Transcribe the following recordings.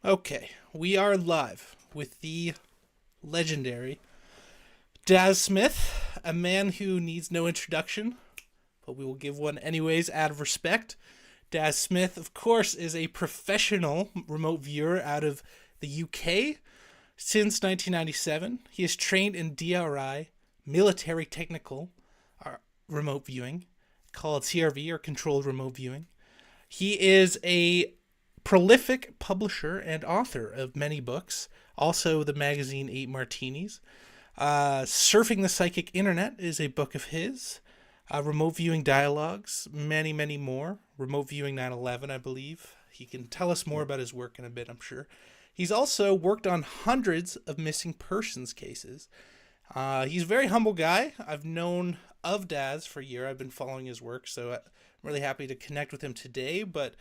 Okay, we are live with the legendary Daz Smith, a man who needs no introduction, but we will give one anyways out of respect. Daz Smith, of course, is a professional remote viewer out of the UK since 1997. He is trained in DRI, military technical remote viewing, called CRV or controlled remote viewing. He is a prolific publisher and author of many books, also the magazine Eight Martinis. Surfing the Psychic Internet is a book of his. Remote Viewing Dialogues, many, many more. Remote Viewing 9/11, I believe. He can tell us more about his work in a bit, I'm sure. He's also worked on hundreds of missing persons cases. He's a very humble guy. I've known of Daz for a year. I've been following his work, so I'm really happy to connect with him today. But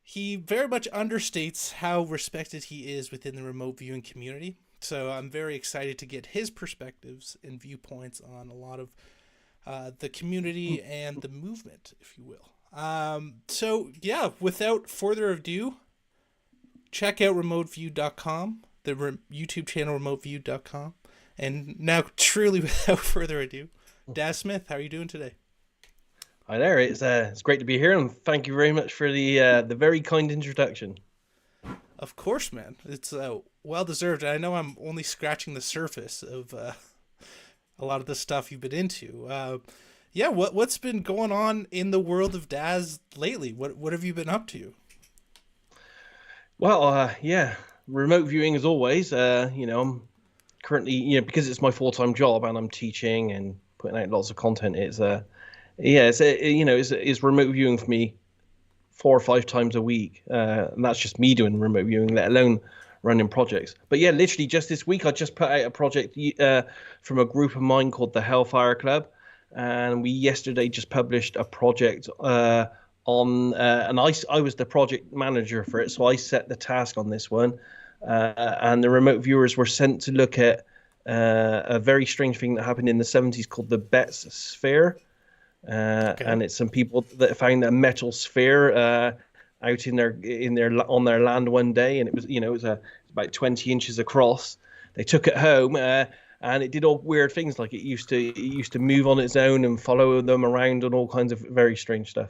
he very much understates how respected he is within the remote viewing community. So I'm very excited to get his perspectives and viewpoints on a lot of the community and the movement, if you will. So, yeah, without further ado, check out remoteview.com, the YouTube channel remoteview.com. And now, truly without further ado, Daz Smith, how are you doing today? Hi there. It's great to be here, and thank you very much for the very kind introduction. Of course, man. It's well deserved. I know I'm only scratching the surface of a lot of the stuff you've been into. Yeah, what's been going on in the world of Daz lately? What have you been up to? Well, yeah, remote viewing as always. I'm currently, because it's my full-time job and I'm teaching and putting out lots of content. It's remote viewing for me 4 or 5 times a week, and that's just me doing remote viewing, let alone running projects. But yeah, literally just this week I just put out a project from a group of mine called the Hellfire Club, and we yesterday just published a project and I was the project manager for it, so I set the task on this one, and the remote viewers were sent to look at a very strange thing that happened in the 70s called the Betz sphere. Okay. And it's some people that found a metal sphere out in their on their land one day, and it was about 20 inches across. They took it home, and it did all weird things, like it used to move on its own and follow them around and all kinds of very strange stuff.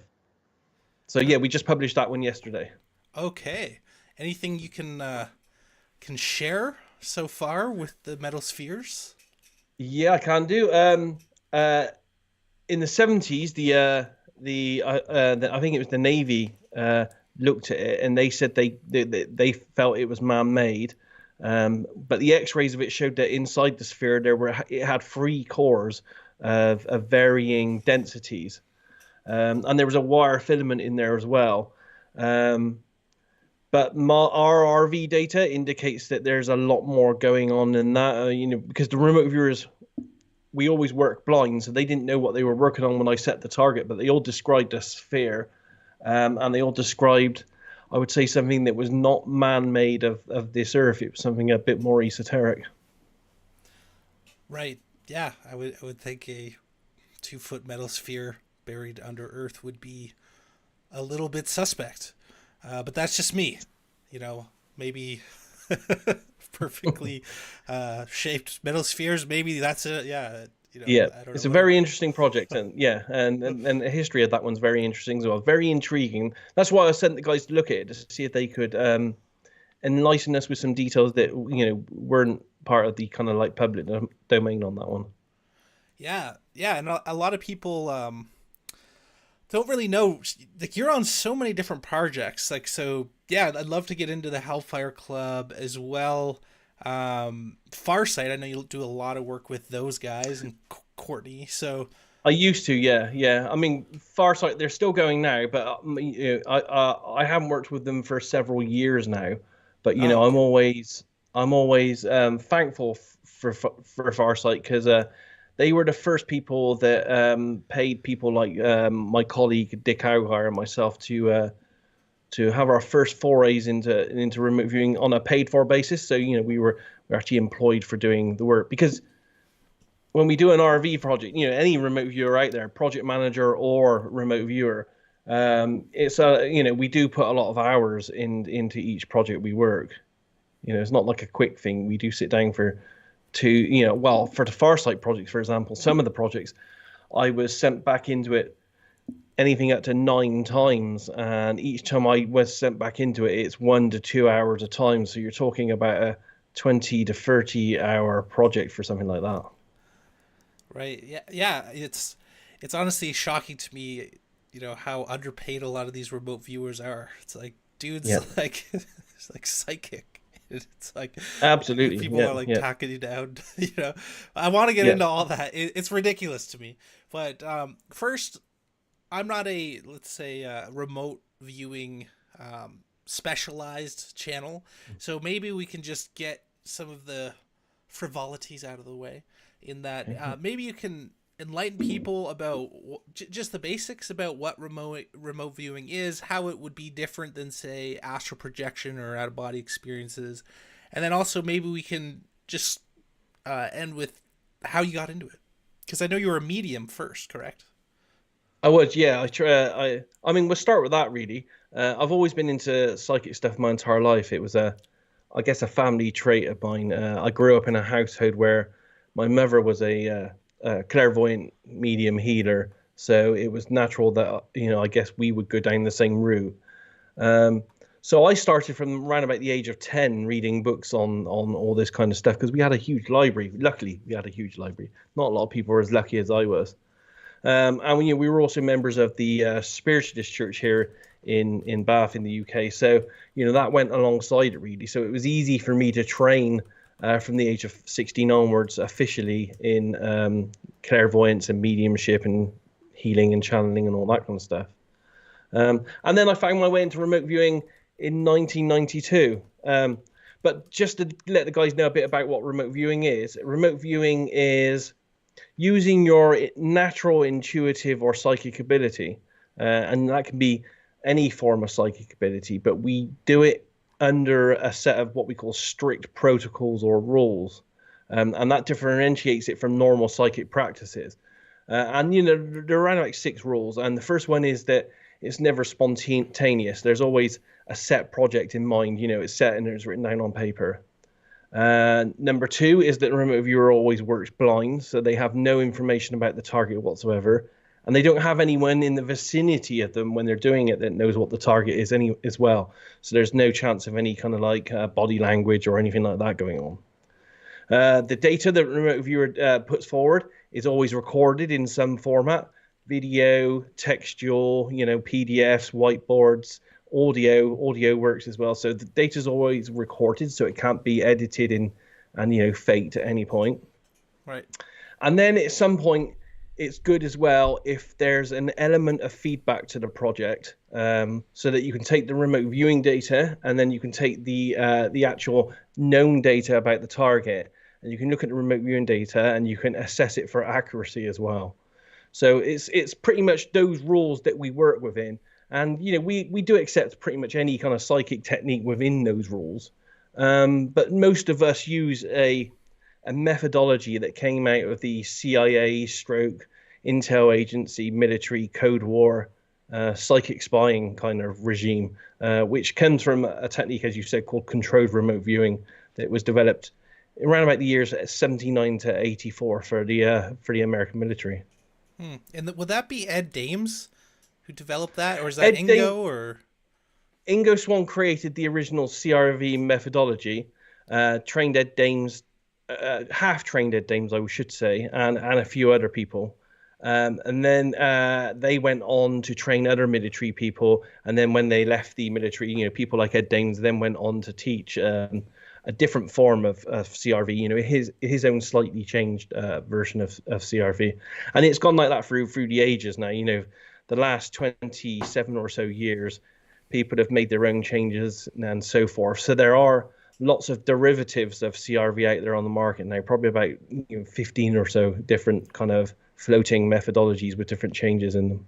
So yeah, we just published that one yesterday. Okay. Anything you can share so far with the metal spheres? Yeah, I can do. In the 70s, I think it was the Navy looked at it, and they said they felt it was man-made. But the X-rays of it showed that inside the sphere it had 3 cores of varying densities, and there was a wire filament in there as well. But our RV data indicates that there's a lot more going on than that. Because the remote viewers, we always work blind, so they didn't know what they were working on when I set the target, but they all described a sphere, and they all described, I would say, something that was not man-made of this Earth. It was something a bit more esoteric. Right. Yeah, I would think a 2 foot metal sphere buried under Earth would be a little bit suspect. But that's just me. Maybe perfectly shaped metal spheres. Maybe that's it. Yeah, Yeah, I don't know it's a what. very interesting project, and yeah, and the history of that one's very interesting as well, very intriguing. That's why I sent the guys to look at it, to see if they could enlighten us with some details that weren't part of the kind of like public domain on that one. Yeah, yeah, and a lot of people don't really know. Like, you're on so many different projects. Like, so yeah, I'd love to get into the Hellfire Club as well. Farsight, I know you do a lot of work with those guys and Courtney. So I used to, yeah, yeah. I mean, Farsight, they're still going now, but I haven't worked with them for several years now. But oh, I'm okay. always thankful for Farsight, because they were the first people that paid people like my colleague Dick Auhar and myself to have our first forays into remote viewing on a paid for basis. So we were actually employed for doing the work, because when we do an RV project, any remote viewer out there, project manager or remote viewer, It's we do put a lot of hours into each project we work. It's not like a quick thing. We do sit down for for the Farsight projects, for example, some of the projects I was sent back into it anything up to 9 times, and each time I was sent back into it, it's 1 to 2 hours a time. So you're talking about a 20 to 30 hour project for something like that. Right. Yeah. Yeah. It's honestly shocking to me, how underpaid a lot of these remote viewers are. It's like dudes Yeah, like it's like psychic. It's like absolutely. people Yeah, are like yeah, tacking you down. I want to get yeah. into all that. It's ridiculous to me. But first, I'm not a, let's say, remote viewing specialized channel. So maybe we can just get some of the frivolities out of the way, in that Okay. maybe you can enlighten people about just the basics about what remote viewing is, how it would be different than, say, astral projection or out of body experiences, and then also maybe we can just end with how you got into it, because I know you were a medium first, correct? I would, yeah. I try. I mean, we'll start with that really. I've always been into psychic stuff my entire life. It was I guess, a family trait of mine. I grew up in a household where my mother was a clairvoyant medium healer, so it was natural that I guess we would go down the same route. Um, so I started from around about the age of 10 reading books on all this kind of stuff because we had a huge library. Luckily, we had a huge library. Not a lot of people were as lucky as I was. And we were also members of the Spiritualist Church here in Bath in the UK. So that went alongside it really. So it was easy for me to train from the age of 16 onwards officially in clairvoyance and mediumship and healing and channeling and all that kind of stuff. And then I found my way into remote viewing in 1992. But just to let the guys know a bit about what remote viewing is using your natural, intuitive, or psychic ability. And that can be any form of psychic ability, but we do it under a set of what we call strict protocols or rules. And that differentiates it from normal psychic practices. And there are around like 6 rules. And the first one is that it's never spontaneous. There's always a set project in mind. It's set and it's written down on paper. Number 2 is that the remote viewer always works blind, so they have no information about the target whatsoever, and they don't have anyone in the vicinity of them when they're doing it that knows what the target is as well. So there's no chance of any kind of like body language or anything like that going on. The data that the remote viewer puts forward is always recorded in some format: video, textual, PDFs, whiteboards, audio works as well. So the data is always recorded, so it can't be edited and faked at any point. Right. And then at some point, it's good as well if there's an element of feedback to the project, so that you can take the remote viewing data and then you can take the actual known data about the target, and you can look at the remote viewing data and you can assess it for accuracy as well. So it's pretty much those rules that we work within. And we do accept pretty much any kind of psychic technique within those rules. But most of us use a methodology that came out of the CIA stroke intel agency military Code War psychic spying kind of regime, which comes from a technique, as you said, called controlled remote viewing that was developed around about the years 79 to 84 for the American military. And would that be Ed Dames who developed that, or is that Ed Ding, Ingo, or? Ingo Swann created the original CRV methodology, trained Ed Dames, half trained Ed Dames, I should say, and a few other people. And then they went on to train other military people. And then when they left the military, people like Ed Dames then went on to teach a different form of CRV, his own slightly changed version of CRV. And it's gone like that through the ages now. The last 27 or so years, people have made their own changes and so forth. So there are lots of derivatives of CRV out there on the market now, probably about 15 or so different kind of floating methodologies with different changes in them.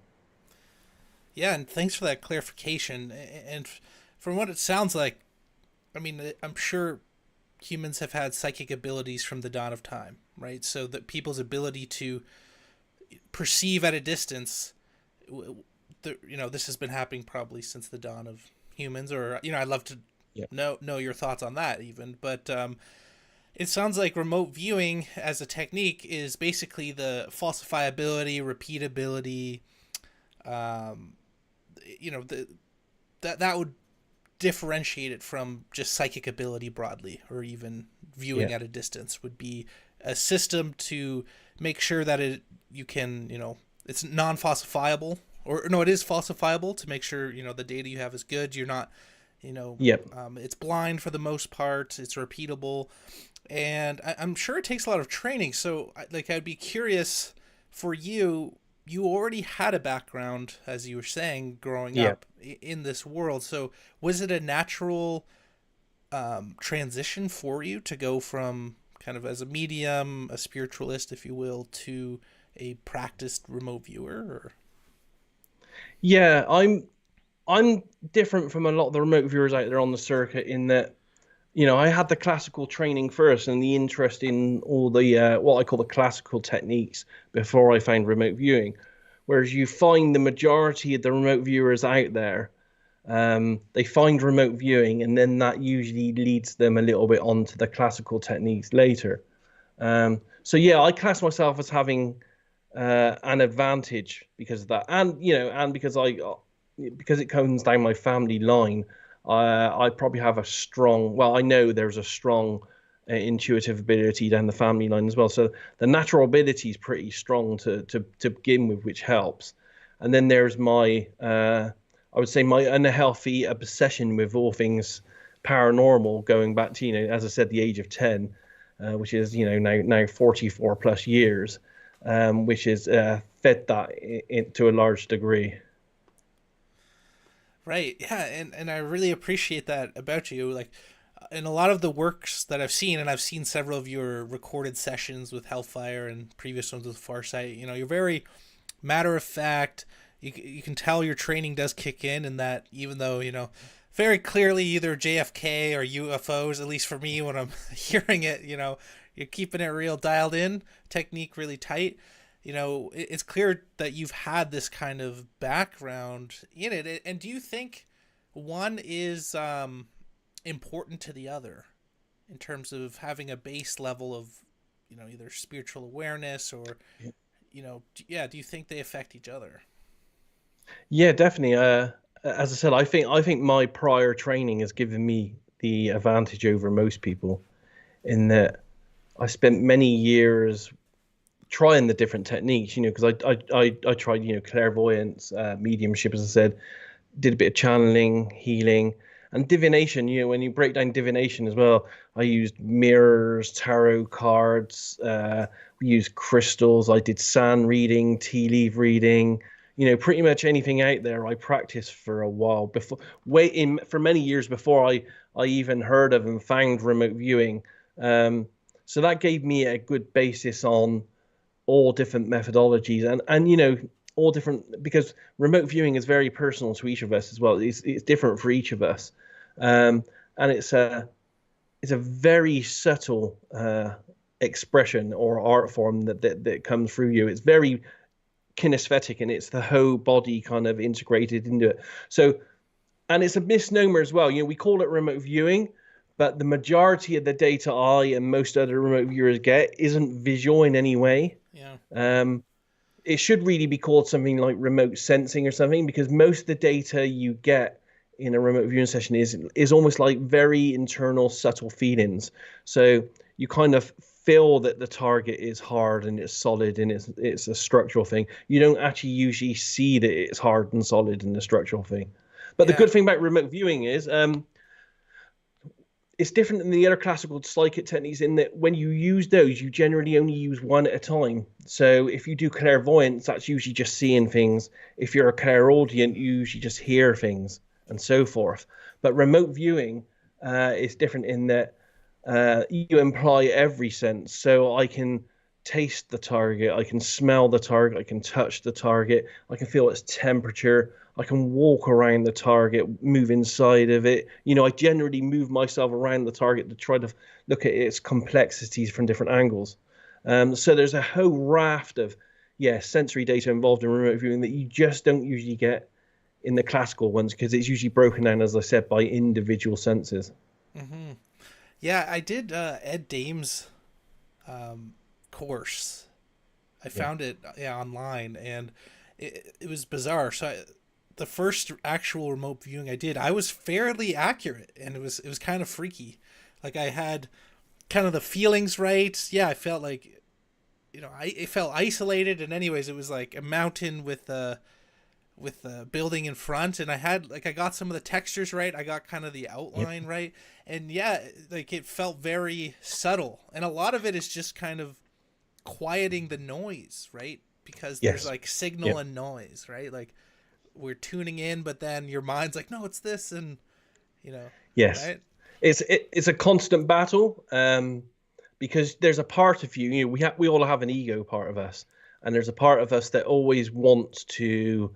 Yeah, and thanks for that clarification. And from what it sounds like, I mean, I'm sure humans have had psychic abilities from the dawn of time, right? So that people's ability to perceive at a distance this has been happening probably since the dawn of humans, or I'd love to Yeah. know your thoughts on that even. But it sounds like remote viewing as a technique is basically the falsifiability, repeatability. Um, that would differentiate it from just psychic ability broadly, or even viewing Yeah. at a distance would be a system to make sure that you can, it's non-falsifiable, or no, it is falsifiable, to make sure, the data you have is good. You're not, Yep. it's blind for the most part. It's repeatable. And I'm sure it takes a lot of training. So I'd be curious for you, you already had a background, as you were saying, growing Yeah. up in this world. So was it a natural transition for you to go from kind of as a medium, a spiritualist, if you will, to a practiced remote viewer? Or? Yeah, I'm different from a lot of the remote viewers out there on the circuit in that, I had the classical training first and the interest in all the what I call the classical techniques before I found remote viewing. Whereas you find the majority of the remote viewers out there, they find remote viewing and then that usually leads them a little bit onto the classical techniques later. So yeah, I class myself as having an advantage because of that, and because it comes down my family line, I probably have a strong. Well, I know there's a strong intuitive ability down the family line as well. So the natural ability is pretty strong to begin with, which helps. And then there's my, I would say, my unhealthy obsession with all things paranormal, going back to, as I said, the age of 10, which is, now 44 plus years, which is fed that to a large degree. Right. Yeah. And I really appreciate that about you. Like, in a lot of the works that I've seen, and I've seen several of your recorded sessions with Hellfire and previous ones with Farsight, you're very matter of fact. You can tell your training does kick in, and that even though, very clearly either JFK or UFOs, at least for me when I'm hearing it, you're keeping it real dialed in, technique really tight. It's clear that you've had this kind of background in it. And do you think one is important to the other in terms of having a base level of, either spiritual awareness or, do you think they affect each other? Yeah, definitely. As I said, I think my prior training has given me the advantage over most people in that I spent many years trying the different techniques. Because I tried clairvoyance, mediumship, as I said, did a bit of channeling, healing, and divination. When you break down divination as well, I used mirrors, tarot cards. We used crystals. I did sand reading, tea leaf reading. Pretty much anything out there. I practiced for a while before, for many years before I even heard of and found remote viewing. So that gave me a good basis on all different methodologies and all different, because remote viewing is very personal to each of us as well. It's different for each of us, and it's a very subtle expression or art form that comes through you. It's very kinesthetic and it's the whole body kind of integrated into it. So, and it's a misnomer as well. We call it remote viewing, but the majority of the data I and most other remote viewers get isn't visual in any way. Yeah. It should really be called something like remote sensing or something, because most of the data you get in a remote viewing session is almost like very internal, subtle feelings. So you kind of feel that the target is hard and it's solid and it's a structural thing. You don't actually usually see that it's hard and solid and a structural thing. But the good thing about remote viewing is it's different than the other classical psychic techniques in that when you use those, you generally only use one at a time. So if you do clairvoyance, that's usually just seeing things. If you're a clairaudient, you usually just hear things and so forth. But remote viewing is different in that you imply every sense. So I can taste the target, I can smell the target, I can touch the target, I can feel its temperature, I can walk around the target, move inside of it. I generally move myself around the target to try to look at its complexities from different angles. So there's a whole raft of sensory data involved in remote viewing that you just don't usually get in the classical ones, because it's usually broken down, as I said, by individual senses. Yeah, I did Ed Dame's course. I Yeah. found it online, and it was bizarre. So the first actual remote viewing I did, I was fairly accurate, and it was kind of freaky. Like I had kind of the feelings right. Yeah, I felt like it felt isolated, and anyways, it was like a mountain with the building in front, and I got some of the textures right. I got kind of the Yep. outline right, and yeah, like it felt very subtle, and a lot of it is just kind of quieting the noise, right? Because there's Yes. like signal Yep. and noise, right? Like we're tuning in, but then your mind's like, no, it's this, and Yes. right? It's a constant battle, because there's a part of you, we all have an ego part of us, and there's a part of us that always wants to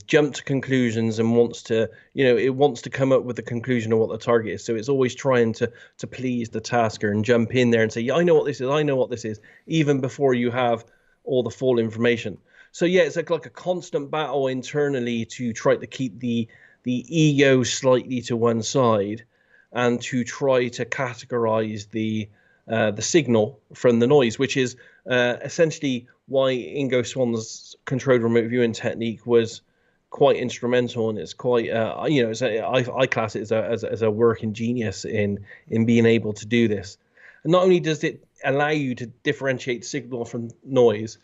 jump to conclusions and wants to, it wants to come up with the conclusion of what the target is. So it's always trying to please the tasker and jump in there and say, yeah, I know what this is. I know what this is, even before you have all the full information. So yeah, it's like a constant battle internally to try to keep the ego slightly to one side, and to try to categorize the signal from the noise, which is essentially why Ingo Swan's controlled remote viewing technique was quite instrumental, and it's quite I class it as a working genius in being able to do this. And not only does it allow you to differentiate signal from noise,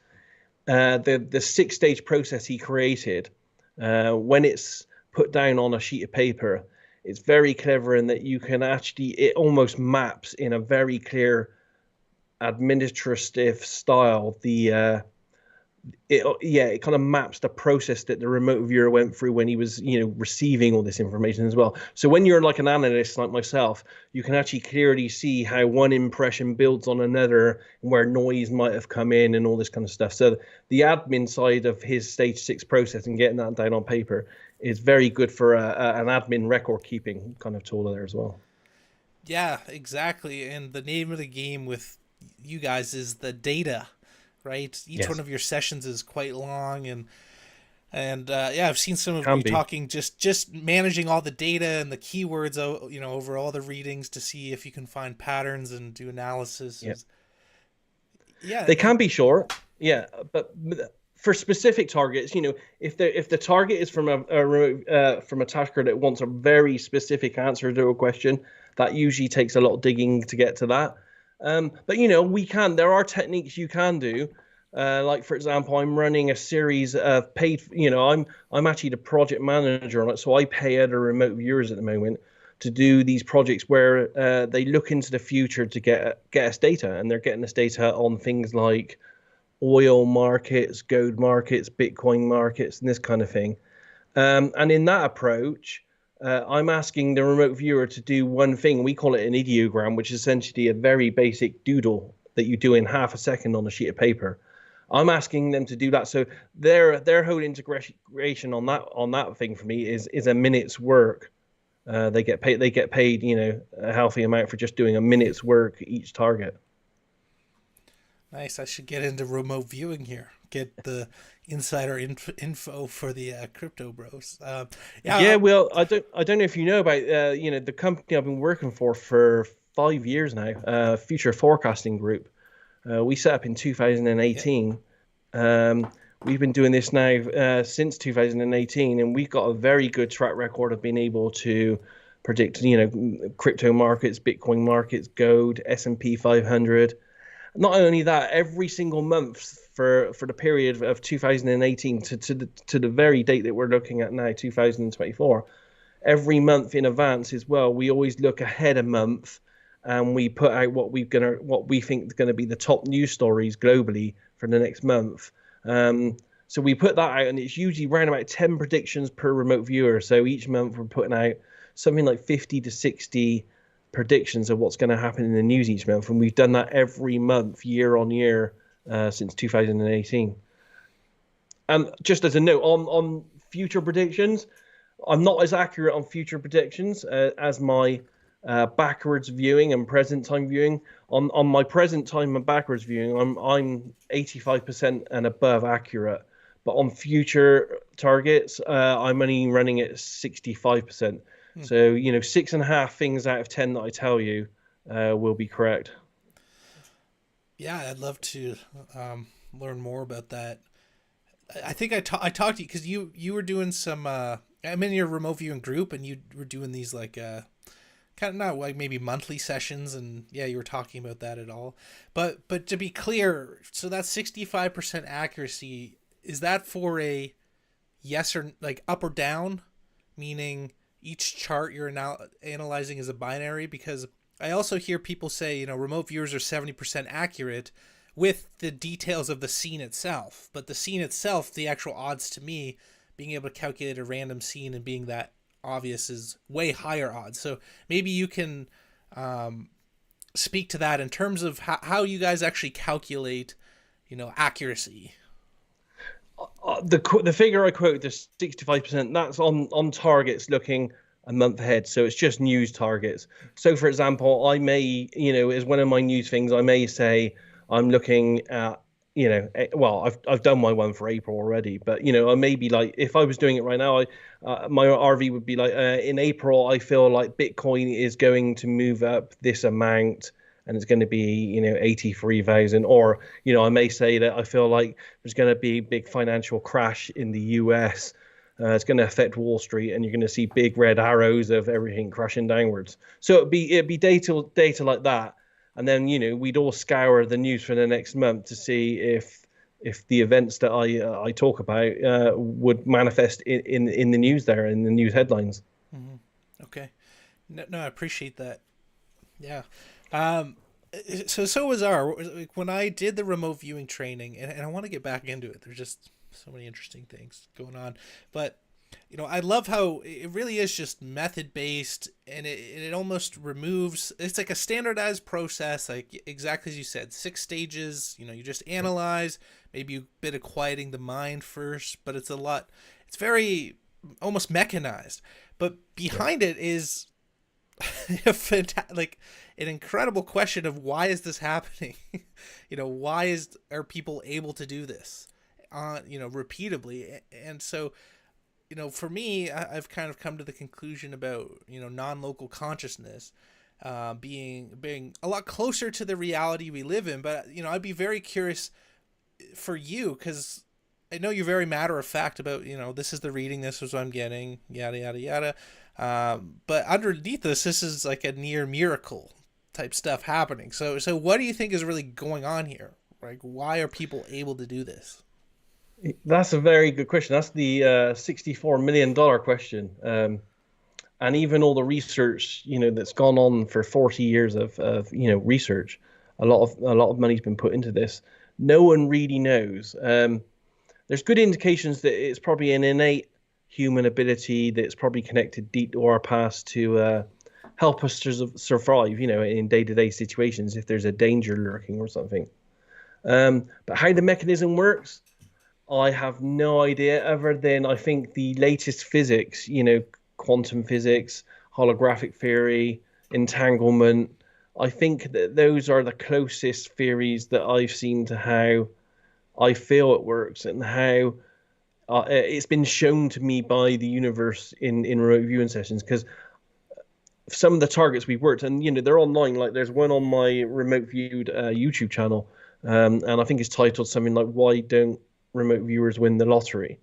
the six-stage process he created, when it's put down on a sheet of paper, it's very clever in that you can actually, it almost maps in a very clear administrative style it kind of maps the process that the remote viewer went through when he was receiving all this information as well. So when you're like an analyst like myself, you can actually clearly see how one impression builds on another, and where noise might have come in and all this kind of stuff. So the admin side of his stage 6 process and getting that down on paper is very good for an admin record keeping kind of tool there as well. Yeah, exactly. And the name of the game with you guys is the data, right? Each one Yes, of your sessions is quite long, and yeah, I've seen some of can you be. talking just managing all the data and the keywords, over all the readings to see if you can find patterns and do analysis. Yeah. Yeah, They can be short, yeah, but for specific targets, if the target is from from a tasker that wants a very specific answer to a question, that usually takes a lot of digging to get to that. But there are techniques you can do. Like for example, I'm running a series of paid. I'm actually the project manager on it, so I pay other remote viewers at the moment to do these projects where they look into the future to get us data, and they're getting us data on things like oil markets, gold markets, Bitcoin markets, and this kind of thing. And in that approach, I'm asking the remote viewer to do one thing. We call it an ideogram, which is essentially a very basic doodle that you do in half a second on a sheet of paper. I'm asking them to do that. So their whole integration on that thing for me is a minute's work. They get paid. They get paid, a healthy amount for just doing a minute's work each target. nice. I should get into remote viewing here. Get the insider info for the crypto bros. Yeah, Yeah, well, I don't know if you know about the company I've been working for 5 years now, Future Forecasting Group. We set up in yeah, 2018. We've been doing this now since 2018, and we've got a very good track record of being able to predict, crypto markets, Bitcoin markets, gold, S&P 500. Not only that, every single month for the period of 2018 to the very date that we're looking at now, 2024, every month in advance as well, we always look ahead a month, and we put out what we think is going to be the top news stories globally for the next month. So we put that out, and it's usually around about 10 predictions per remote viewer. So each month we're putting out something like 50 to 60 predictions of what's going to happen in the news each month, and we've done that every month, year on year, since 2018. And just as a note on future predictions, I'm not as accurate on future predictions as my backwards viewing and present time viewing. On my present time and backwards viewing, I'm 85% and above accurate. But on future targets, I'm only running at 65%. So, 6.5 things out of 10 that I tell you will be correct. Yeah, I'd love to learn more about that. I think I talked to you because you were doing some. I'm in your remote viewing group, and you were doing these like kind of not like maybe monthly sessions, and yeah, you were talking about that at all. But to be clear, so that 65% accuracy, is that for a yes or like up or down, meaning each chart you're now analyzing is a binary? Because I also hear people say, remote viewers are 70% accurate with the details of the scene itself, but the scene itself, the actual odds to me being able to calculate a random scene and being that obvious is way higher odds. So maybe you can speak to that in terms of how you guys actually calculate, accuracy. The figure I quoted, the 65%, that's on targets looking a month ahead. So it's just news targets. So, for example, I may, as one of my news things, I may say I'm looking at, well, I've done my one for April already, but I may be like, if I was doing it right now, my RV would be like, in April, I feel like Bitcoin is going to move up this amount, and it's going to be 83,000. Or I may say that I feel like there's going to be a big financial crash in the US. It's going to affect Wall Street, and you're going to see big red arrows of everything crashing downwards. So it'd be data like that, and then we'd all scour the news for the next month to see if the events that I talk about would manifest in the news there, in the news headlines. Mm-hmm. Okay, no, I appreciate that. Yeah. So was like when I did the remote viewing training, and I want to get back into it. There's just so many interesting things going on, but I love how it really is just method based, and it almost removes. It's like a standardized process, like exactly as you said, 6 stages. You just analyze, maybe a bit of quieting the mind first, but it's a lot. It's very almost mechanized, but behind it is like an incredible question of why is this happening. Why are people able to do this repeatedly? And so for me, I've kind of come to the conclusion about non-local consciousness being a lot closer to the reality we live in. But I'd be very curious for you, because I know you're very matter of fact about this is the reading, this is what I'm getting, yada yada yada. But underneath this is like a near miracle type stuff happening. So what do you think is really going on here? Like, why are people able to do this? That's a very good question. That's the $64 million question. And even all the research, that's gone on for 40 years of research, a lot of money's been put into this. No one really knows. There's good indications that it's probably an innate human ability that's probably connected deep to our past to help us to survive, in day-to-day situations if there's a danger lurking or something. But how the mechanism works, I have no idea, other than I think the latest physics, quantum physics, holographic theory, entanglement. I think that those are the closest theories that I've seen to how I feel it works, and how it's been shown to me by the universe in remote viewing sessions. Because some of the targets we've worked, and they're online. Like, there's one on my remote viewed YouTube channel, and I think it's titled something like "Why Don't Remote Viewers Win the Lottery?"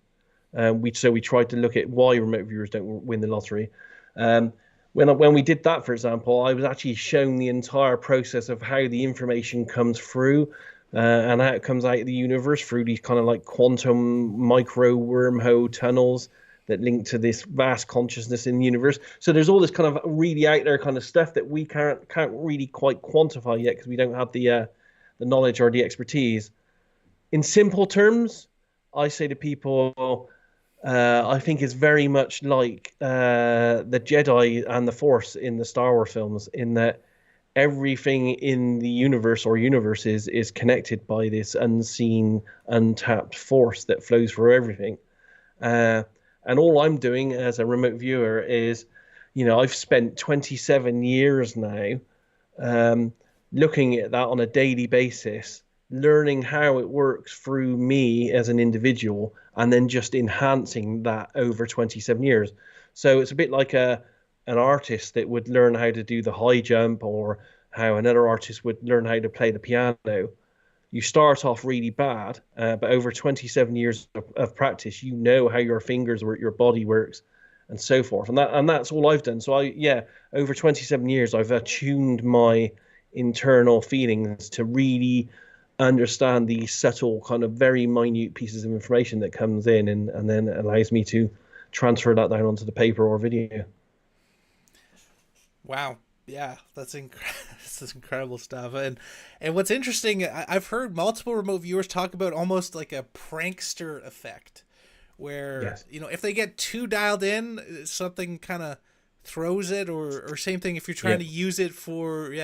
We tried to look at why remote viewers don't win the lottery. When we did that, for example, I was actually shown the entire process of how the information comes through, and how it comes out of the universe through these kind of like quantum micro wormhole tunnels that link to this vast consciousness in the universe. So there's all this kind of really out there kind of stuff that we can't really quite quantify yet, because we don't have the knowledge or the expertise. In simple terms, I say to people, I think it's very much like the Jedi and the Force in the Star Wars films, in that everything in the universe or universes is connected by this unseen, untapped force that flows through everything. And all I'm doing as a remote viewer is, I've spent 27 years now um, looking at that on a daily basis, learning how it works through me as an individual, and then just enhancing that over 27 years. So it's a bit like an artist that would learn how to do the high jump, or how another artist would learn how to play the piano. You start off really bad, but over 27 years of practice, you know how your fingers work, your body works, and so forth. And that's all I've done. So over 27 years, I've attuned my internal feelings to really understand the subtle, kind of very minute pieces of information that comes in, and then it allows me to transfer that down onto the paper or video. Wow. Yeah, that's incredible stuff. And what's interesting, I've heard multiple remote viewers talk about almost like a prankster effect, where Yes. if they get too dialed in, something kind of throws it, or same thing if you're trying Yeah. to use it for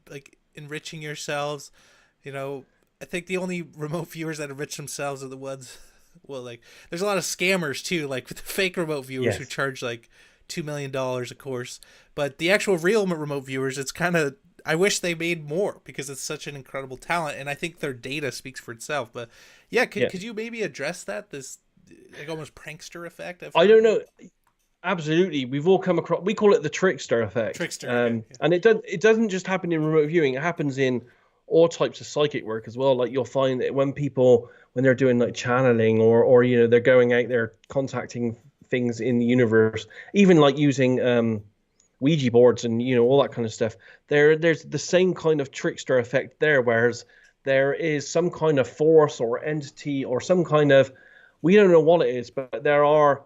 like enriching yourselves. I think the only remote viewers that enrich themselves are the ones. Well, like there's a lot of scammers too, like with the fake remote viewers who Yes. charge like $2 million a course. But the actual real remote viewers, it's kind of, I wish they made more because it's such an incredible talent, and I think their data speaks for itself. But yeah, Yeah. could you maybe address that, this like almost prankster effect I've I heard don't about? know. Absolutely, we've all come across. We call it the trickster effect, Trickster, okay. Yeah. and it doesn't just happen in remote viewing. It happens in all types of psychic work as well. Like you'll find that when they're doing like channeling, or they're going out there contacting things in the universe, even like using Ouija boards and all that kind of stuff. There's the same kind of trickster effect there, whereas there is some kind of force or entity or some kind of, we don't know what it is, but there are.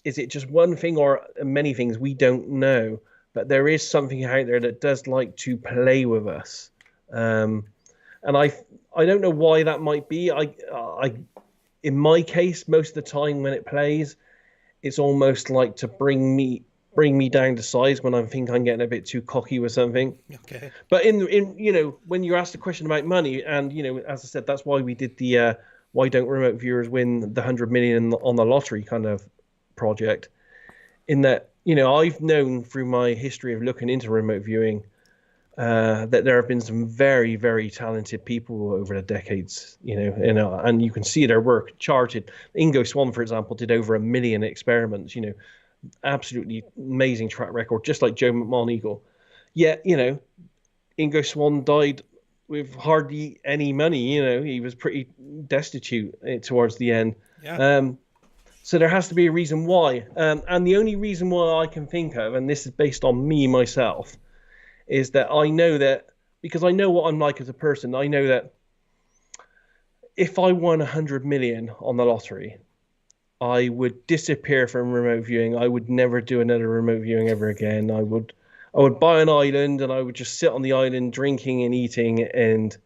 Is it just one thing or many things? We don't know, but there is something out there that does like to play with us, and I don't know why that might be. In my case, most of the time when it plays, it's almost like to bring me down to size when I think I'm getting a bit too cocky with something. Okay. But in when you asked the question about money, and as I said, that's why we did the why don't remote viewers win the 100 million on the lottery kind of project. In that, I've known through my history of looking into remote viewing that there have been some very, very talented people over the decades, and you can see their work charted. Ingo Swann, for example, did over 1 million experiments, absolutely amazing track record, just like Joe McMahon-Eagle. Yet, Ingo Swann died with hardly any money. He was pretty destitute towards the end. Yeah. So there has to be a reason why. And the only reason why I can think of, and this is based on me myself, is that I know that, because I know what I'm like as a person, I know that if I won 100 million on the lottery, I would disappear from remote viewing. I would never do another remote viewing ever again. I would buy an island, and I would just sit on the island drinking and eating, and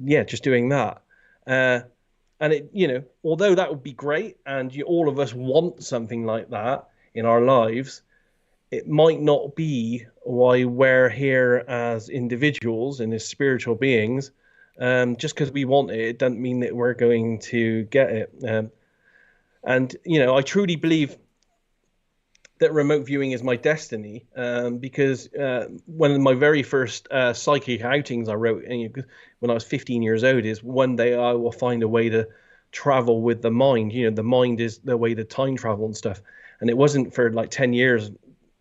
yeah, just doing that. And although that would be great, and all of us want something like that in our lives, it might not be why we're here as individuals and as spiritual beings. Just because we want it, it doesn't mean that we're going to get it. And I truly believe that remote viewing is my destiny, because one of my very first psychic outings I wrote when I was 15 years old is, one day I will find a way to travel with the mind. The mind is the way to time travel and stuff. And it wasn't for like 10 years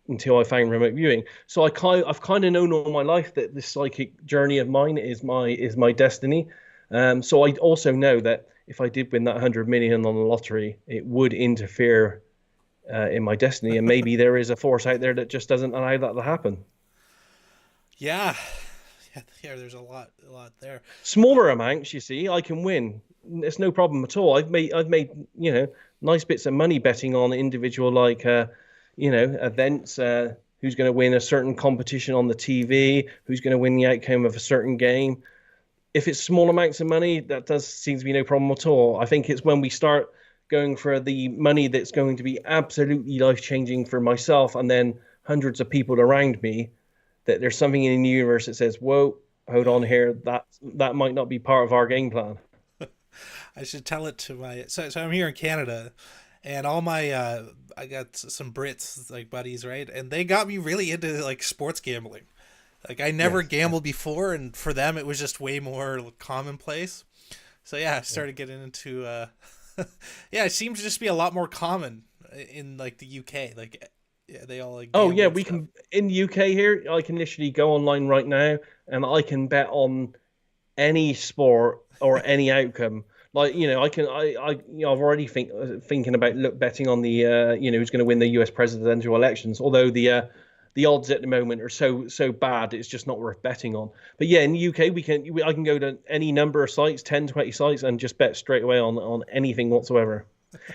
until I found remote viewing. So I've kind of known all my life that this psychic journey of mine is my destiny. So I also know that if I did win that 100 million on the lottery, it would interfere in my destiny, and maybe there is a force out there that just doesn't allow that to happen. Yeah. Yeah, there's a lot there. Smaller amounts, you see, I can win. It's no problem at all. I've made nice bits of money betting on individual, like events. Who's going to win a certain competition on the TV? Who's going to win the outcome of a certain game? If it's small amounts of money, that does seem to be no problem at all. I think it's when we start going for the money that's going to be absolutely life-changing for myself and then hundreds of people around me, that there's something in the universe that says, whoa, hold on here, that might not be part of our game plan. I should tell it to my, so I'm here in Canada, and all my I got some Brits like buddies, right, and they got me really into like sports gambling. Like I never Yes. gambled before, and for them it was just way more commonplace. So yeah, I started getting into yeah, it seems to just be a lot more common in like the UK. Like yeah, they all like Oh gamble yeah, and we stuff. can in the UK here. I can literally go online right now, and I can bet on any sport or any outcome. Like I can I've already thinking about betting on the who's going to win the U.S. presidential elections. Although the odds at the moment are so bad, it's just not worth betting on. But yeah, in the UK I can go to any number of sites, 10, 20 sites, and just bet straight away on anything whatsoever.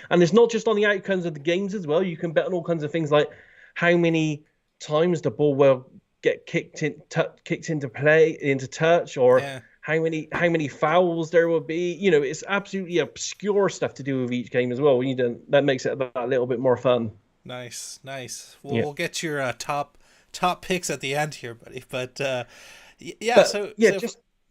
And it's not just on the outcomes of the games as well. You can bet on all kinds of things like how many times the ball will get kicked into play into touch, or Yeah, how many fouls there will be. It's absolutely obscure stuff to do with each game as well. That makes it a little bit more fun. nice, nice. Well, Yeah. we'll get your top picks at the end here, buddy. But yeah, But so yeah,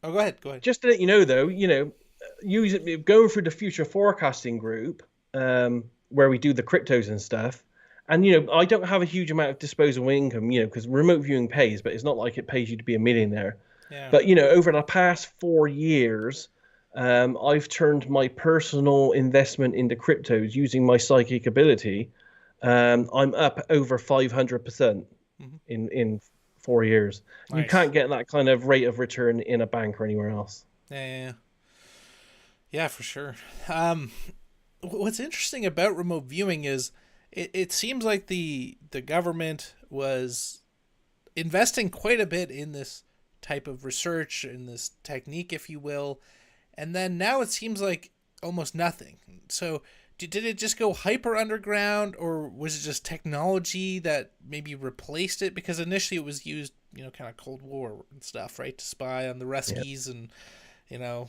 oh, go ahead, go ahead. just to let you know though, going through the future forecasting group, where we do the cryptos and stuff. And I don't have a huge amount of disposable income, because remote viewing pays, but it's not like it pays you to be a millionaire. Yeah, But over the past 4 years, I've turned my personal investment into cryptos using my psychic ability. I'm up over 500% hmm, in 4 years. You nice. can't get that kind of rate of return in a bank or anywhere else. Yeah, yeah, yeah. Yeah, for sure. Um, what's interesting about remote viewing is it seems like the government was investing quite a bit in this type of research, in this technique, if you will, and then now it seems like almost nothing. So did it just go hyper underground, or was it just technology that maybe replaced it? Because initially it was used, kind of Cold War and stuff, right, to spy on the Yeah. Ruskies and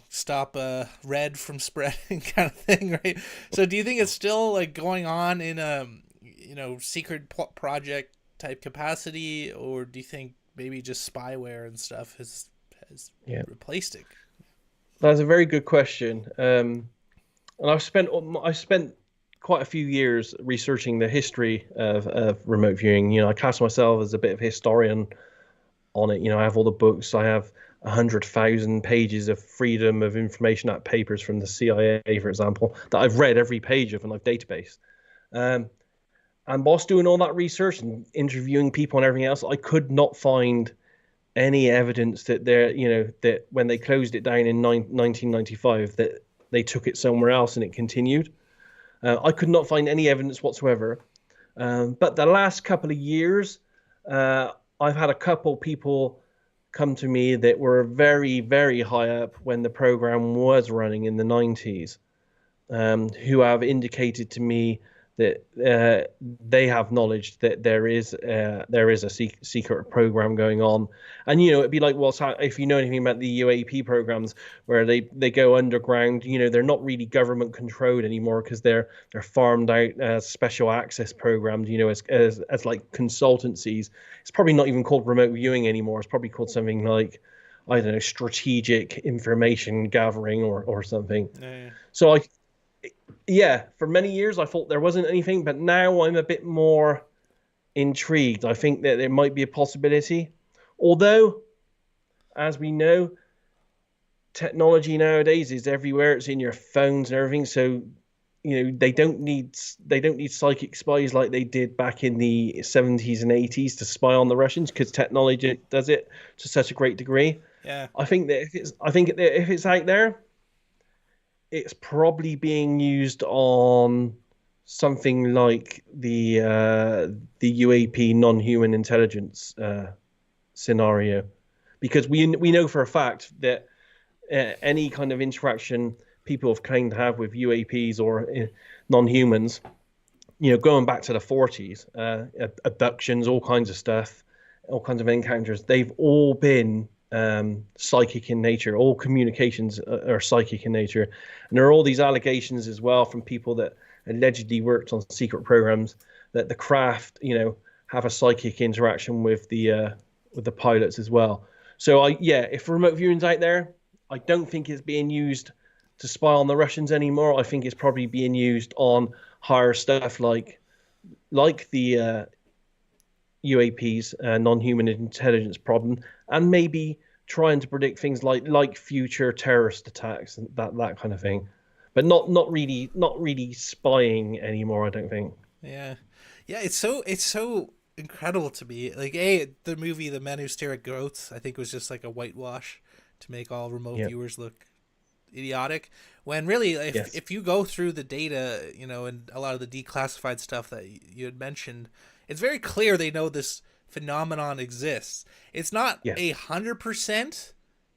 stop red from spreading kind of thing, right? So do you think it's still like going on in a secret project type capacity, or do you think maybe just spyware and stuff has Yeah. replaced it? That's a very good question. And I've spent quite a few years researching the history of remote viewing. I class myself as a bit of a historian on it. I have all the books. I have 100,000 pages of Freedom of Information Act papers from the CIA, for example, that I've read every page of and I've database. Um, and whilst doing all that research and interviewing people and everything else, I could not find any evidence that that when they closed it down in 1995, that they took it somewhere else and it continued. I could not find any evidence whatsoever. But the last couple of years, I've had a couple people come to me that were very, very high up when the program was running in the 90s, who have indicated to me that they have knowledge that there is a secret program going on. And it'd be like, well, if you know anything about the UAP programs, where they go underground, they're not really government controlled anymore, because they're farmed out as special access programs, as like consultancies. It's probably not even called remote viewing anymore. It's probably called something like, I don't know, strategic information gathering or something. Yeah, So yeah, for many years I thought there wasn't anything, but now I'm a bit more intrigued. I think that there might be a possibility. Although, as we know, technology nowadays is everywhere. It's in your phones and everything. So, they don't need psychic spies like they did back in the 70s and 80s to spy on the Russians, because technology does it to such a great degree. yeah, I think that if it's out there, it's probably being used on something like the UAP non-human intelligence scenario, because we know for a fact that any kind of interaction people have claimed to have with UAPs or non-humans, going back to the 40s, abductions, all kinds of stuff, all kinds of encounters, they've all been psychic in nature. All communications are psychic in nature, and there are all these allegations as well from people that allegedly worked on secret programs that the craft, have a psychic interaction with the pilots as well. So if remote viewing's out there, I don't think it's being used to spy on the Russians anymore. I think it's probably being used on higher stuff like the UAPs, non-human intelligence problem, and maybe trying to predict things like future terrorist attacks and that kind of thing, but not really spying anymore. I don't think. Yeah, yeah. It's so incredible to me. Like, the movie "The Men Who Stare at Goats" I think was just like a whitewash to make all remote Yeah. viewers look idiotic. When really, Yes. if you go through the data, and a lot of the declassified stuff that you had mentioned, it's very clear they know this phenomenon exists. It's not Yes. 100%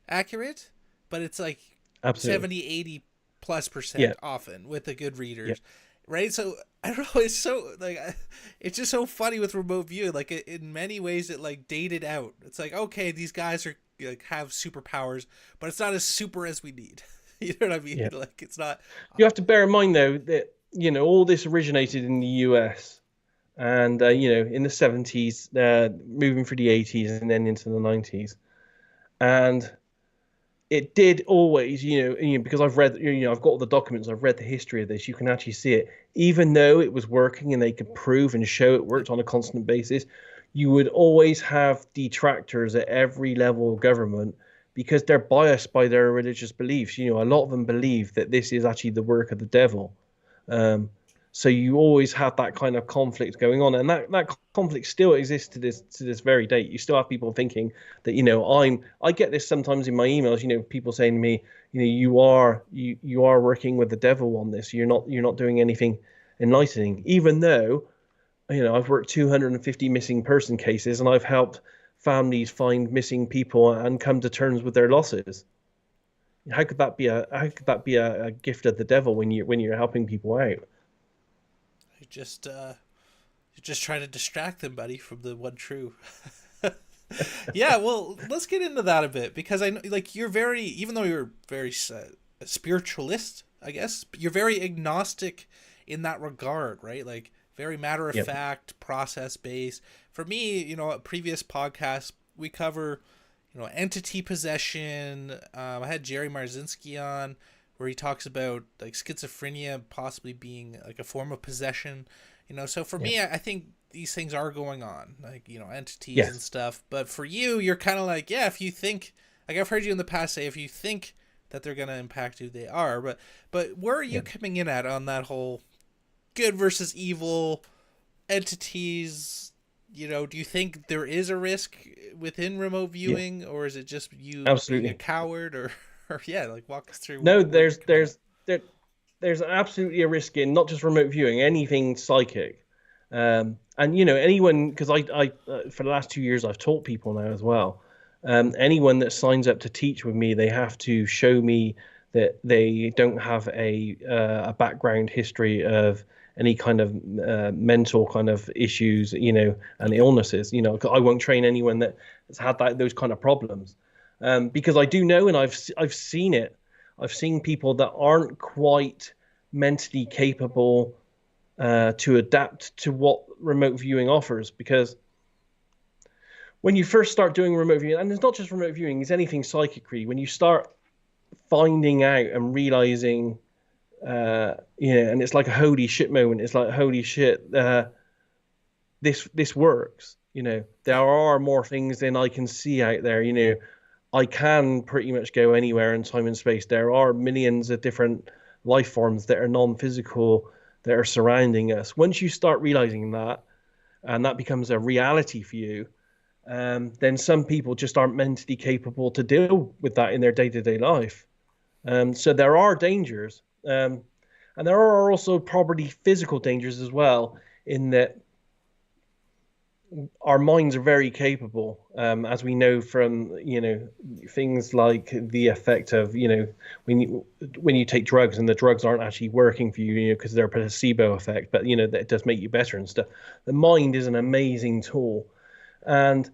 accurate, but it's like Absolutely. 70, 80 plus Yeah. percent often with the good Yeah. readers, right? So I don't know. It's so like it's just so funny with remote viewing. Like, in many ways, it like dated out. It's like, okay, these guys are like have superpowers, but it's not as super as we need. You know what I mean? Yeah. Like, it's not. You have to bear in mind though that all this originated in the US, and in the 70s, moving through the 80s and then into the 90s, and it did always, because I've read, I've got all the documents, I've read the history of this. You can actually see it, even though it was working and they could prove and show it worked on a constant basis. You would always have detractors at every level of government because they're biased by their religious beliefs. A lot of them believe that this is actually the work of the devil. Um, so you always have that kind of conflict going on, and that conflict still exists to this very date. You still have people thinking that I get this sometimes in my emails. People saying to me, you are working with the devil on this. You're not doing anything enlightening, even though I've worked 250 missing person cases, and I've helped families find missing people and come to terms with their losses. How could that be a gift of the devil when you're helping people out? You just you just try to distract them, buddy, from the one true. Yeah, well, let's get into that a bit, because I know, like, you're very, even though you're very spiritualist, I guess, you're very agnostic in that regard, right? Like, very matter of Yep. fact, process based. For me, a previous podcast we cover, entity possession. I had Jerry Marzinski on, where he talks about like schizophrenia possibly being like a form of possession. So for Yep. me, I think these things are going on, like, entities and Yes. stuff. But for you, you're kind of like, yeah, if you think, like, I've heard you in the past say, if you think that they're gonna impact you, they are. But where are you Yep. coming in at on that whole good versus evil entities? Do you think there is a risk within remote Yeah. viewing, or is it just you being a Absolutely. coward, or yeah, like, walk us through No, where you're there's coming at. there's there, there's absolutely a risk in not just remote viewing, anything psychic. And anyone, because I for the last 2 years I've taught people now as well. Anyone that signs up to teach with me, they have to show me that they don't have a background history of any kind of mental kind of issues, and Okay. illnesses. 'Cause I won't train anyone that has had those kind of problems, because I do know, and I've seen it. I've seen people that aren't quite mentally capable to adapt to what remote viewing offers. Because when you first start doing remote viewing, and it's not just remote viewing, it's anything psychically, when you start finding out and realizing, and it's like a holy shit moment. It's like, holy shit, this works. There Yeah. are more things than I can see out there. I can pretty much go anywhere in time and space. There are millions of different life forms that are non-physical that are surrounding us. Once you start realizing that, and that becomes a reality for you, then some people just aren't mentally capable to deal with that in their day-to-day life. So there are dangers, and there are also probably physical dangers as well, in that our minds are very capable, as we know from things like the effect of when you take drugs and the drugs aren't actually working for you, because they're a placebo effect, but that does make you better and stuff. The mind is an amazing tool, and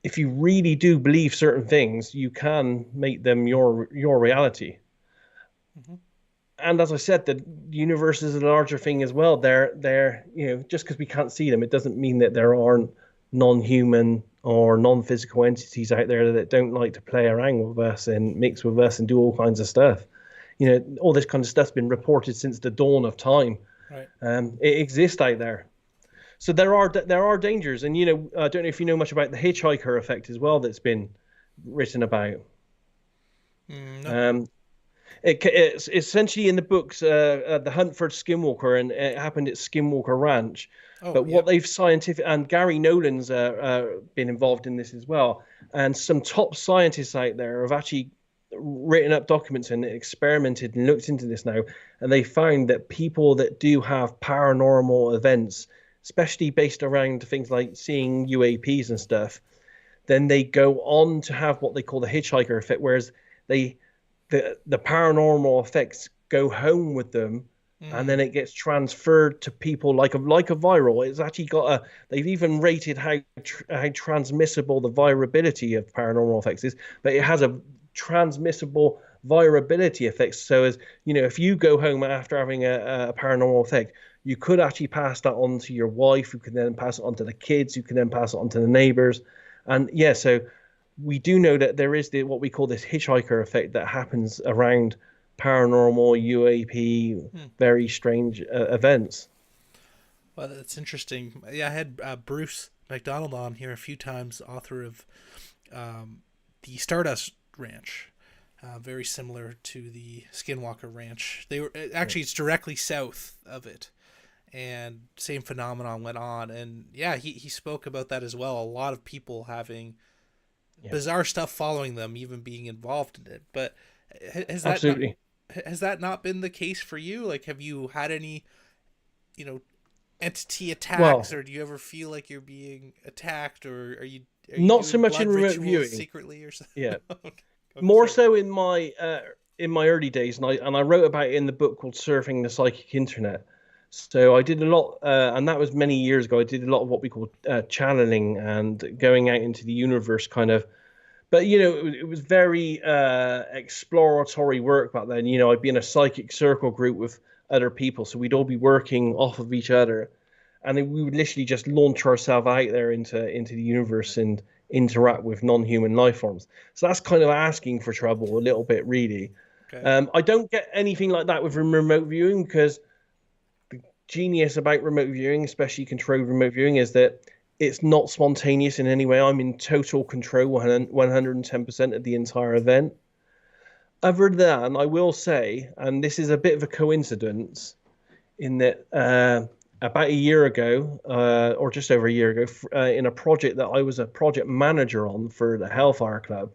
if you really do believe certain things, you can make them your reality. Hmm. And as I said, the universe is a larger thing as well. They're just because we can't see them, it doesn't mean that there aren't non-human or non-physical entities out there that don't like to play around with us and mix with us and do all kinds of stuff. All this kind of stuff's been reported since the dawn of time. Right. It exists out there. So there are dangers, and I don't know if you know much about the hitchhiker effect as well that's been written about. No. Um, it's essentially in the books, The Hunt for Skinwalker, and it happened at Skinwalker Ranch. Oh, But what yep. they've scientific and Gary Nolan's been involved in this as well, and some top scientists out there have actually written up documents and experimented and looked into this now, and they found that people that do have paranormal events, especially based around things like seeing UAPs and stuff, then they go on to have what they call the hitchhiker effect, whereas they the paranormal effects go home with them, and then Mm. it gets transferred to people like a viral. It's actually got a. They've even rated how transmissible the virability of paranormal effects is, but it has a transmissible virability effects. So as if you go home after having a paranormal effect, you could actually pass that on to your wife, who can then pass it on to the kids, who can then pass it on to the neighbors, and yeah, so we do know that there is what we call this hitchhiker effect that happens around paranormal UAP, Hmm. very strange events. Well, that's interesting. Yeah, I had Bruce McDonald on here a few times, author of the Stardust Ranch. Very similar to the Skinwalker Ranch. They were actually it's directly south of it, and same phenomenon went on. And yeah, he spoke about that as well. A lot of people having Yeah, bizarre stuff following them, even being involved in it. But has that not absolutely. has that not been the case for you? Like, have you had any, you know, entity attacks, Well, or do you ever feel like you're being attacked, or are you not so doing much in blood remote rituals viewing. secretly or something? Yeah, Okay, more sorry. so in my early days, and I wrote about it in the book called Surfing the Psychic Internet. So I did a lot, and that was many years ago. I did a lot of what we call channeling and going out into the universe, kind of. But it was very exploratory work back then. I'd be in a psychic circle group with other people, so we'd all be working off of each other, and then we would literally just launch ourselves out there into the universe and interact with non-human life forms. So that's kind of asking for trouble a little bit, really. Okay. I don't get anything like that with remote viewing, because genius about remote viewing, especially controlled remote viewing, is that it's not spontaneous in any way. I'm in total control 110% of the entire event. Other than, I will say, and this is a bit of a coincidence, in that about a year ago, or just over a year ago, in a project that I was a project manager on for the Hellfire Club,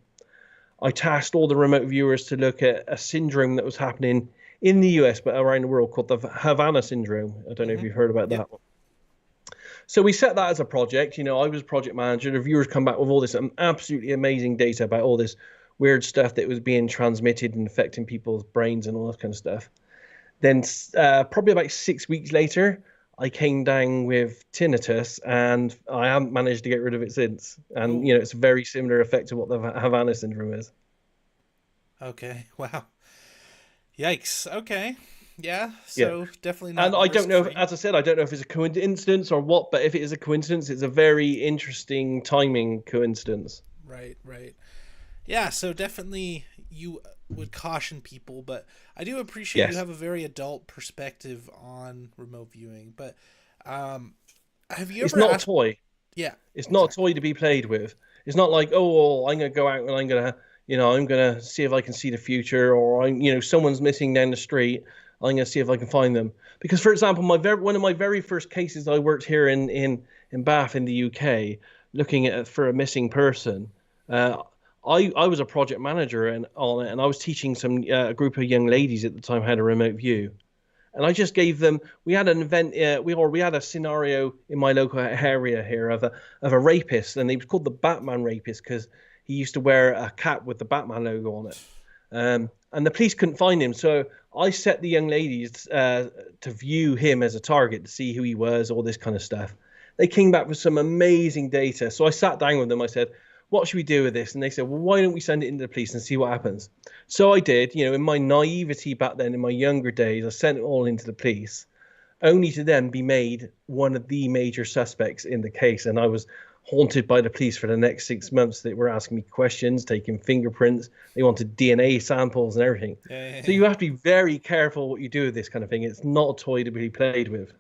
I tasked all the remote viewers to look at a syndrome that was happening in the US, but around the world, called the Havana syndrome. I don't know if Mm-hmm. you've heard about Yep. that. So we set that as a project. I was project manager. The viewers come back with all this absolutely amazing data about all this weird stuff that was being transmitted and affecting people's brains and all that kind of stuff. Then, probably about 6 weeks later, I came down with tinnitus, and I haven't managed to get rid of it since. And Oh. it's a very similar effect to what the Havana syndrome is. Okay. Wow. Yikes. Okay. Yeah. Yeah. So definitely And not I don't risk know, free. as I said, I don't know if it's a coincidence or what, but if it is a coincidence, it's a very interesting timing coincidence. Right. Right. Yeah. So definitely you would caution people, but I do appreciate you Yes. have a very adult perspective on remote viewing. But um, have you It's ever not a asked? toy. Yeah. It's not a Exactly. toy to be played with. It's not like, oh, well, I'm going to go out and I'm going to see if I can see the future, or someone's missing down the street. I'm going to see if I can find them. Because, for example, one of my very first cases, I worked here in Bath in the UK, looking at for a missing person. Uh, I was a project manager on it, and I was teaching a group of young ladies at the time how to remote view. And I just gave them. We had an event. We had a scenario in my local area here of a rapist, and he was called the Batman rapist because he used to wear a cap with the Batman logo on it. And the police couldn't find him, so I set the young ladies to view him as a target, to see who he was, all this kind of stuff. They came back with some amazing data. So I sat down with them. I said, "What should we do with this?" And they said, "Well, why don't we send it into the police and see what happens?" So I did. In my naivety back then, in my younger days, I sent it all into the police, only to then be made one of the major suspects in the case. And I was haunted by the police for the next 6 months. They were asking me questions, taking fingerprints. They wanted DNA samples and everything. So you have to be very careful what you do with this kind of thing. It's not a toy to be played with.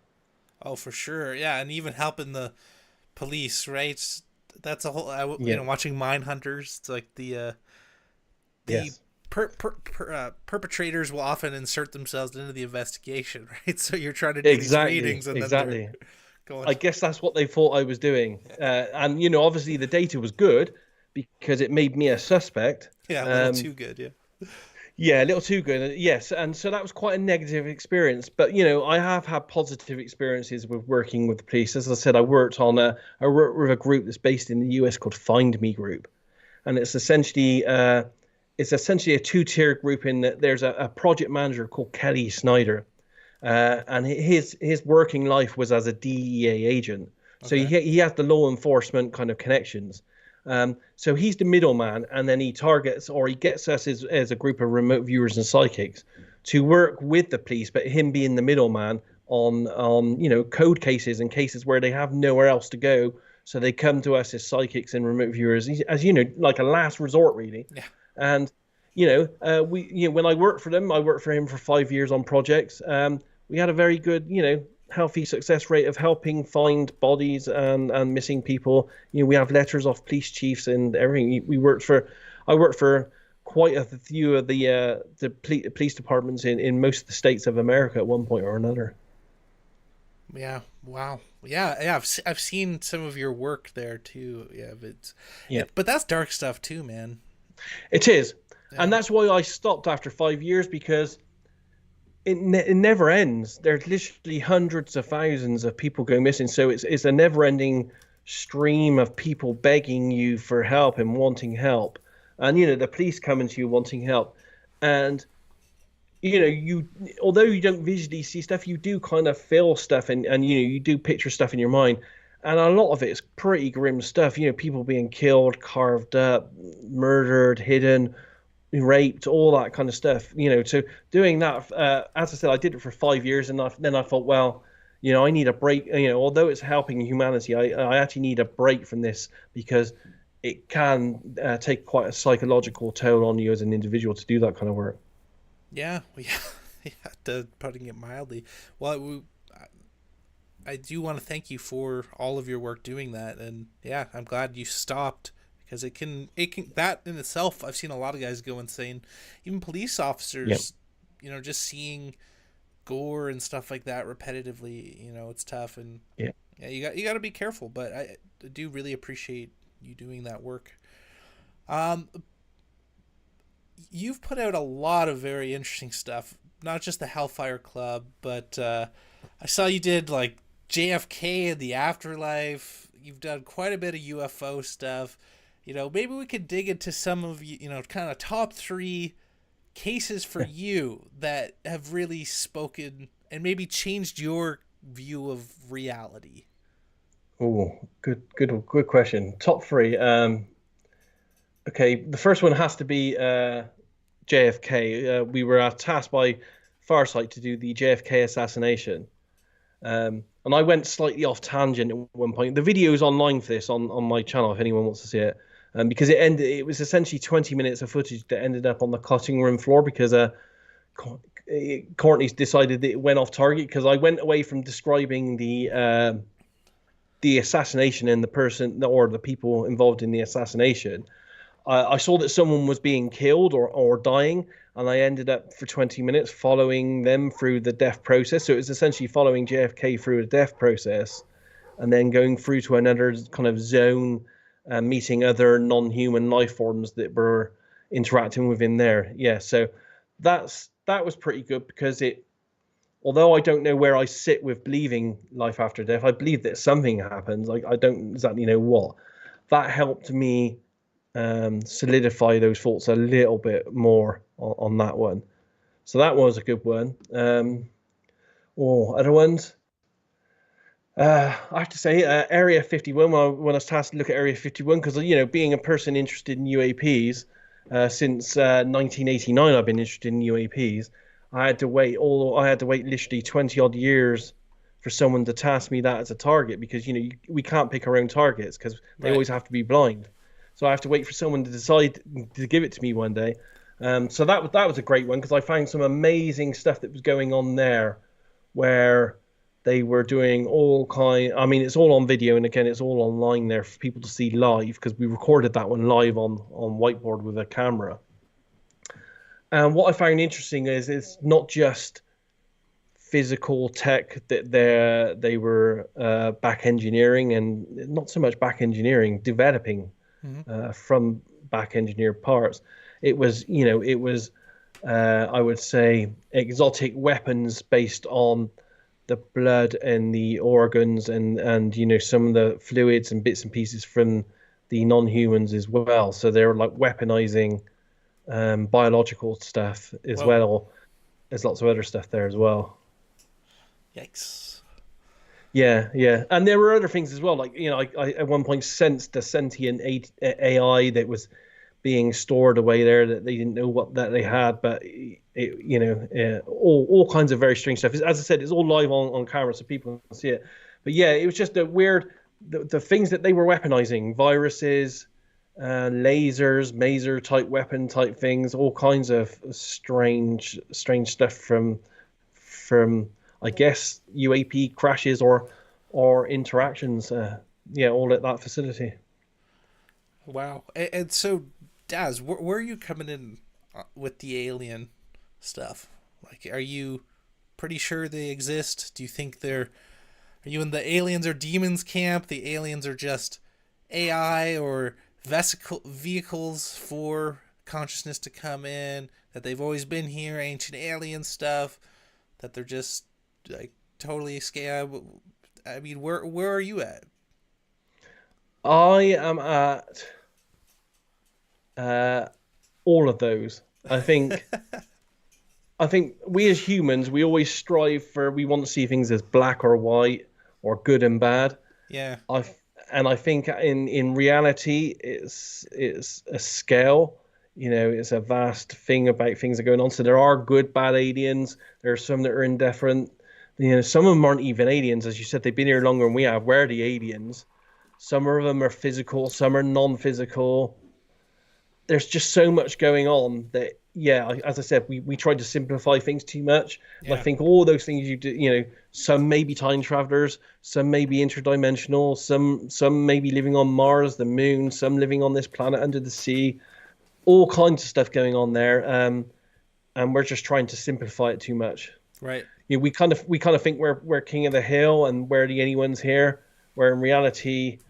Oh, for sure. Yeah, and even helping the police, right? That's a whole. Yeah. Watching Mindhunters. It's like the Yes. perpetrators will often insert themselves into the investigation, right? So you're trying to do these Exactly. readings, and then Exactly. they're going. I guess that's what they thought I was doing. And, obviously the data was good because it made me a suspect. Yeah, a little too good. Yeah. Yeah, a little too good. Yes. And so that was quite a negative experience. But, I have had positive experiences with working with the police. As I said, I worked with a group that's based in the US called Find Me Group. And it's essentially a two-tier group in that there's a project manager called Kelly Snyder. And his working life was as a DEA agent. So he has the law enforcement kind of connections. So he's the middleman, and then he gets us as a group of remote viewers and psychics to work with the police, but him being the middleman on code cases and cases where they have nowhere else to go. So they come to us as psychics and remote viewers, as like a last resort, really. Yeah. And when I worked for them, I worked for him for 5 years on projects. We had a very good, healthy success rate of helping find bodies and missing people. We have letters off police chiefs and everything. I worked for quite a few of the police departments in most of the states of America at one point or another. Yeah. Wow. Yeah. I've seen some of your work there too. Yeah. But that's dark stuff too, man. It is. Yeah. And that's why I stopped after 5 years, because it never ends. There's literally hundreds of thousands of people go missing. So it's a never-ending stream of people begging you for help and wanting help. And, the police coming to you wanting help. And, although you don't visually see stuff, you do kind of feel stuff and you do picture stuff in your mind. And a lot of it is pretty grim stuff. People being killed, carved up, murdered, hidden, raped, all that kind of stuff. So doing that, as I said, I did it for 5 years, and then I thought, well, I need a break. Although it's helping humanity, I actually need a break from this, because it can take quite a psychological toll on you as an individual to do that kind of work. Yeah, putting it mildly. Well, I do want to thank you for all of your work doing that, and yeah, I'm glad you stopped. Because it can that in itself, I've seen a lot of guys go insane. Even police officers, just seeing gore and stuff like that repetitively, it's tough. And you got to be careful. But I do really appreciate you doing that work. You've put out a lot of very interesting stuff, not just the Hellfire Club, but I saw you did like JFK and the Afterlife. You've done quite a bit of UFO stuff. Maybe we could dig into some of kind of top 3 cases for you that have really spoken and maybe changed your view of reality. Oh, good question. Top 3. Okay, the first one has to be JFK. We were tasked by Farsight to do the JFK assassination. And I went slightly off tangent at one point. The video is online for this on my channel if anyone wants to see it. Because it was essentially 20 minutes of footage that ended up on the cutting room floor, because Courtney's decided that it went off target, because I went away from describing the assassination and the person or the people involved in the assassination. I saw that someone was being killed or dying, and I ended up for 20 minutes following them through the death process. So it was essentially following JFK through the death process, and then going through to another kind of zone, meeting other non-human life forms that were interacting within there. Yeah, so that was pretty good, because although I don't know where I sit with believing life after death, I believe that something happens. Like, I don't exactly know what. That helped me solidify those thoughts a little bit more on that one. So that was a good one. Other ones. I have to say, Area 51, when I was tasked to look at Area 51, because, being a person interested in UAPs, since 1989, I've been interested in UAPs. I had to wait literally 20 odd years for someone to task me that as a target, because we can't pick our own targets because they Right. always have to be blind. So I have to wait for someone to decide to give it to me one day. So that was a great one, because I found some amazing stuff that was going on there, where they were doing all kind. I mean, it's all on video, and again, it's all online there for people to see live, because we recorded that one live on whiteboard with a camera. And what I found interesting is it's not just physical tech that they were back engineering, and not so much back engineering, developing Hmm. from back engineered parts. It was I would say exotic weapons based on the blood and the organs, and some of the fluids and bits and pieces from the non-humans as well. So they're like weaponizing biological stuff as Whoa. well. There's lots of other stuff there as well. Yikes. Yeah, yeah, and there were other things as well. Like, I at one point sensed a sentient AI that was being stored away there, that they didn't know what that they had, but all kinds of very strange stuff. As I said, it's all live on camera, so people can see it. But yeah, it was just a weird, the things that they were weaponizing: viruses, lasers, maser type weapon type things, all kinds of strange stuff from I guess UAP crashes or interactions. Yeah, all at that facility. Wow. And so, Daz, where are you coming in with the alien stuff? Like, are you pretty sure they exist? Do you think they're. Are you in the aliens or demons camp? The aliens are just AI or vehicles for consciousness to come in, that they've always been here, ancient alien stuff, that they're just like totally scam. I mean, where are you at? I am at uh, all of those. I think we as humans, we always strive for, we want to see things as black or white, or good and bad. Yeah. I and I think in reality, it's a scale. It's a vast thing about things that are going on. So there are good, bad aliens. There are some that are indifferent. Some of them aren't even aliens, as you said. They've been here longer than we have. We're the aliens. Some of them are physical. Some are non-physical. There's just so much going on that, yeah, as I said, we tried to simplify things too much. And I Yeah. think all those things you do, some may be time travelers, some may be interdimensional, some may be living on Mars, the moon, some living on this planet under the sea, all kinds of stuff going on there. And we're just trying to simplify it too much. Right. We kind of think we're king of the hill and we're the only ones here, where in reality,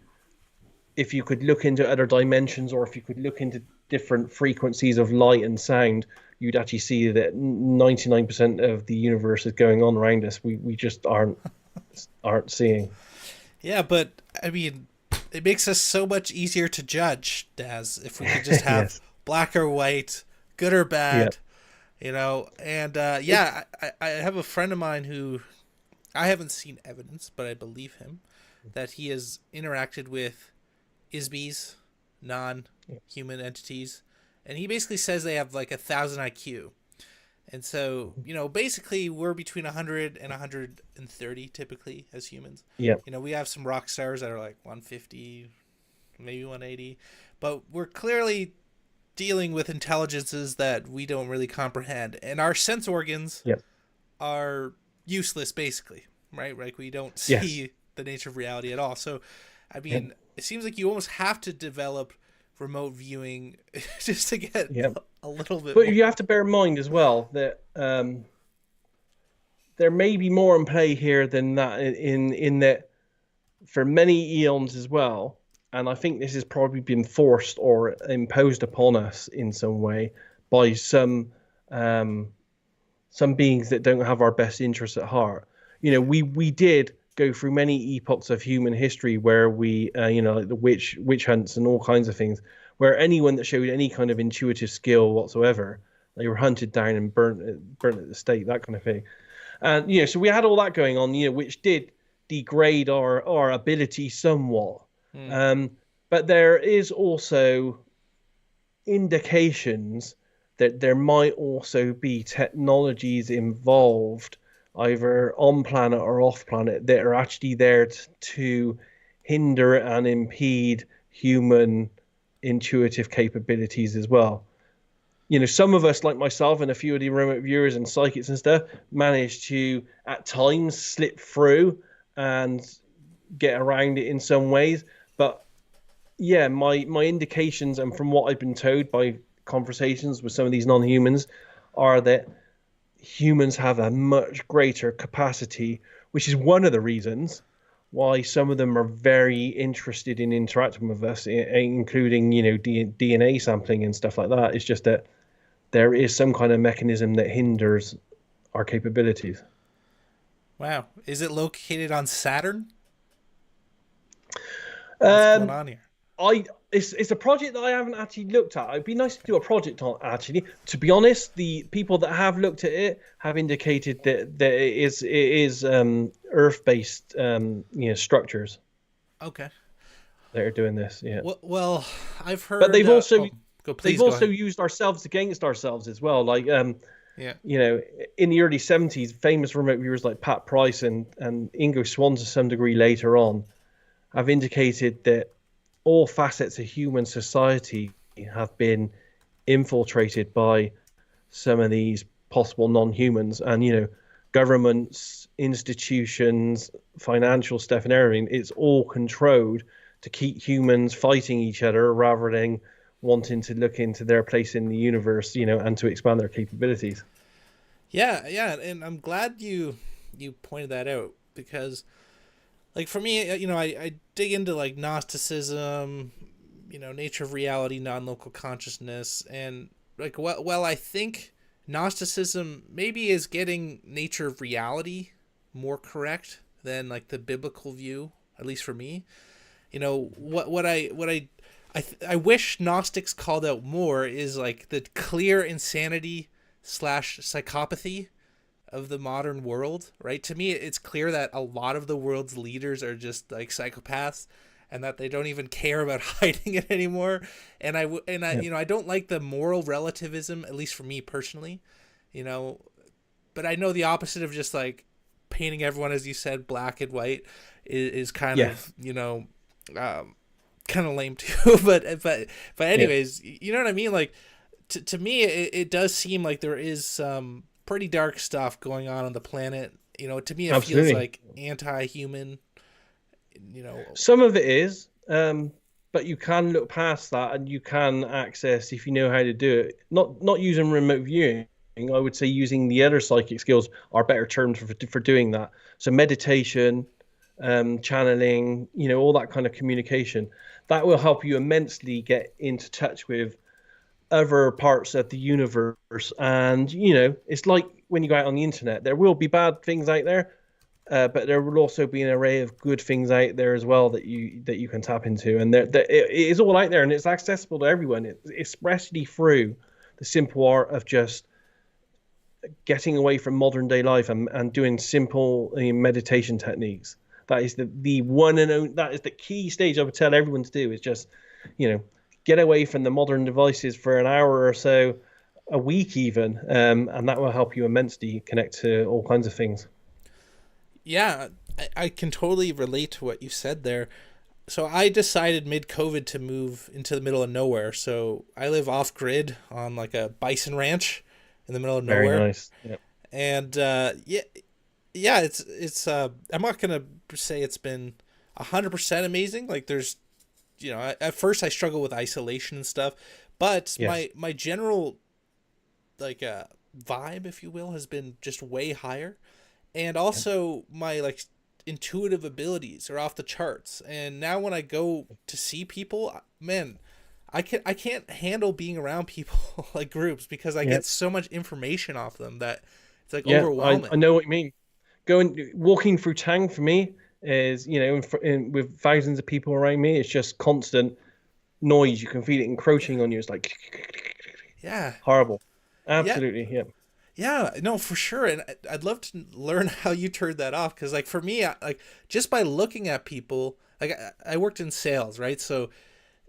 if you could look into other dimensions, or if you could look into different frequencies of light and sound, you'd actually see that 99% of the universe is going on around us. We just aren't seeing. Yeah, but I mean, it makes us so much easier to judge, Daz, if we could just have Yes. black or white, good or Yeah. bad, And It, yeah, I have a friend of mine who I haven't seen evidence, but I believe him that he has interacted with ISBs, non-human entities, and he basically says they have like 1,000 IQ. And so, basically we're between 100 and 130 typically as humans. yeah. We have some rock stars that are like 150, maybe 180, but we're clearly dealing with intelligences that we don't really comprehend. And our sense organs Yeah. are useless basically, right? Like we don't Yes. see the nature of reality at all. So, I Yeah. mean, it seems like you almost have to develop remote viewing just to get Yeah. a little bit But more. you have to bear in mind as well that there may be more in play here than that, in that for many eons as well. And I think this has probably been forced or imposed upon us in some way by um, some beings that don't have our best interests at heart. We did go through many epochs of human history where we, like the witch hunts and all kinds of things, where anyone that showed any kind of intuitive skill whatsoever, they were hunted down and burnt at the stake, that kind of thing. And so we had all that going on, which did degrade our ability somewhat. Hmm. Um, but there is also indications that there might also be technologies involved either on planet or off planet, that are actually there to hinder and impede human intuitive capabilities as well. Some of us, like myself and a few of the remote viewers and psychics and stuff, manage to at times slip through and get around it in some ways. But yeah, my indications, and from what I've been told by conversations with some of these non-humans, are that humans have a much greater capacity, which is one of the reasons why some of them are very interested in interacting with us, including DNA sampling and stuff like that. It's just that there is some kind of mechanism that hinders our capabilities. Wow. Is it located on Saturn? What's going Um, on here? it's a project that I haven't actually looked at. It'd be nice to do a project on actually. To be honest, the people that have looked at it have indicated that it is Earth based structures Okay. that are doing this. Yeah, Well, I've but heard. they've also Please go ahead. used ourselves against ourselves as well. Like Yeah. in the early 70s, famous remote viewers like Pat Price and Ingo Swann to some degree later on have indicated that all facets of human society have been infiltrated by some of these possible non-humans, and governments, institutions, financial stuff and everything, it's all controlled to keep humans fighting each other rather than wanting to look into their place in the universe, and to expand their capabilities. Yeah, yeah, and I'm glad you pointed that out because, like, for me, I dig into like Gnosticism, nature of reality, non-local consciousness, and like, well, I think Gnosticism maybe is getting nature of reality more correct than like the biblical view, at least for me. What I wish Gnostics called out more is like the clear insanity slash psychopathy of the modern world, right? To me, it's clear that a lot of the world's leaders are just like psychopaths, and that they don't even care about hiding it anymore. Yeah. I don't like the moral relativism, at least for me personally, you know. But I know the opposite of just like painting everyone, as you said, black and white, is kind Yeah. of kind of lame too. But Yeah. anyways, you know what I mean? Like to me, it does seem like there is some pretty dark stuff going on the planet. To me, it feels Absolutely. like anti-human. You know, Some of it is, but you can look past that and you can access, if you know how to do it. Not using remote viewing. I would say using the other psychic skills are better terms for doing that. So meditation, channeling, all that kind of communication. That will help you immensely get into touch with other parts of the universe. And it's like when you go out on the internet, there will be bad things out there, but there will also be an array of good things out there as well that you can tap into, and it is all out there, and it's accessible to everyone. Especially through the simple art of just getting away from modern day life and doing simple meditation techniques. That is the one and only, that is the key stage I would tell everyone to do, is just get away from the modern devices for an hour or so a week even, and that will help you immensely connect to all kinds of things. yeah, I can totally relate to what you said there. So I decided mid-COVID to move into the middle of nowhere. So I live off grid on like a bison ranch in the middle of Very nowhere, nice. Yeah. and yeah, it's I'm not gonna say it's been 100% amazing. Like there's at first I struggle with isolation and stuff, but Yes. my general like vibe, if you will, has been just way higher, and Yeah. also my like intuitive abilities are off the charts. And now when I go to see people, man, I can't handle being around people like groups because I Yeah. get so much information off them that it's like Yeah. I overwhelming. know what you mean. Walking through Tang for me is, with thousands of people around me, it's just constant noise. You can feel it encroaching on you. It's like Yeah. horrible. Yeah. Absolutely. Yeah. Yeah, no, for sure. And I'd love to learn how you turned that off. Because, like, for me, like, just by looking at people, like, I worked in sales, right? So,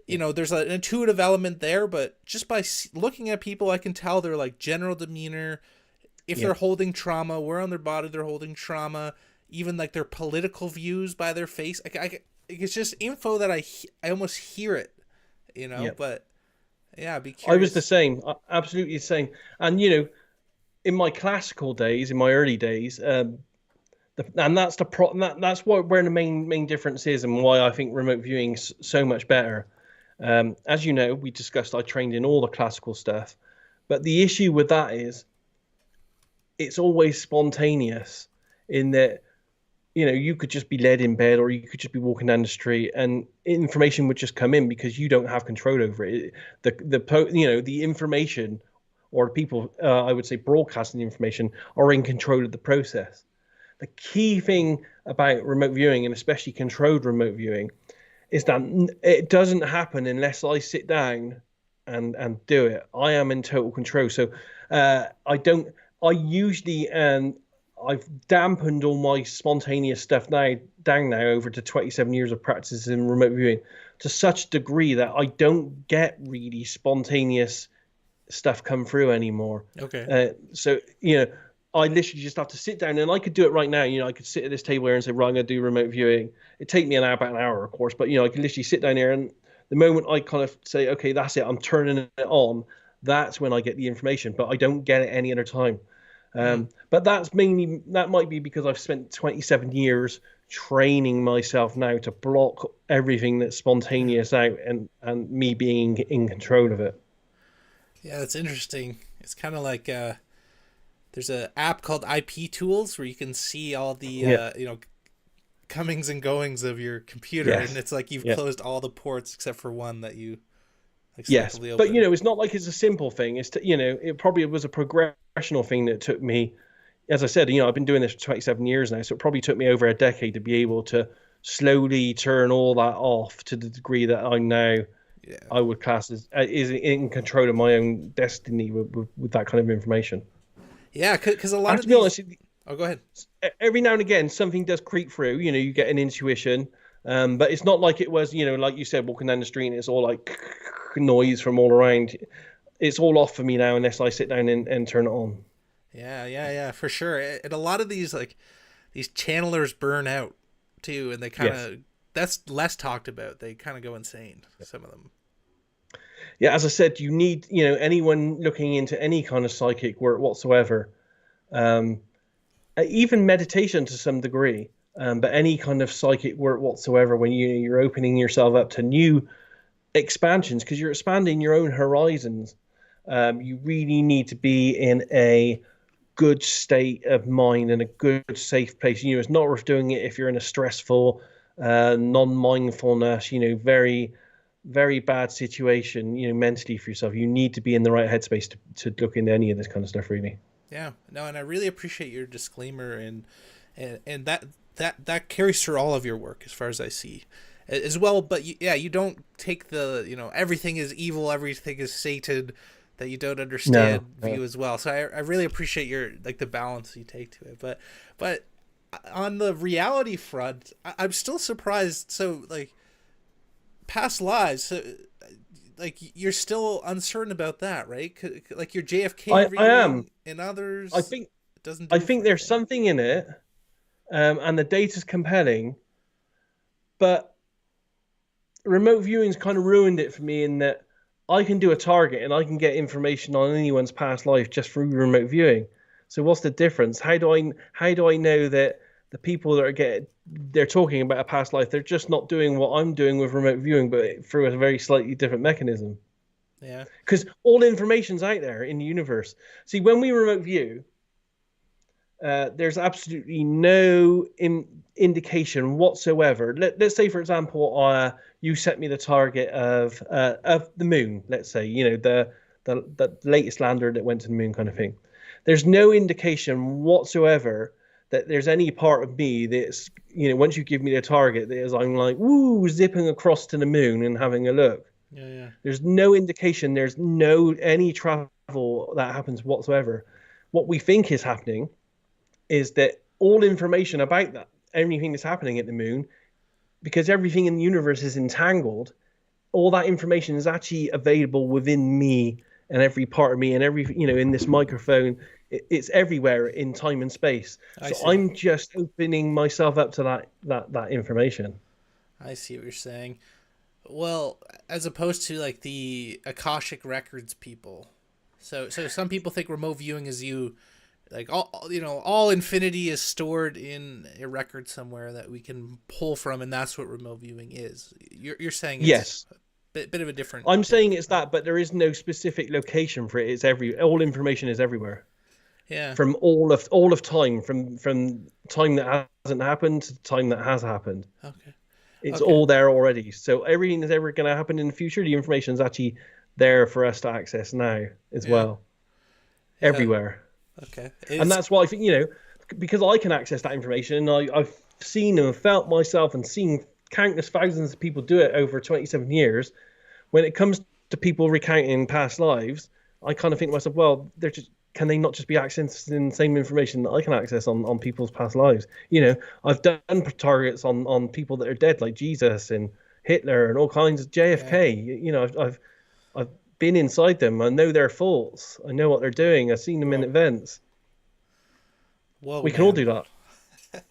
there's an intuitive element there, but just by looking at people, I can tell their, like, general demeanor, if they're holding trauma, where on their body they're holding trauma, even like their political views by their face. It's just info that I almost hear it, Yeah. But yeah, I'd be I was curious. the same, absolutely the same. And in my classical days, in my early days, and that's that's where the main difference is, and why I think remote viewing's so much better. As you know, we discussed, I trained in all the classical stuff, but the issue with that is it's always spontaneous, in that you could just be led in bed, or you could just be walking down the street, and information would just come in because you don't have control over it. The information, or people, I would say, broadcasting the information, are in control of the process. The key thing about remote viewing, and especially controlled remote viewing, is that it doesn't happen unless I sit down and do it. I am in total control. So I don't. I usually, and I've dampened all my spontaneous stuff down over to 27 years of practice in remote viewing, to such a degree that I don't get really spontaneous stuff come through anymore. Okay. So I literally just have to sit down, and I could do it right now. I could sit at this table here and say, right, I'm going to do remote viewing. It'd take me about an hour, of course, but I could literally sit down here, and the moment I kind of say, okay, that's it, I'm turning it on, that's when I get the information, but I don't get it any other time. But that might be because I've spent 27 years training myself now to block everything that's spontaneous out, and me being in control of it. Yeah, that's interesting. It's kind of like there's an app called IP Tools where you can see all the comings and goings of your computer, Yes. and it's like you've Yeah. closed all the ports except for one that you Yes, selectively but open. it's not like it's a simple thing. It probably was a progressional thing that took me, as I said, I've been doing this for 27 years now, so it probably took me over a decade to be able to slowly turn all that off to the degree that I'm now, Yeah. I would class as is in control of my own destiny with that kind of information. Yeah, because a lot And of to be these. honest, Oh, go ahead. every now and again something does creep through. You get an intuition, but it's not like it was, like you said, walking down the street and it's all like noise from all around. It's all off for me now unless I sit down and turn it on. Yeah, for sure. And a lot of these channelers burn out too, and they kind Yes. of that's less talked about. They kind of go insane. Some of them. Yeah, as I said, you need, anyone looking into any kind of psychic work whatsoever, um, even meditation to some degree, but any kind of psychic work whatsoever, when you're opening yourself up to new expansions, because you're expanding your own horizons, you really need to be in a good state of mind and a good, safe place. It's not worth doing it if you're in a stressful, non-mindfulness, very, very bad situation, mentally for yourself. You need to be in the right headspace to look into any of this kind of stuff, really. Yeah, no, and I really appreciate your disclaimer, and that carries through all of your work as far as I see, as well. But you don't take the everything is evil, everything is Satan, that you don't understand No. view as well. So I really appreciate your the balance you take to it. But on the reality front, I'm still surprised. So past lives. So, you're still uncertain about that, right? Like your JFK I am. reading and others, I think it doesn't. Do I it think for there's everything. something in it, and the data's compelling, but remote viewing's kind of ruined it for me, in that I can do a target and I can get information on anyone's past life just through remote viewing. So what's the difference? How do I know that the people that they're talking about a past life, they're just not doing what I'm doing with remote viewing, but through a very slightly different mechanism? Yeah. Because all information's out there in the universe. See, when we remote view, there's absolutely no indication whatsoever. Let's say, for example, you set me the target of the moon. Let's say, the latest lander that went to the moon, kind of thing. There's no indication whatsoever that there's any part of me that's, once you give me the target, that is, I'm like, woo, zipping across to the moon and having a look. Yeah. There's no indication. There's any travel that happens whatsoever. What we think is happening is that all information about that, everything that's happening at the moon, because everything in the universe is entangled, all that information is actually available within me and every part of me and every, in this microphone, it's everywhere in time and space. I So see. I'm just opening myself up to that information. I see what you're saying. Well, as opposed to like the Akashic Records people. So some people think remote viewing is you like all infinity is stored in a record somewhere that we can pull from, and that's what remote viewing is. You're saying it's Yes. a bit of a different I'm take. saying it's that, but there is no specific location for it. It's all information is everywhere. Yeah. From all of time, from time that hasn't happened to time that has happened. Okay. It's Okay. all there already. So everything that's ever going to happen in the future, the information is actually there for us to access now as Yeah. well. Yeah. Everywhere. Okay. And that's why I think, because I can access that information, and I've seen and felt myself and seen countless thousands of people do it over 27 years. When it comes to people recounting past lives, I kind of think to myself, well, can they not just be accessing the same information that I can access on people's past lives? I've done targets on people that are dead, like Jesus and Hitler and all kinds of JFK. Yeah. I've been inside them. I know their faults. I know what they're doing. I've seen them in Whoa. events. Whoa, We can all man. do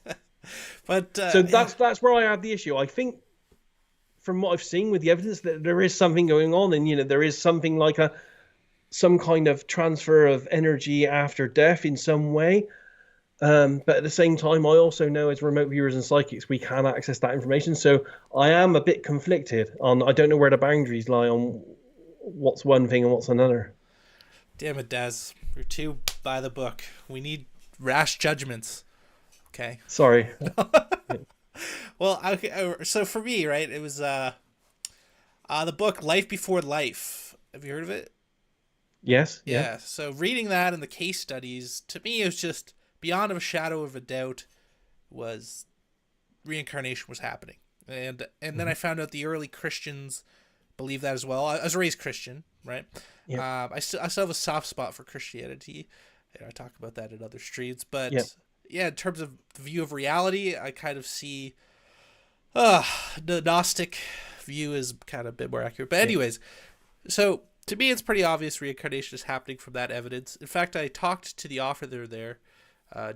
that. But So that's where I have the issue. I think from what I've seen with the evidence that there is something going on, and there is something like some kind of transfer of energy after death in some way. But at the same time, I also know as remote viewers and psychics, we can access that information. So I am a bit conflicted on, I don't know where the boundaries lie on what's one thing and what's another. damn it, Daz. You're too by the book. We need rash judgments. Okay. Sorry. Well, okay, so for me, right, it was the book Life Before Life. Have you heard of it? Yes. Yeah. So reading that and the case studies, to me, it was just beyond a shadow of a doubt was reincarnation was happening. And then I found out the early Christians believe that as well. I was raised Christian, right? Yeah. I still have a soft spot for Christianity. I talk about that in other streets, but yeah, in terms of the view of reality, I kind of see the Gnostic view is kind of a bit more accurate. But anyways, so to me, it's pretty obvious reincarnation is happening from that evidence. In fact, I talked to the author there,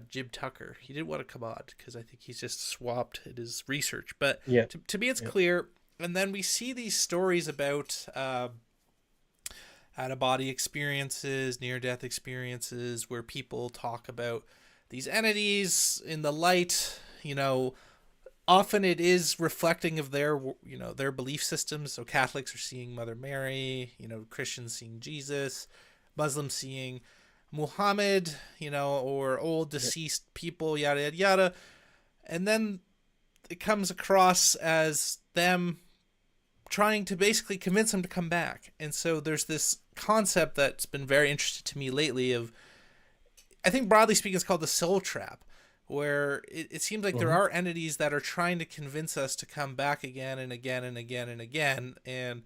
Jim Tucker. He didn't want to come on because I think he's just swamped in his research. But to me, it's clear. And then we see these stories about out-of-body experiences, near-death experiences, where people talk about these entities in the light. Often it is reflecting of their belief systems. So Catholics are seeing Mother Mary, Christians seeing Jesus, Muslims seeing Muhammad, or old deceased people, yada, yada, yada. And then it comes across as them trying to basically convince them to come back. And so there's this concept that's been very interesting to me lately of, I think broadly speaking, it's called the soul trap, where it seems like there are entities that are trying to convince us to come back again and again and again and again. And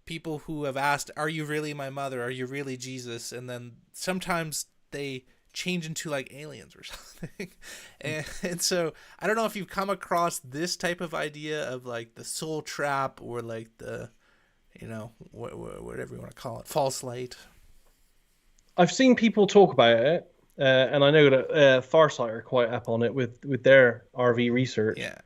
people who have asked, are you really my mother? Are you really Jesus? And then sometimes they change into like aliens or something. and so I don't know if you've come across this type of idea of like the soul trap or like the, whatever you want to call it, false light. I've seen people talk about it. And I know that Farsight are quite up on it with their RV research. Yeah.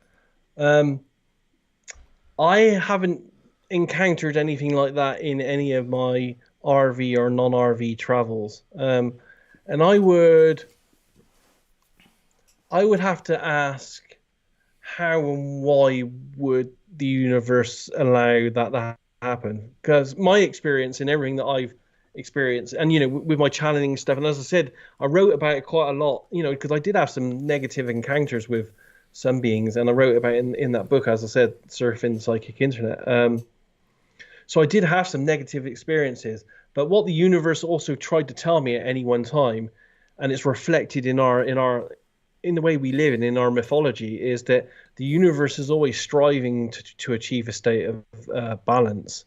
I haven't encountered anything like that in any of my RV or non-RV travels. And I would have to ask how and why would the universe allow that to happen? Because my experience in everything that I've experience and with my channeling stuff, and as I said, I wrote about it quite a lot, because I did have some negative encounters with some beings, and I wrote about it in that book, as I said, Surfing the Psychic Internet. So I did have some negative experiences, but what the universe also tried to tell me at any one time, and it's reflected in the way we live and in our mythology, is that the universe is always striving to achieve a state of balance.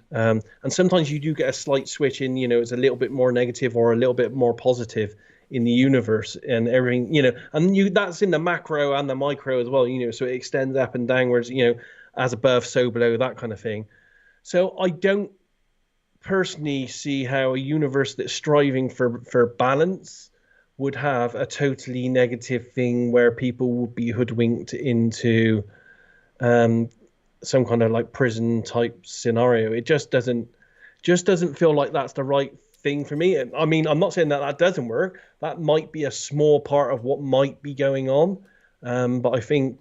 And sometimes you do get a slight switch in, it's a little bit more negative or a little bit more positive in the universe and everything, and that's in the macro and the micro as well, so it extends up and downwards, as above, so below, that kind of thing. So I don't personally see how a universe that's striving for balance would have a totally negative thing where people would be hoodwinked into um, some kind of like prison type scenario. It just doesn't feel like that's the right thing for me. I mean, I'm not saying that that doesn't work. That might be a small part of what might be going on, but I think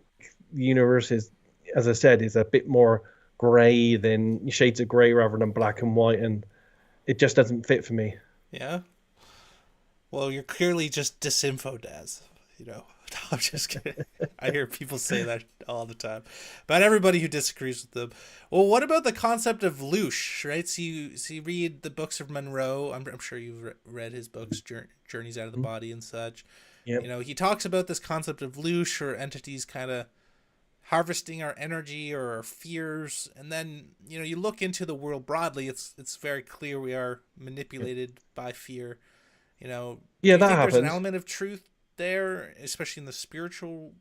the universe is, as I said, is a bit more grey than shades of grey rather than black and white, and it just doesn't fit for me. Yeah. Well, you're clearly just disinfo, Daz. You know, I'm just kidding. I hear people say that all the time about everybody who disagrees with them. Well, what about the concept of loosh, right? So you read the books of Monroe. I'm sure you've read his books, Journeys Out of the Body and such. You Yep. know, he talks about this concept of loosh, or entities kind of harvesting our energy or our fears, and then you look into the world broadly. It's very clear we are manipulated by fear. Do Yeah, you that think there's an happens. element of truth there, especially in the spiritual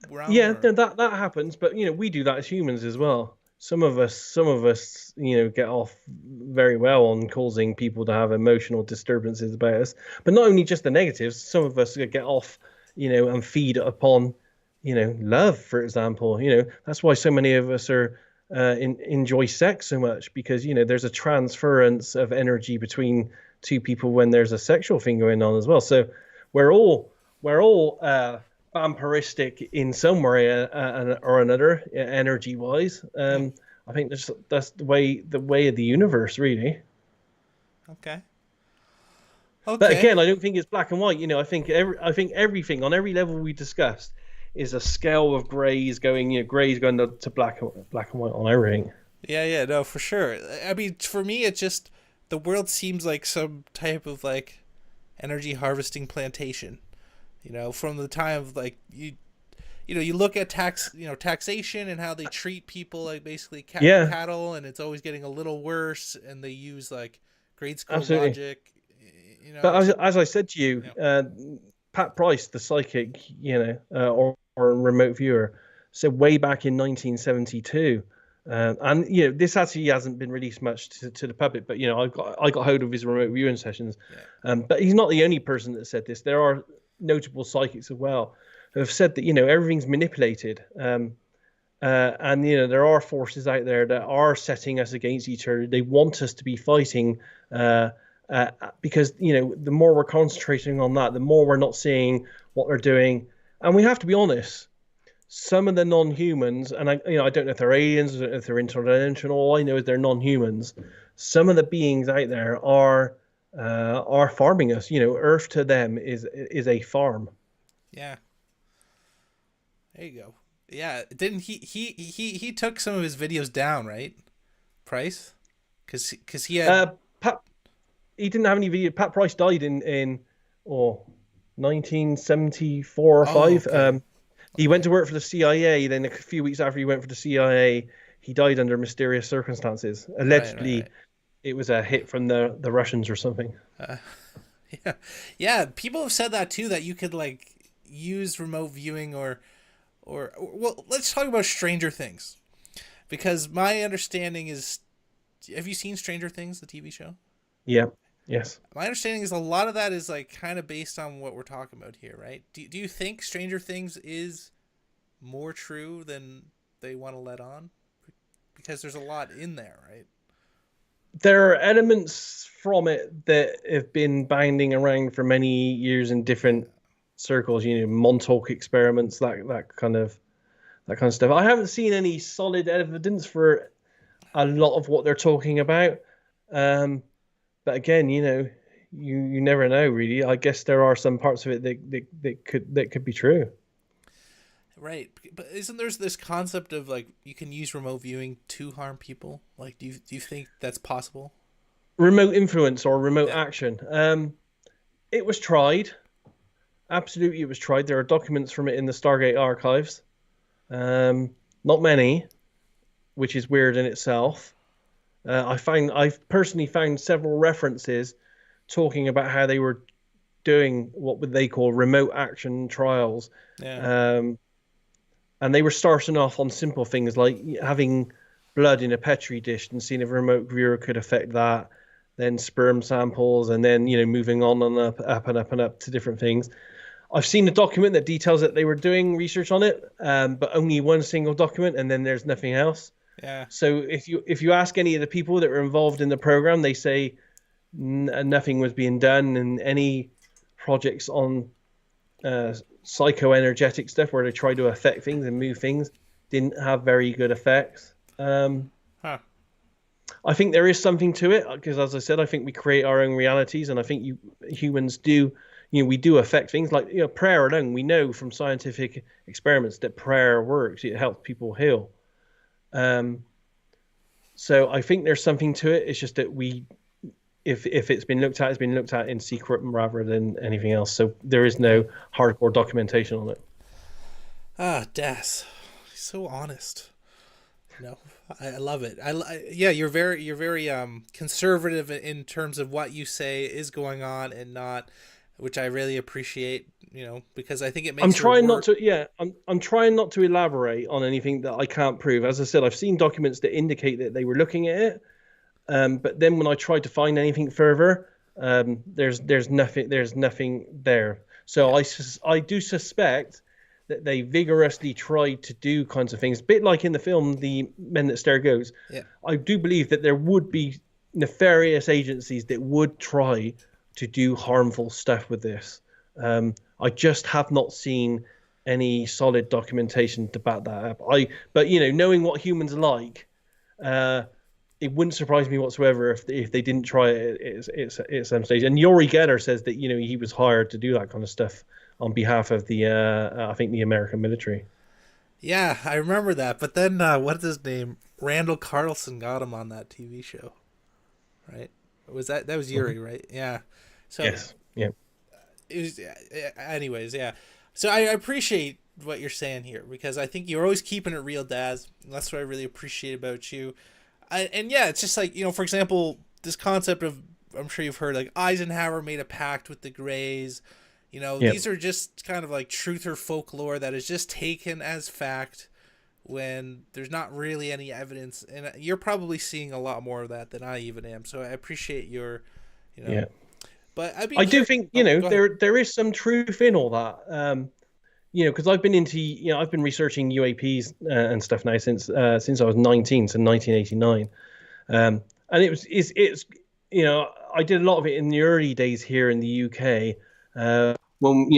realm? Yeah, Or no, that happens, but we do that as humans as well. Some of us, get off very well on causing people to have emotional disturbances about us. But not only just the negatives, some of us get off, and feed upon, love, for example. That's why so many of us enjoy sex so much because there's a transference of energy between two people when there's a sexual thing going on as well. So we're all vampiristic in some way or another, energy wise. hmm, I think that's the way of the universe, really. okay, But okay, again, I don't think it's black and white. I think everything on every level we discussed is a scale of grays going, grays going to black and white on everything. yeah, yeah, no, for sure. I mean, for me, it just the world seems like some type of like energy harvesting plantation. From the time of like you look at taxation and how they treat people like basically Yeah, cattle, and it's always getting a little worse, and they use like grade school absolutely. logic. But It's as I said to you, you know, Pat Price, the psychic, or remote viewer, said way back in 1972. And this actually hasn't been released much to the public, but I got hold of his remote viewing sessions. yeah, But he's not the only person that said this. There are notable psychics as well who have said that everything's manipulated. And there are forces out there that are setting us against each other. They want us to be fighting, uh, because the more we're concentrating on that, the more we're not seeing what they're doing. And we have to be honest. Some of the non-humans, and I don't know if they're aliens, I don't know if they're interdimensional. All I know is they're non-humans. Some of the beings out there are farming us. Earth to them is a farm. yeah. There you go. Yeah, didn't he took some of his videos down, right? Price, because he had. Pat, he didn't have any video. Pat Price died in oh, 1974 or Oh, five. okay, He went okay, to work for the CIA. Then a few weeks after he went for the CIA, he died under mysterious circumstances. right, right, Allegedly, right. it was a hit from the Russians or something. Uh, yeah, yeah. People have said that too. That you could like use remote viewing or well, let's talk about Stranger Things, because my understanding is, have you seen Stranger Things, the TV show? Yeah. Yes. My understanding is a lot of that is like kind of based on what we're talking about here, right? Do you think Stranger Things is more true than they want to let on? Because there's a lot in there, right? There are elements from it that have been binding around for many years in Yeah. different circles. Montauk experiments, that kind of stuff. I haven't seen any solid evidence for a lot of what they're talking about. Um, but again, you never know really. I guess there are some parts of it that could be true. Right. But isn't there's this concept of like you can use remote viewing to harm people? Like do you think that's possible? Remote influence or remote Yeah. action. It was tried. Absolutely, it was tried. There are documents from it in the Stargate archives. Not many, which is weird in itself. I've personally found several references talking about how they were doing what would they call remote action trials. Yeah. Um, and they were starting off on simple things like having blood in a petri dish and seeing if a remote viewer could affect that, then sperm samples, and then moving on and up and up and up to different things. I've seen a document that details that they were doing research on it, but only one single document, and then there's nothing else. Yeah. So if you ask any of the people that were involved in the program, they say nothing was being done, and any projects on psychoenergetic stuff where they try to affect things and move things didn't have very good effects. Huh. I think there is something to it because, as I said, I think we create our own realities, and I think humans do. We do affect things like prayer alone. We know from scientific experiments that prayer works. It helps people heal. So I think there's something to it. It's just that if it's been looked at, it's been looked at in secret rather than anything else. So there is no hardcore documentation on it. Daz, so honest. I love it. Yeah, you're very conservative in terms of what you say is going on and not, which I really appreciate. Because I think it makes. I'm trying not to. Yeah, I'm trying not to elaborate on anything that I can't prove. As I said, I've seen documents that indicate that they were looking at it, but then when I tried to find anything further, there's nothing there. So I do suspect that they vigorously tried to do kinds of things, a bit like in the film The Men That Stare Goats. Yeah. I do believe that there would be nefarious agencies that would try to do harmful stuff with this. I just have not seen any solid documentation to back that up. But knowing what humans are like, it wouldn't surprise me whatsoever if they didn't try it at some stage. And Yuri Geller says that he was hired to do that kind of stuff on behalf of the I think the American military. Yeah, I remember that. But then what's his name? Randall Carlson got him on that TV show, right? That was Yuri, right? Yeah. So yes. Yeah. It was, anyways, yeah. So I appreciate what you're saying here because I think you're always keeping it real, Daz. That's what I really appreciate about you. And yeah, it's just like, for example, this concept of, I'm sure you've heard, like Eisenhower made a pact with the Greys. These are just kind of like truth or folklore that is just taken as fact when there's not really any evidence. And you're probably seeing a lot more of that than I even am. So I appreciate your, Yeah. But I do think there is some truth in all that. Because I've been I've been researching UAPs and stuff now since I was 19, so 1989, and it's I did a lot of it in the early days here in the UK, when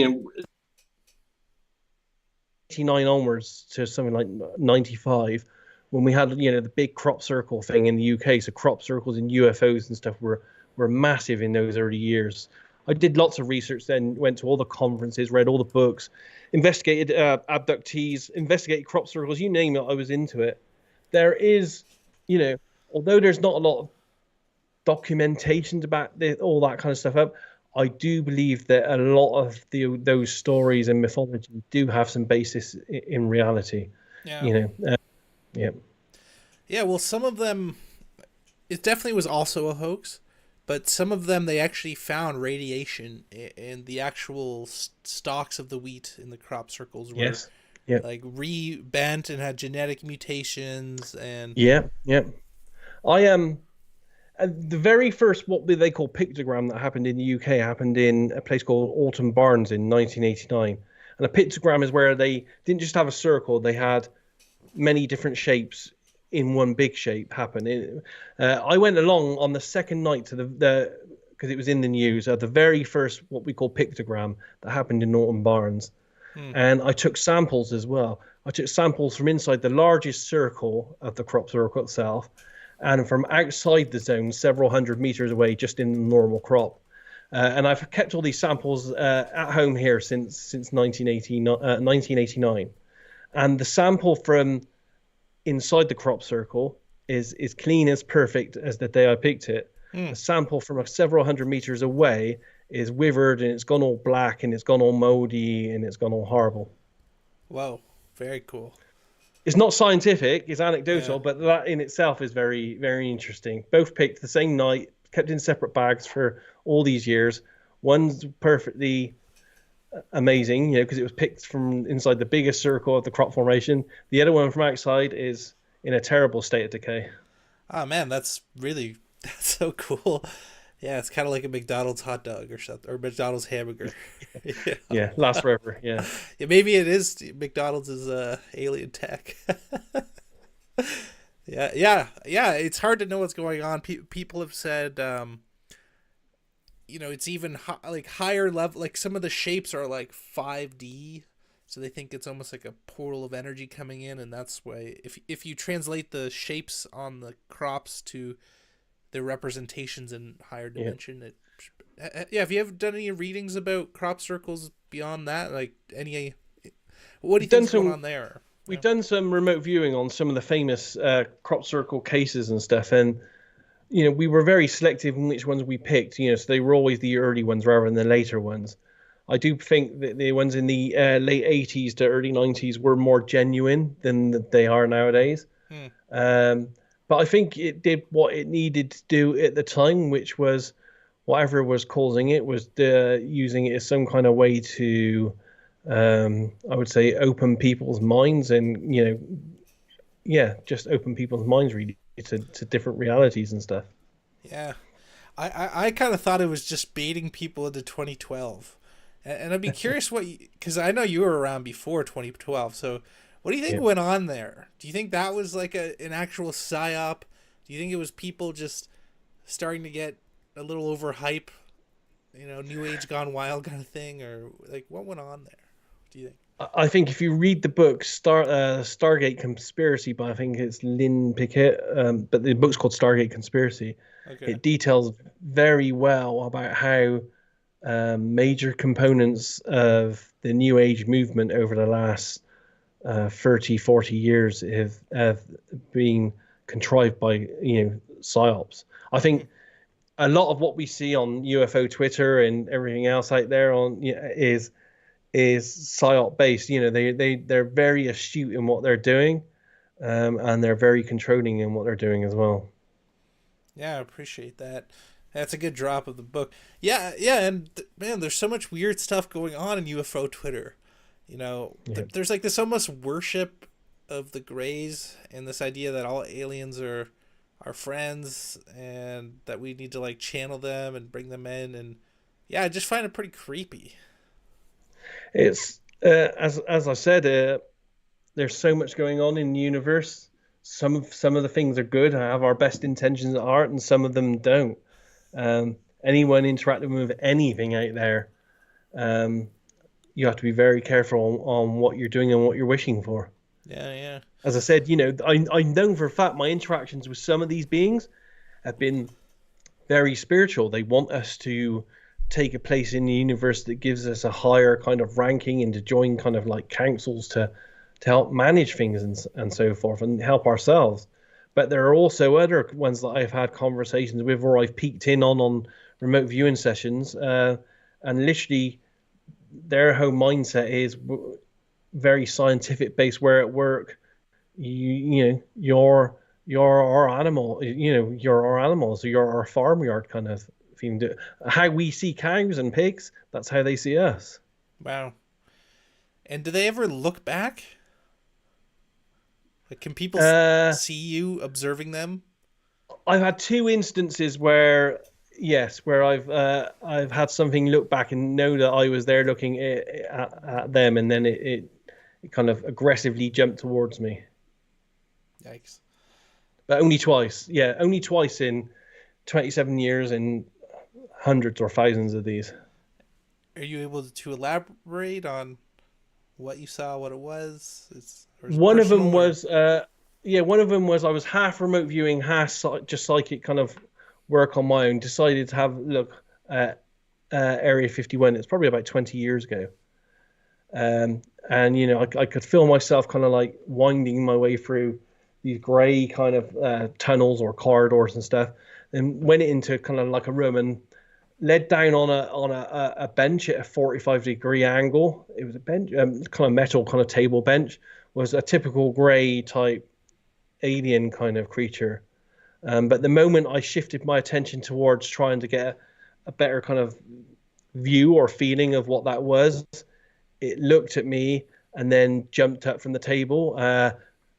89 onwards to something like 95, when we had the big crop circle thing in the UK. So crop circles and UFOs and stuff were massive in those early years. I did lots of research then, went to all the conferences, read all the books, investigated abductees, investigated crop circles, you name it, I was into it. There is, although there's not a lot of documentation to back all that kind of stuff up, I do believe that a lot of those stories and mythology do have some basis in reality. Yeah. Yeah. Yeah, well, some of them, it definitely was also a hoax. But some of them, they actually found radiation in the actual stalks of the wheat in the crop circles. Were, yes. Yeah. Like re-bent and had genetic mutations and. Yeah. Yeah. I am. The very first what they call pictogram that happened in the UK happened in a place called Alton Barnes in 1989. And a pictogram is where they didn't just have a circle; they had many different shapes in one big shape happen. I went along on the second night to the because it was in the news, the very first what we call pictogram that happened in Norton Barnes. And I took samples as well. I took samples from inside the largest circle of the crop circle itself and from outside the zone several hundred meters away just in the normal crop. And I've kept all these samples at home here since 1989. And the sample from inside the crop circle is clean as perfect as the day I picked it. The sample from several hundred meters away is withered and it's gone all black and it's gone all moldy and it's gone all horrible. Whoa, very cool. It's not scientific, it's anecdotal, but that in itself is very, very interesting. Both picked the same night, kept in separate bags for all these years. One's perfectly amazing, because it was picked from inside the biggest circle of the crop formation. The other one from outside is in a terrible state of decay. Oh man, that's really that's so cool. Yeah, it's kind of like a McDonald's hot dog or something, or McDonald's hamburger. Yeah. Yeah, lasts forever. Yeah. Yeah, maybe it is McDonald's is alien tech. Yeah, yeah, yeah. It's hard to know what's going on. People have said, it's even like higher level. Like some of the shapes are like 5D, so they think it's almost like a portal of energy coming in, and that's why if you translate the shapes on the crops to their representations in higher Yeah. dimension, yeah. Have you ever done any readings about crop circles beyond that? Like any, what do you We've done think's going some on there? we've done some remote viewing on some of the famous crop circle cases and stuff, and we were very selective in which ones we picked. So they were always the early ones rather than the later ones. I do think that the ones in the late 80s to early 90s were more genuine than they are nowadays. Hmm. But I think it did what it needed to do at the time, which was whatever was causing it was using it as some kind of way to, I would say, open people's minds and, yeah, just open people's minds really to different realities and stuff. Yeah, I kind of thought it was just baiting people into 2012, and I'd be curious because I know you were around before 2012. So, what do you think Yeah. went on there? Do you think that was like an actual psyop? Do you think it was people just starting to get a little overhype, new age gone wild kind of thing, or like what went on there? Do you think? I think if you read the book Stargate Conspiracy by I think it's Lynn Pickett, but the book's called Stargate Conspiracy. Okay. It details very well about how major components of the New Age movement over the last 30, 40 years have been contrived by psyops. I think a lot of what we see on UFO Twitter and everything else out there is psyop based. They're very astute in what they're doing, and they're very controlling in what they're doing as well. Yeah, I appreciate that. That's a good drop of the book. Yeah, yeah, and man, there's so much weird stuff going on in UFO Twitter. Yeah. There's like this almost worship of the Greys and this idea that all aliens are our friends and that we need to like channel them and bring them in, and yeah, I just find it pretty creepy. It's as I said, there's so much going on in the universe. Some of the things are good, have our best intentions at heart, and some of them don't. Anyone interacting with anything out there, um, you have to be very careful on what you're doing and what you're wishing for. Yeah, yeah. As I said, I know for a fact my interactions with some of these beings have been very spiritual. They want us to take a place in the universe that gives us a higher kind of ranking and to join kind of like councils to help manage things and so forth and help ourselves. But there are also other ones that I've had conversations with or I've peeked in on remote viewing sessions, and literally their whole mindset is very scientific based. Where at work, you're our animal, you're our animals, you're our farmyard kind of thing. How we see cows and pigs, that's how they see us. Wow. And do they ever look back? Like, can people see you observing them? I've had two instances where, yes, where I've had something look back and know that I was there looking at them, and then it kind of aggressively jumped towards me. Yikes. But only twice. Yeah, only twice in 27 years and hundreds or thousands of these. Are you able to elaborate on what you saw, what it was? Or is it One of them personal, or? was, one of them was I was half remote viewing, half just psychic kind of work on my own. Decided to have a look at Area 51. It's probably about 20 years ago. And, I could feel myself kind of like winding my way through these grey kind of tunnels or corridors and stuff, and went into kind of like a room and led down on a bench at a 45-degree angle. It was a bench, kind of metal, kind of table bench. Was a typical grey type alien kind of creature. But the moment I shifted my attention towards trying to get a better kind of view or feeling of what that was, it looked at me and then jumped up from the table,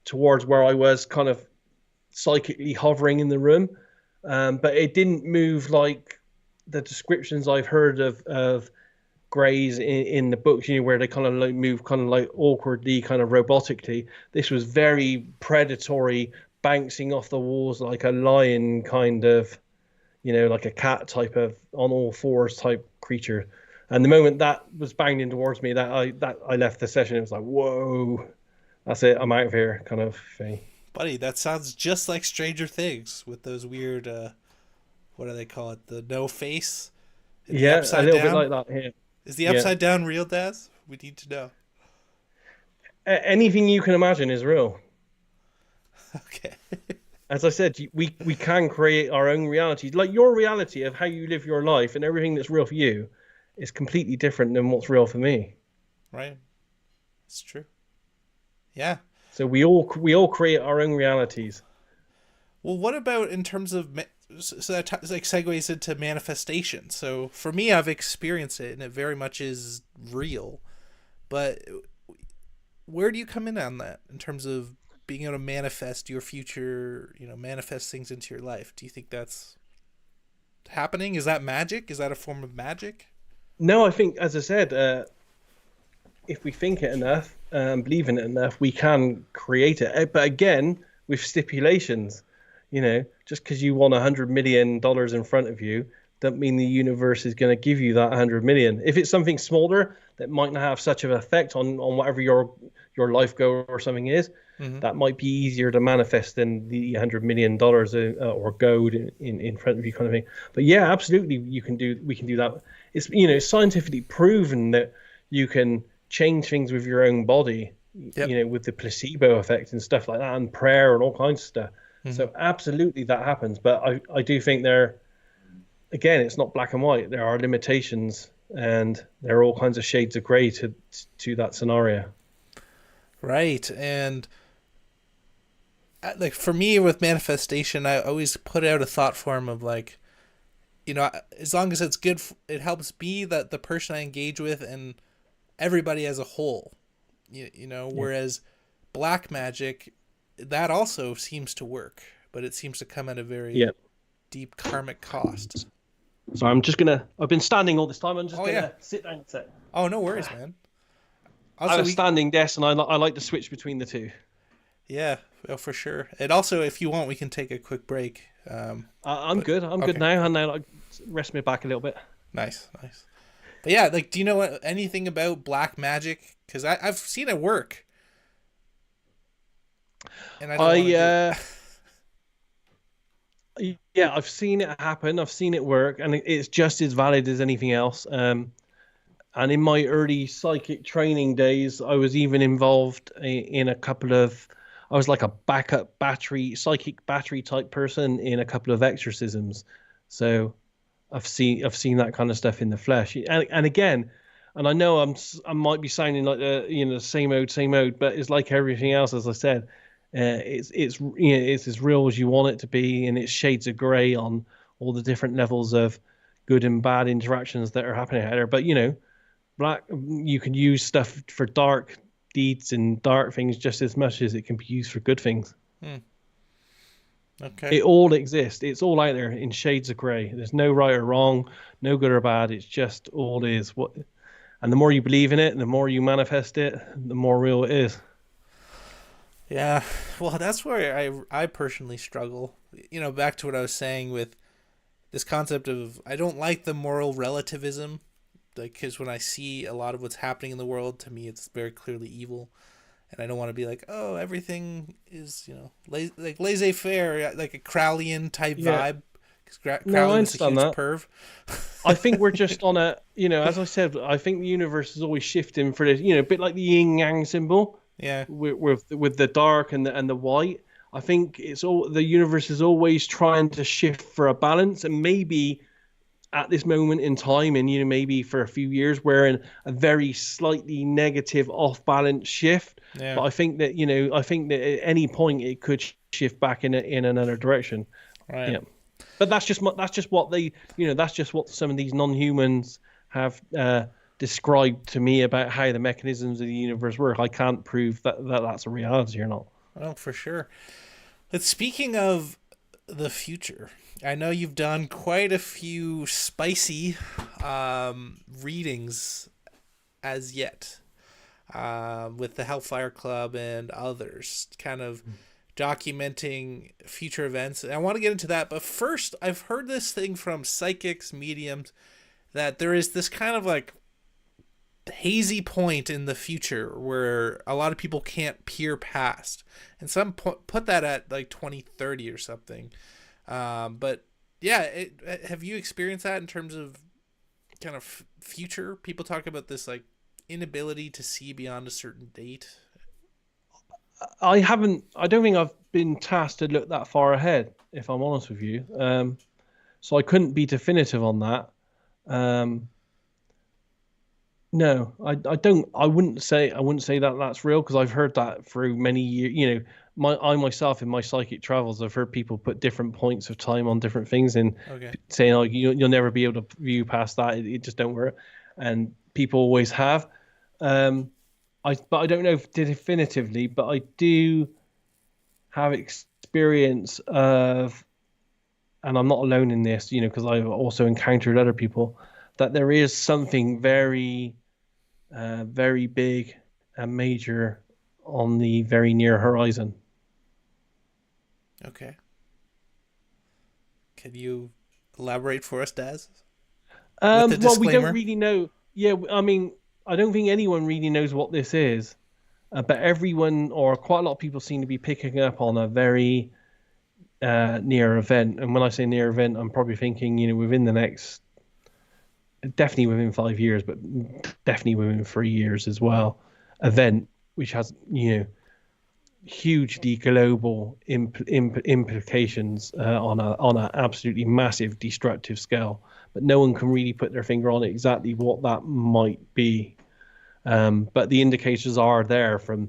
towards where I was kind of psychically hovering in the room, but it didn't move like the descriptions I've heard of Greys in the books, where they kind of like move kind of like awkwardly, kind of robotically. This was very predatory, bouncing off the walls like a lion, kind of, like a cat type of on all fours type creature. And the moment that was banging towards me, that I left the session, it was like, whoa, that's it, I'm out of here, kind of thing. Buddy, that sounds just like Stranger Things with those weird, what do they call it? The no face? And the Yeah, a upside little down? bit like that here. Is the Yeah. upside down real, Daz? We need to know. Anything you can imagine is real. Okay. As I said, we can create our own reality. Like your reality of how you live your life and everything that's real for you is completely different than what's real for me. Right. It's true. Yeah. So we all create our own realities. Well, what about in terms of so that like segues into manifestation. So for me, I've experienced it, and it very much is real. But where do you come in on that in terms of being able to manifest your future? Manifest things into your life. Do you think that's happening? Is that magic? Is that a form of magic? No, I think, as I said, if we think it enough, believe in it enough, we can create it. But again, with stipulations. Just because you want $100 million in front of you, doesn't mean the universe is going to give you that 100 million. If it's something smaller that might not have such an effect on whatever your life goal or something is, that might be easier to manifest than the $100 million or gold in front of you, kind of thing. But yeah, absolutely, we can do that. It's scientifically proven that you can change things with your own body. Yep. With the placebo effect and stuff like that, and prayer and all kinds of stuff. So absolutely that happens, but I do think again, it's not black and white. There are limitations, and there are all kinds of shades of grey to that scenario. Right, and like for me with manifestation, I always put out a thought form of like, as long as it's good, it helps me, that the person I engage with, and everybody as a whole. Whereas black magic, that also seems to work, but it seems to come at a very deep karmic cost. So I've been standing all this time. I'm just gonna sit down and sit. Oh, no worries, man. Also, I have a standing desk, and I like to switch between the two. Yeah, well, for sure. And also, if you want, we can take a quick break. I'm good. I'm good now. And now rest my back a little bit. Nice. But yeah, like, do you know anything about black magic? Because I've seen it work. And I've seen it happen. I've seen it work, and it's just as valid as anything else. And in my early psychic training days, I was even involved in a couple of. I was like a backup psychic battery type person in a couple of exorcisms. So I've seen that kind of stuff in the flesh. And again, and I know I might be sounding like the same old, but it's like everything else, as I said. It's as real as you want it to be, and it's shades of grey on all the different levels of good and bad interactions that are happening out there. But black, you can use stuff for dark deeds and dark things just as much as it can be used for good things. Okay. It all exists. It's all out there in shades of grey. There's no right or wrong, no good or bad. It's just all is what. And the more you believe in it, the more you manifest it, the more real it is. Yeah, well, that's where I personally struggle. Back to what I was saying with this concept of, I don't like the moral relativism, like, because when I see a lot of what's happening in the world, to me, it's very clearly evil, and I don't want to be like, oh, everything is, like laissez-faire, like a Crowleyan type vibe. Because Crowley is a huge perv. I think we're just on a, as I said, I think the universe is always shifting for this, a bit like the yin yang symbol. Yeah. With the dark and the white. I think the universe is always trying to shift for a balance, and maybe at this moment in time, and maybe for a few years, we're in a very slightly negative, off balance shift. Yeah. But I think that at any point it could shift back in another direction. Right. Yeah. But that's just what that's just what some of these non-humans have described to me about how the mechanisms of the universe work. I can't prove that that's a reality or not. Well, for sure. But speaking of the future, I know you've done quite a few spicy readings as yet, with the Hellfire Club and others, kind of documenting future events. And I want to get into that, but first, I've heard this thing from psychics, mediums, that there is this kind of like hazy point in the future where a lot of people can't peer past, and some put that at like 2030 or something. But yeah, have you experienced that in terms of kind of future? People talk about this like inability to see beyond a certain date. I haven't. I don't think I've been tasked to look that far ahead, if I'm honest with you. So I couldn't be definitive on that. Um, no, I don't. I wouldn't say that that's real because I've heard that through many years. You know, I myself in my psychic travels, I've heard people put different points of time on different things and Okay. saying, "Oh, you'll never be able to view past that. It just don't work." And people always have. Um, but I don't know if definitively, but I do have experience of, and I'm not alone in this, you know, because I've also encountered other people, that there is something very, very big and major on the very near horizon. Okay. Can you elaborate for us, Daz? With the Well, we don't disclaimer. really know. Yeah, I mean, I don't think anyone really knows what this is, but everyone or quite a lot of people seem to be picking up on a very near event. And when I say near event, I'm probably thinking, you know, within the next, definitely within 5 years, but definitely within 3 years as well, event which has, you know, hugely global implications on a absolutely massive destructive scale. But no one can really put their finger on exactly what that might be. But the indicators are there from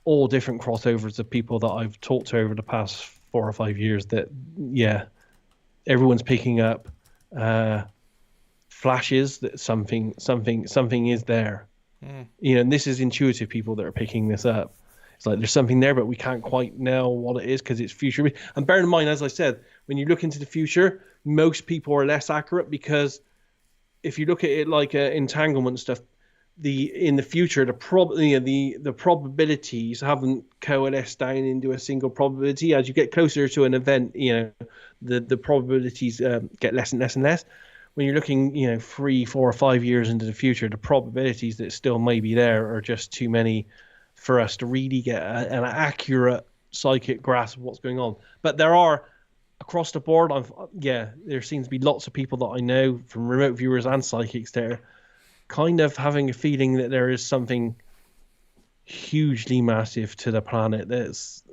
all different crossovers of people that I've talked to over the past 4 or 5 years. That yeah, everyone's picking up flashes that something is there. Mm. You know, and this is intuitive people that are picking this up. It's like there's something there, but we can't quite know what it is because it's future. And bear in mind, as I said, when you look into the future, most people are less accurate because if you look at it like entanglement stuff, in the future the probabilities haven't coalesced down into a single probability. As you get closer to an event, you know, the probabilities get less and less and less. When you're looking, you know, 3, 4, 5 years into the future, the probabilities that still may be there are just too many for us to really get an accurate psychic grasp of what's going on. But there are across the board. There seems to be lots of people that I know from remote viewers and psychics there, kind of having a feeling that there is something hugely massive to the planet that's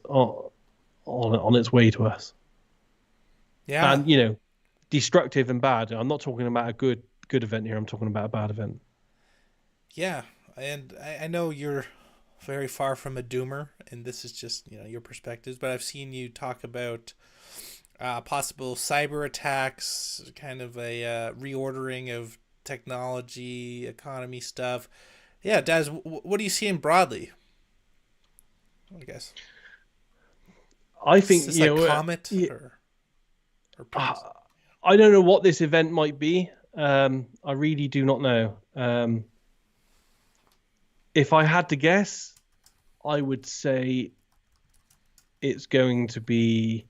on its way to us, Yeah. and you know, destructive and bad. I'm not talking about a good event here. I'm talking about a bad event. Yeah. And I know you're very far from a doomer, and this is just, you know, your perspectives, but I've seen you talk about possible cyber attacks, kind of a reordering of technology, economy stuff. Yeah, Daz, what are you seeing broadly? I guess I is think this like comet yeah, or pretty? I don't know what this event might be. I really do not know. If I had to guess, I would say it's going to be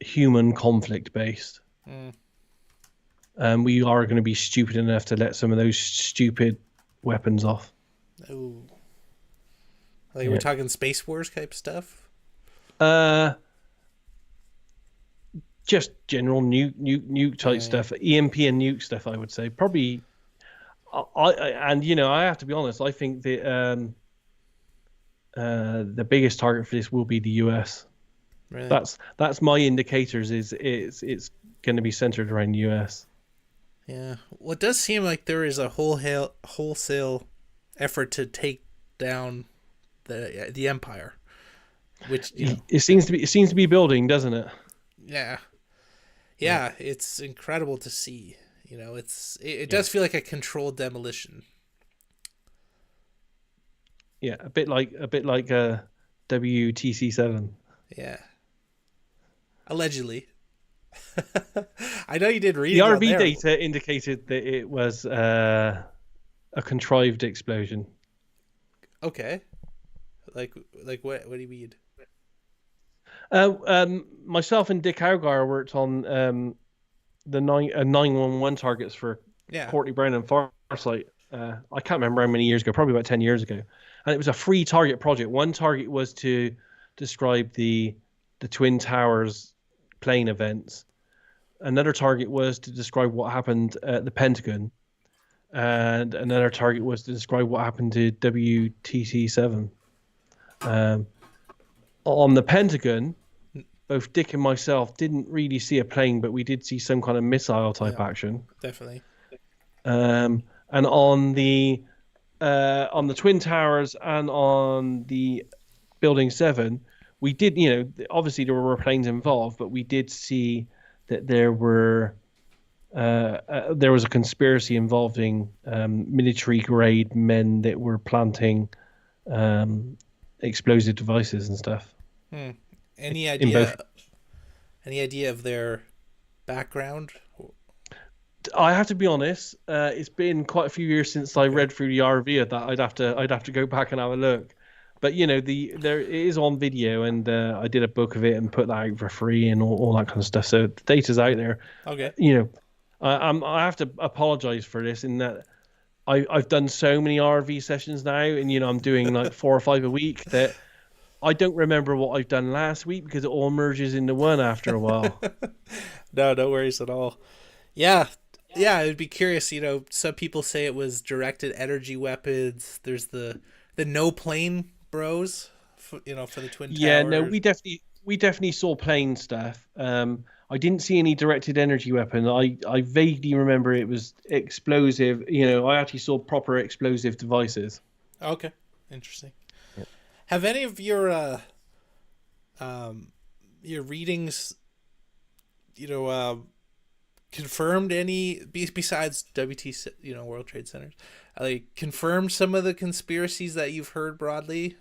human conflict based. Mm. We are going to be stupid enough to let some of those stupid weapons off. Oh, like we're Yeah. talking Space Wars type stuff. Uh, just general nuke type Yeah. stuff, EMP and nuke stuff. I would say probably. And you know, I have to be honest. I think the biggest target for this will be the US. Really? That's my indicators. It's going to be centered around the US. Yeah. Well, it does seem like there is a wholesale effort to take down the empire, which, you know. It seems to be building, doesn't it? Yeah. Yeah. Yeah, it's incredible to see. You know, it Yeah. does feel like a controlled demolition. Yeah, a bit like WTC7. Yeah. Allegedly. I know you did The reading on RV there. data indicated that it was a contrived explosion. Okay. Like what do you mean? Myself and Dick Augar worked on the 911 targets for Yeah. Courtney Brown and Farsight. I can't remember how many years ago, probably about 10 years ago. And it was a free target project. One target was to describe the Twin Towers plane events. Another target was to describe what happened at the Pentagon. And another target was to describe what happened to WTC7. On the Pentagon, both Dick and myself didn't really see a plane, but we did see some kind of missile type Yeah, action. definitely. And on the Twin Towers and on the Building 7, we did, obviously there were planes involved, but we did see that there was a conspiracy involving military grade men that were planting explosive devices and stuff. Any In both. idea? Any idea of their background? I have to be honest. It's been quite a few years since I read through the RV of that. I'd have to go back and have a look. But it is on video, and I did a book of it and put that out for free and all that kind of stuff. So the data's out there. Okay. I have to apologize for this in that I've done so many RV sessions now, and I'm doing like 4 or 5 a week that I don't remember what I've done last week because it all merges into one after a while. No worries at all. Yeah. Yeah, I'd be curious. Some people say it was directed energy weapons. There's the no plane bros, for the Twin Towers. Yeah, no, we definitely saw plane stuff. I didn't see any directed energy weapon. I vaguely remember it was explosive. I actually saw proper explosive devices. Okay, interesting. Yeah. Have any of your readings, confirmed any besides WT, World Trade Centers, like confirmed some of the conspiracies that you've heard broadly?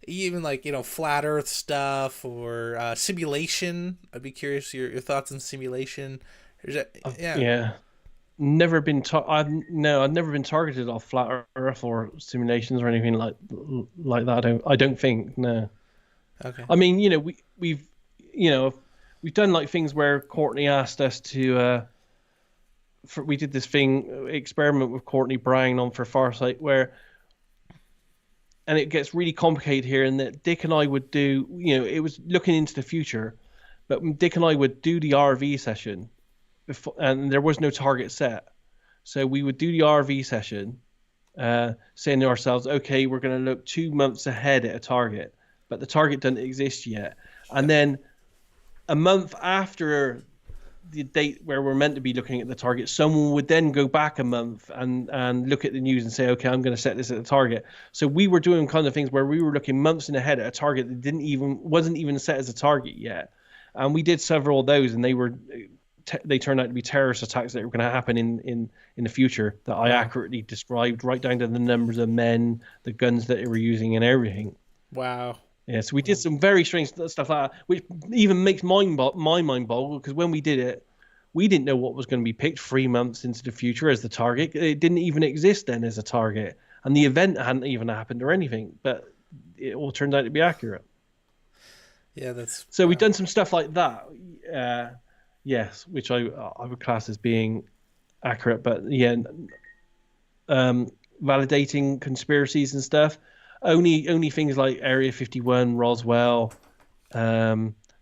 Even like flat Earth stuff or simulation. I'd be curious your thoughts on simulation. Yeah. Never been. I've never been targeted off flat Earth or simulations or anything like that. I don't think. No. Okay. I mean, we've done like things where Courtney asked us to. We did this experiment with Courtney Brown for Farsight and it gets really complicated here, and that Dick and I would do. It was looking into the future, but Dick and I would do the RV session, and there was no target set, so we would do the RV session, saying to ourselves, "Okay, we're going to look 2 months ahead at a target, but the target doesn't exist yet," and then a month after the date where we're meant to be looking at the target, someone would then go back a month and look at the news and say, okay, I'm going to set this at the target. So we were doing kind of things where we were looking months in ahead at a target that wasn't even set as a target yet. And we did several of those, and they turned out to be terrorist attacks that were going to happen in the future that I accurately described, right down to the numbers of men, the guns that they were using, and everything. Wow. Yeah, so we did some very strange stuff like that, which even makes my mind boggle, because when we did it, we didn't know what was going to be picked 3 months into the future as the target. It didn't even exist then as a target, and the event hadn't even happened or anything, but it all turned out to be accurate. Yeah, that's... So we've done some stuff like that, yes, which I would class as being accurate, but yeah, validating conspiracies and stuff. Only things like Area 51, Roswell,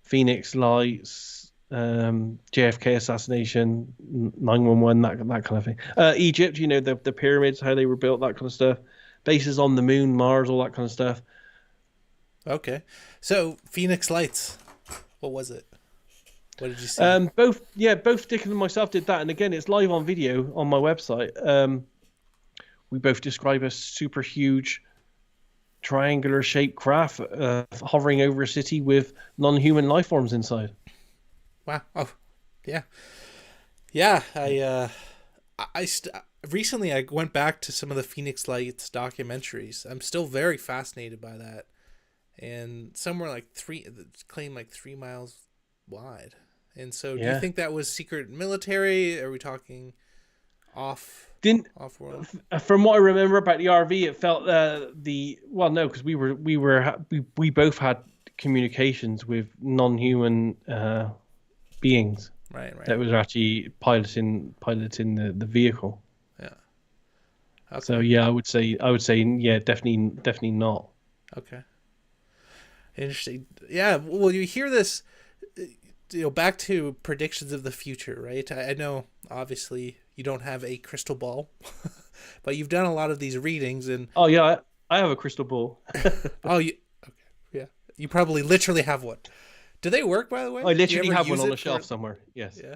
Phoenix Lights, JFK assassination, 911, that kind of thing. Egypt, the pyramids, how they were built, that kind of stuff. Bases on the moon, Mars, all that kind of stuff. Okay, so Phoenix Lights, what was it? What did you see? Both Dick and myself did that, and again, it's live on video on my website. We both describe a super huge triangular shaped craft hovering over a city with non-human life forms inside. Wow. Oh, yeah. Yeah. Recently I went back to some of the Phoenix Lights documentaries. I'm still very fascinated by that. and somewhere like claimed like 3 miles wide. And so, do you Yeah. think that was secret military? Are we talking off Didn't off world? From what I remember about the RV, it felt no, because we both had communications with non-human beings Right, right. that was actually piloting the vehicle. Yeah. So Okay. yeah, I would say yeah, definitely not. Okay. Interesting. Yeah. Well, you hear this, back to predictions of the future, right? I know, obviously, you don't have a crystal ball, but you've done a lot of these readings, and Oh yeah, I have a crystal ball. oh, okay, yeah, you probably literally have one. Do they work, by the way? I Do you literally ever have one use on a it shelf for? somewhere. Yes. Yeah.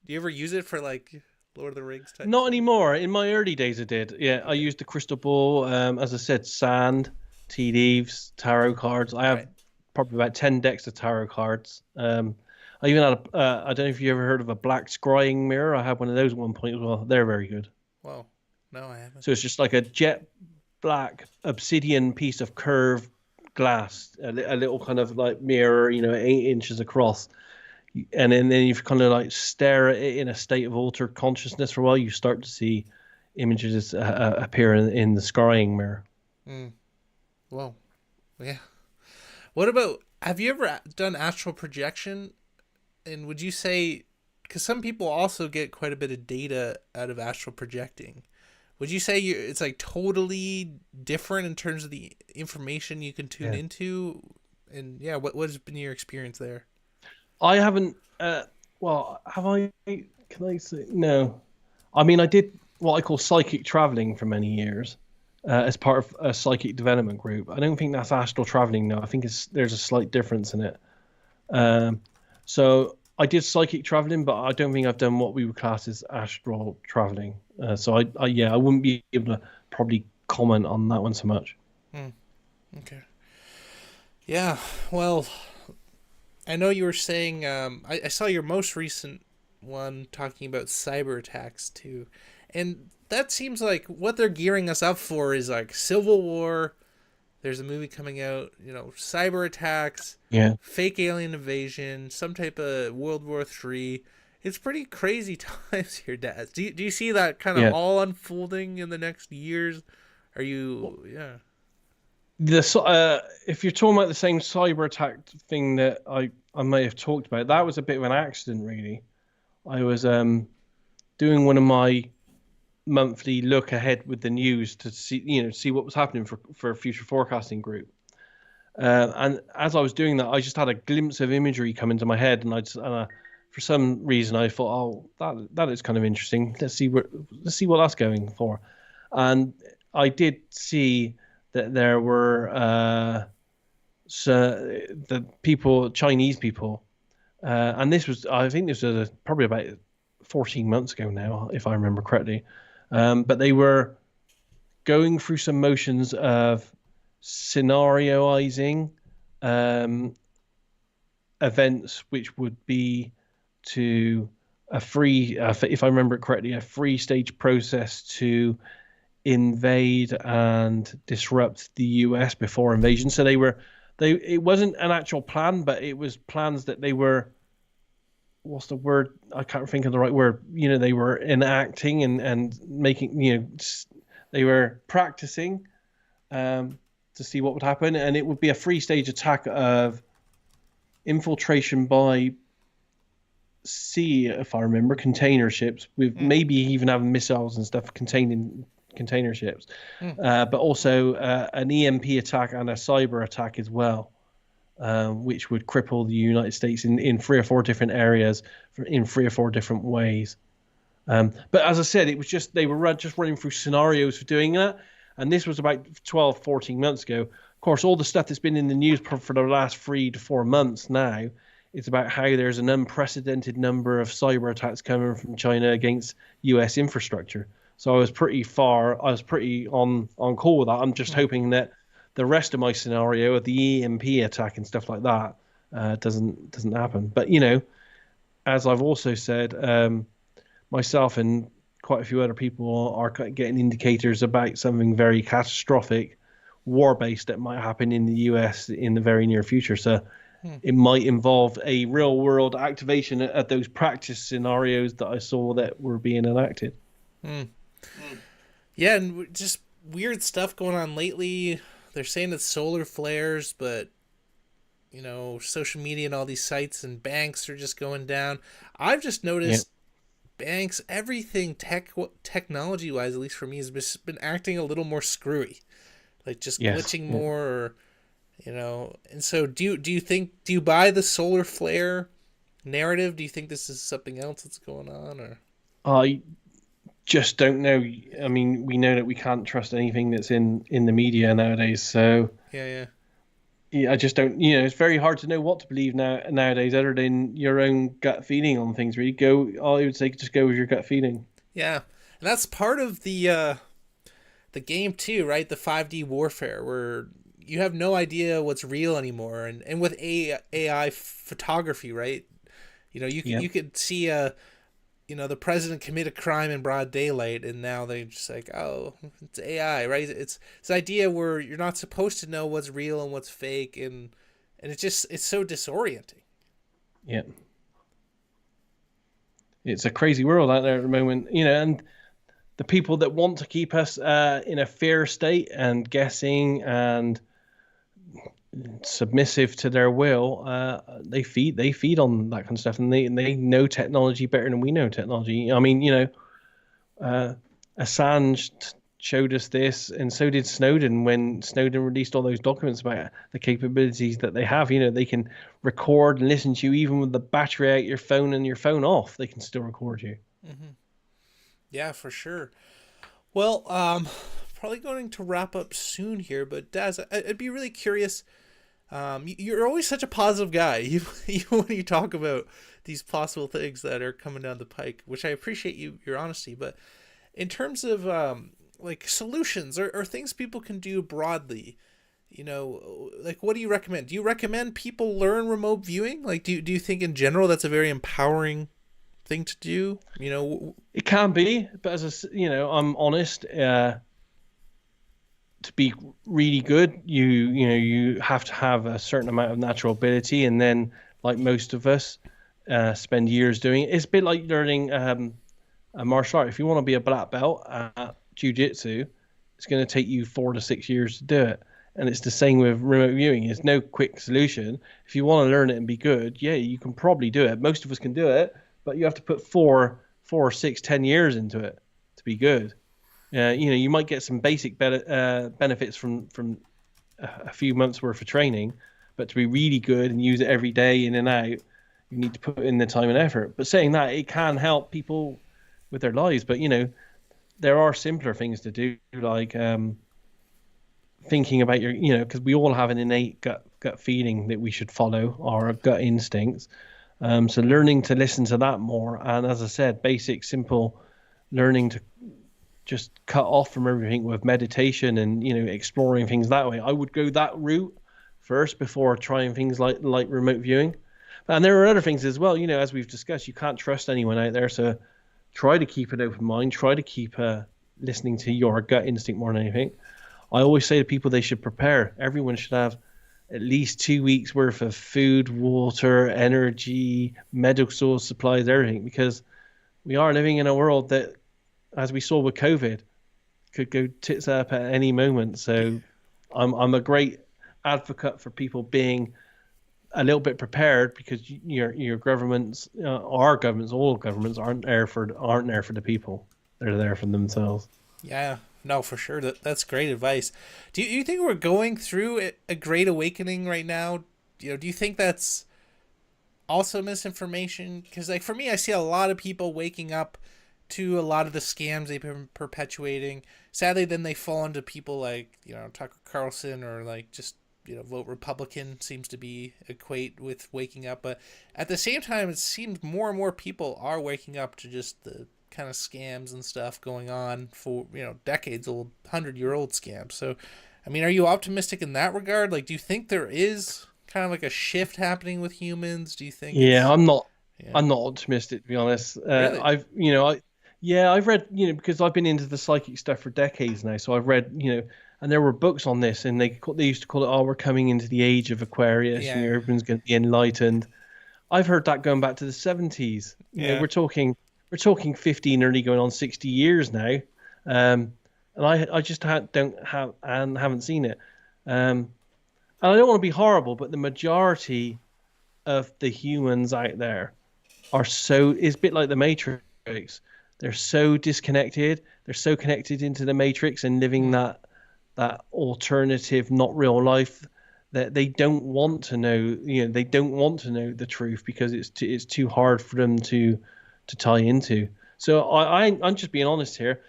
Do you ever use it for like Lord of the Rings type Not stuff? anymore. In my early days, I did. Yeah, I Okay. used the crystal ball. As I said, sand, tea leaves, tarot cards. I have Right. probably about 10 decks of tarot cards. I even had I don't know if you ever heard of a black scrying mirror. I had one of those at one point as well. They're very good. Whoa. No, I haven't. So it's just like a jet black obsidian piece of curved glass, a little kind of like mirror, 8 inches across. And then you kind of like stare at it in a state of altered consciousness for a while. You start to see images appear in the scrying mirror. Mm. Whoa. Yeah. What about? Have you ever done astral projection? And would you say, because some people also get quite a bit of data out of astral projecting, would you say it's like totally different in terms of the information you can tune Yeah. into? And yeah, what has been your experience there? I haven't. Well, have I? Can I say no? I mean, I did what I call psychic traveling for many years as part of a psychic development group. I don't think that's astral traveling now. I think there's a slight difference in it. Um, so I did psychic traveling, but I don't think I've done what we would class as astral traveling. So I wouldn't be able to probably comment on that one so much. Hmm. Okay. Yeah. Well, I know you were saying. I saw your most recent one talking about cyber attacks too, and that seems like what they're gearing us up for is like civil war. There's a movie coming out, cyber attacks, Yeah. fake alien invasion, some type of World War III. It's pretty crazy times here, Daz. Do you see that kind of Yeah. all unfolding in the next years? Are you, yeah. If you're talking about the same cyber attack thing that I may have talked about, that was a bit of an accident, really. I was doing one of my monthly look ahead with the news to see what was happening for a future forecasting group. And as I was doing that, I just had a glimpse of imagery come into my head, and for some reason I thought, oh, that is kind of interesting. Let's see what that's going for. And I did see that there were the people, Chinese people, and I think this was probably about 14 months ago now, if I remember correctly. But they were going through some motions of scenarioizing events, which would be to if I remember it correctly, a free stage process to invade and disrupt the US before invasion. So it wasn't an actual plan, but it was plans that they were, what's the word? I can't think of the right word. They were enacting and making, they were practicing to see what would happen. And it would be a free stage attack of infiltration by sea, if I remember, container ships with Mm, maybe even having missiles and stuff containing container ships, mm, but also an EMP attack and a cyber attack as well, which would cripple the United States in 3 or 4 different areas in 3 or 4 different ways. But as I said, it was just they were just running through scenarios for doing that, and this was about 12, 14 months ago. Of course, all the stuff that's been in the news for the last 3 to 4 months now, it's about how there's an unprecedented number of cyber attacks coming from China against US infrastructure. So I was pretty on call with that. I'm just mm. hoping that the rest of my scenario of the EMP attack and stuff like that doesn't happen. But as I've also said, myself and quite a few other people are getting indicators about something very catastrophic war base that might happen in the US in the very near future. So Hmm. it might involve a real world activation at those practice scenarios that I saw that were being enacted. Hmm. Yeah, and just weird stuff going on lately. They're saying it's solar flares, but social media and all these sites and banks are just going down. I've just Yeah. noticed banks, everything technology wise, at least for me, has just been acting a little more screwy, like just Yes. glitching Yeah. more, or And so, do you buy the solar flare narrative? Do you think this is something else that's going on, or? I just don't know. I mean, we know that we can't trust anything that's in the media nowadays. So Yeah, yeah. yeah, I just don't. It's very hard to know what to believe nowadays, other than your own gut feeling on things. Really, I would say just go with your gut feeling. Yeah, and that's part of the game too, right? The 5D warfare, where you have no idea what's real anymore, and with AI photography, right? Yeah. You could see the president commit a crime in broad daylight, and now they're just like, oh, it's AI, right? It's this idea where you're not supposed to know what's real and what's fake, and it's so disorienting. Yeah. It's a crazy world out there at the moment, and the people that want to keep us in a fear state and guessing and submissive to their will, they feed on that kind of stuff, and they know technology better than we know technology. I mean, uh, Assange showed us this, and so did Snowden when Snowden released all those documents about the capabilities that they have. They can record and listen to you even with the battery out your phone and your phone off. They can still record you. Mm-hmm. Yeah, for sure. Well, probably going to wrap up soon here, but Daz, I'd be really curious. You're always such a positive guy. You when you talk about these possible things that are coming down the pike, which I appreciate your honesty. But in terms of like solutions or things people can do broadly, like what do you recommend? Do you recommend people learn remote viewing? Like, do you think in general that's a very empowering thing to do? It can be, but I'm honest. To be really good, you have to have a certain amount of natural ability, and then, like most of us, spend years doing it. It's a bit like learning a martial art. If you want to be a black belt at jiu-jitsu, it's going to take you 4 to 6 years to do it. And it's the same with remote viewing. There's no quick solution. If you want to learn it and be good, yeah, you can probably do it. Most of us can do it, but you have to put 4, 6, 10 years into it to be good. You might get some basic benefits from a few months worth of training, but to be really good and use it every day in and out, you need to put in the time and effort. But saying that, it can help people with their lives. But there are simpler things to do, like thinking about because we all have an innate gut feeling that we should follow, our gut instincts. So learning to listen to that more, and as I said, basic, simple learning to just cut off from everything with meditation and exploring things that way. I would go that route first before trying things like remote viewing. And there are other things as well. As we've discussed, you can't trust anyone out there, so try to keep an open mind. Try to keep listening to your gut instinct more than anything. I always say to people they should prepare. Everyone should have at least 2 weeks worth of food, water, energy, medical supplies, everything, because we are living in a world that, as we saw with COVID, could go tits up at any moment. So I'm a great advocate for people being a little bit prepared, because your governments, our governments, all governments aren't there for the people. They're there for themselves. Yeah, no, for sure. That's great advice. Do you think we're going through a great awakening right now? Do you think that's also misinformation? Because like for me, I see a lot of people waking up to a lot of the scams they've been perpetuating. Sadly, then they fall into people like Tucker Carlson, or like just vote Republican seems to be equate with waking up. But at the same time, it seems more and more people are waking up to just the kind of scams and stuff going on for decades old, 100-year-old scams. So I mean, are you optimistic in that regard? Like, do you think there is kind of like a shift happening with humans? Do you think Yeah, it's I'm not. yeah, I'm not optimistic, to be honest. really? I've read, because I've been into the psychic stuff for decades now. So I've read, and there were books on this, and they used to call it, "Oh, we're coming into the age of Aquarius, Yeah, everyone's going to be enlightened." I've heard that going back to the 70s. yeah, We're talking 50, nearly going on 60 years now, and I just don't have and haven't seen it. And I don't want to be horrible, but the majority of the humans out there are so it's a bit like the Matrix. They're so disconnected. They're so connected into the Matrix and living mm, that alternative, not real life, that they don't want to know. They don't want to know the truth because it's too hard for them to tie into. So I'm just being honest here.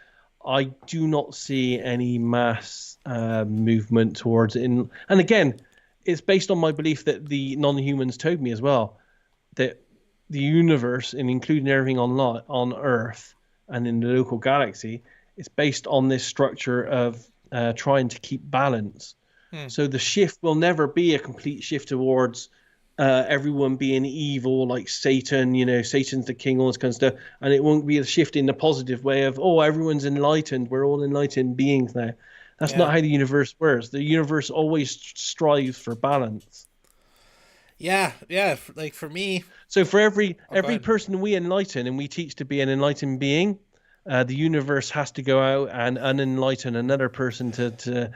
I do not see any mass movement towards it. And again, it's based on my belief that the non-humans told me as well that the universe, and including everything on Earth and in the local galaxy, is based on this structure of trying to keep balance. mm, So the shift will never be a complete shift towards everyone being evil, like Satan. Satan's the king, all this kind of stuff, and it won't be a shift in the positive way of, oh, everyone's enlightened. We're all enlightened beings now. That's not yeah, how the universe works. The universe always strives for balance. yeah, yeah. Like for me, So for every oh, go every ahead. person we enlighten and we teach to be an enlightened being, the universe has to go out and unenlighten another person to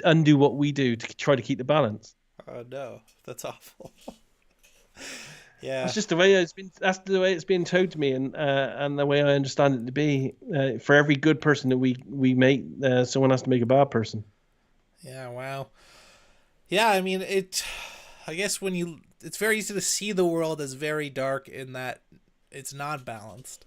undo what we do to try to keep the balance. Oh no, that's awful. Yeah, That's just the way it's been. That's the way it's been told to me, and the way I understand it to be. For every good person that we make, someone has to make a bad person. yeah. Wow. Yeah, I mean it. I guess it's very easy to see the world as very dark in that it's not balanced,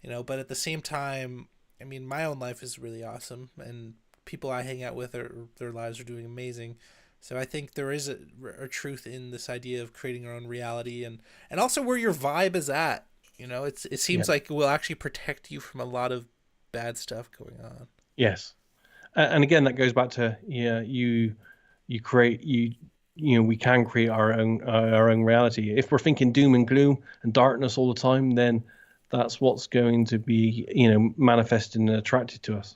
But at the same time, I mean, my own life is really awesome, and people I hang out with their lives are doing amazing. So I think there is a truth in this idea of creating our own reality, and also where your vibe is at. It Yeah. seems like it will actually protect you from a lot of bad stuff going on. Yes. And again, that goes back to, yeah, you create we can create our own reality. If we're thinking doom and gloom and darkness all the time, then that's what's going to be manifested and attracted to us.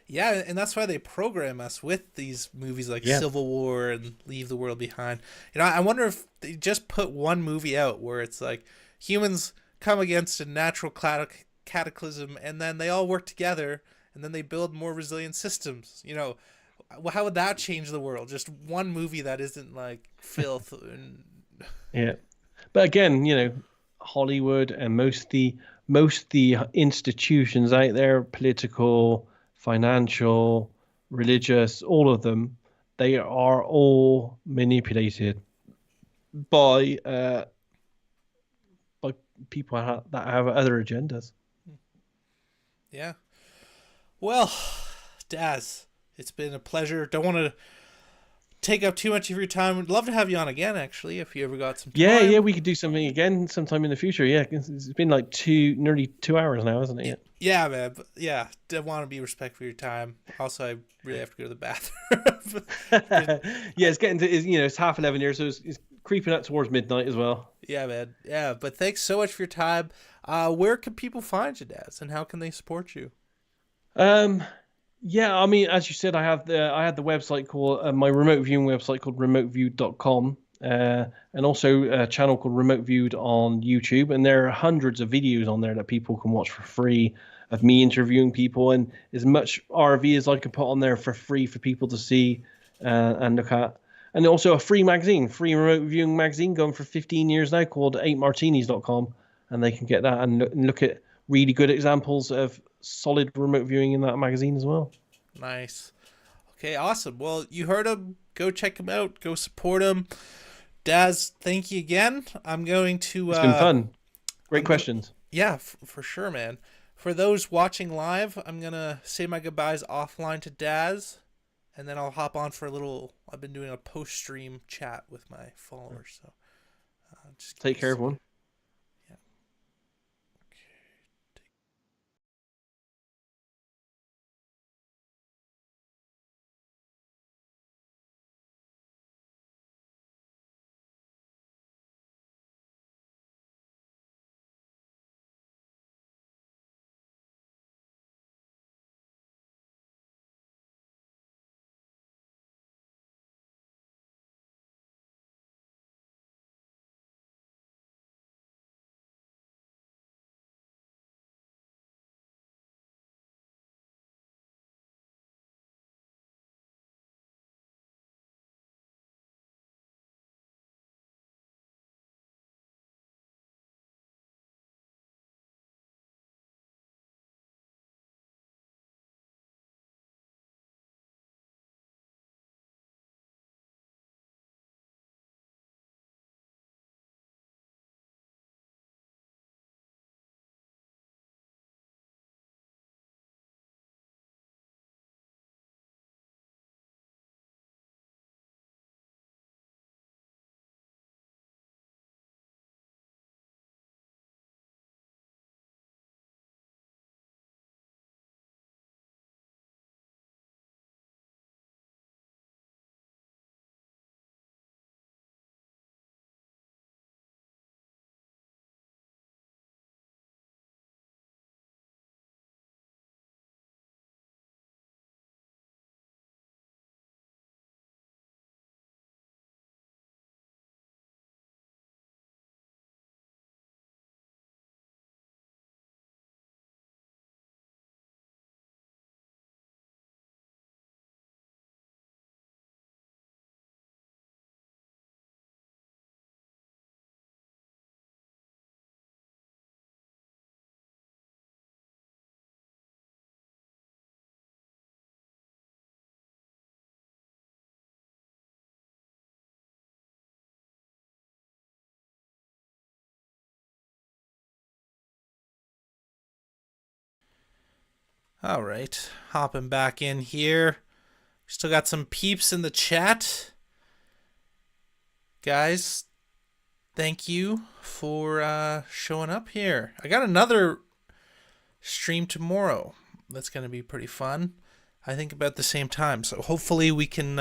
Yeah, and that's why they program us with these movies like Yeah. Civil War and Leave the World Behind. I wonder if they just put one movie out where it's like humans come against a natural cataclysm and then they all work together and then they build more resilient systems. How would that change the world? Just one movie that isn't like filth and Yeah. But again, Hollywood and most the institutions out there, political, financial, religious, all of them, they are all manipulated by by people that have other agendas. yeah. Well, Daz, it's been a pleasure. Don't want to take up too much of your time. Would love to have you on again, actually, if you ever got some Yeah, yeah, time. we could do something again sometime in the future. Yeah, it's been like nearly 2 hours now, hasn't it? Yeah. Yeah, man. But yeah, I want to be respectful of your time. Also, I really have to go to the bathroom. Been- Yeah, it's getting to it's 11:30 here, so it's creeping up towards midnight as well. yeah, man. Yeah, but thanks so much for your time. Where can people find you, Daz, and how can they support you? Um, yeah, I mean, as you said, I had the website called my remote viewing website called remoteviewed.com, and also a channel called Remote Viewed on YouTube, and there are hundreds of videos on there that people can watch for free of me interviewing people, and as much RV as I can put on there for free for people to see and look at. And also a free magazine, free remote viewing magazine going for 15 years now called 8martinis.com, and they can get that and look at really good examples of solid remote viewing in that magazine as well. Nice. Okay, awesome. Well, you heard him. Go check him out. Go support him. Daz, thank you again. I'm going to. It's been fun. Great I'm gonna. questions. Yeah, for sure, man. For those watching live, I'm gonna say my goodbyes offline to Daz, and then I'll hop on for a little. I've been doing a post stream chat with my followers, so just give me Take a care, second. everyone. Yeah. All right, hopping back in here. Still got some peeps in the chat. Guys, thank you for showing up here. I got another stream tomorrow. That's going to be pretty fun. I think about the same time. So hopefully we can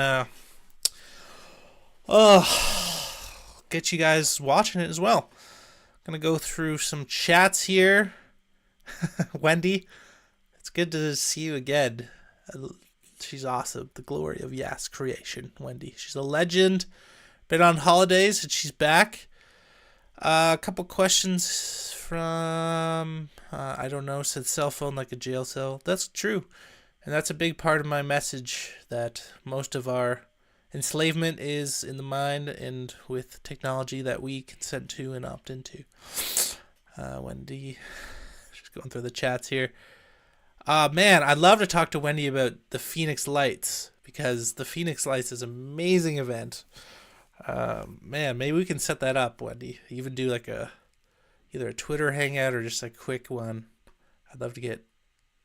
get you guys watching it as well. I'm going to go through some chats here. Wendy, it's good to see you again. She's awesome. The glory of Yas creation, Wendy. She's a legend. Been on holidays and she's back. A couple questions from, I don't know, said cell phone like a jail cell. That's true. And that's a big part of my message, that most of our enslavement is in the mind and with technology that we consent to and opt into. Wendy, just going through the chats here. Man, I'd love to talk to Wendy about the Phoenix Lights, because the Phoenix Lights is an amazing event. Man, maybe we can set that up, Wendy. Even do like either a Twitter hangout or just a quick one. I'd love to get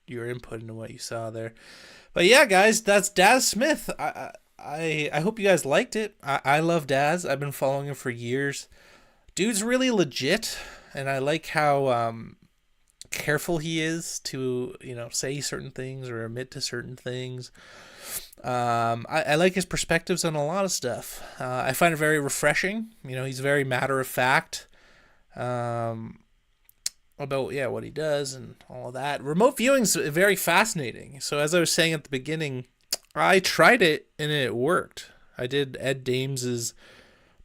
your input into what you saw there. But yeah, guys, that's Daz Smith. I hope you guys liked it. I love Daz. I've been following him for years. Dude's really legit, and I like how careful he is to, say certain things or admit to certain things. I like his perspectives on a lot of stuff. I find it very refreshing. He's very matter of fact about what he does and all of that. Remote viewing's very fascinating. So as I was saying at the beginning, I tried it and it worked. I did Ed Dames's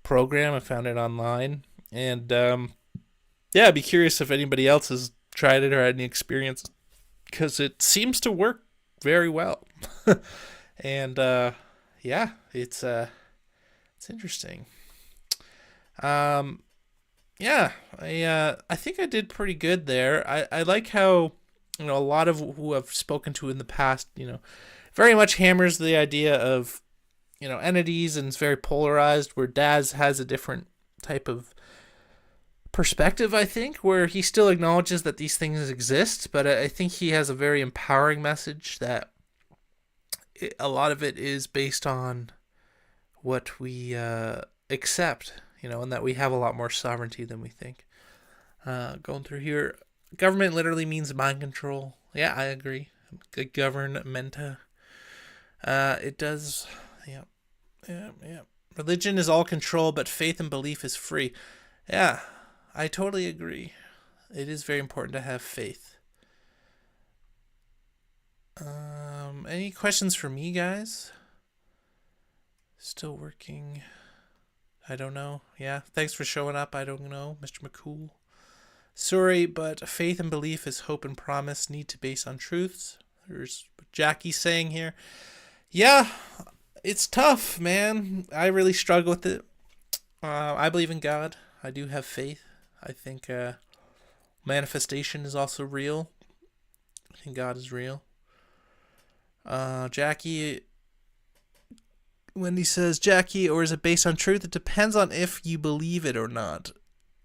program. I found it online, and I'd be curious if anybody else has tried it or had any experience, because it seems to work very well. And it's interesting. I think I did pretty good there. I like how a lot of who I've spoken to in the past, very much hammers the idea of entities, and it's very polarized, where Daz has a different type of perspective, I think, where he still acknowledges that these things exist, but I think he has a very empowering message that a lot of it is based on what we accept, and that we have a lot more sovereignty than we think. Going through here, government literally means mind control. Yeah, I agree. Governmenta. It does. Yeah. Religion is all control, but faith and belief is free. Yeah, I totally agree. It is very important to have faith. Any questions for me, guys? Still working. I don't know. Yeah, thanks for showing up. I don't know, Mr. McCool. Sorry, but faith and belief is hope and promise, need to base on truths. There's Jackie saying here. Yeah, it's tough, man. I really struggle with it. I believe in God. I do have faith. I think manifestation is also real. I think God is real. Jackie, Wendy says, Jackie, or is it based on truth? It depends on if you believe it or not.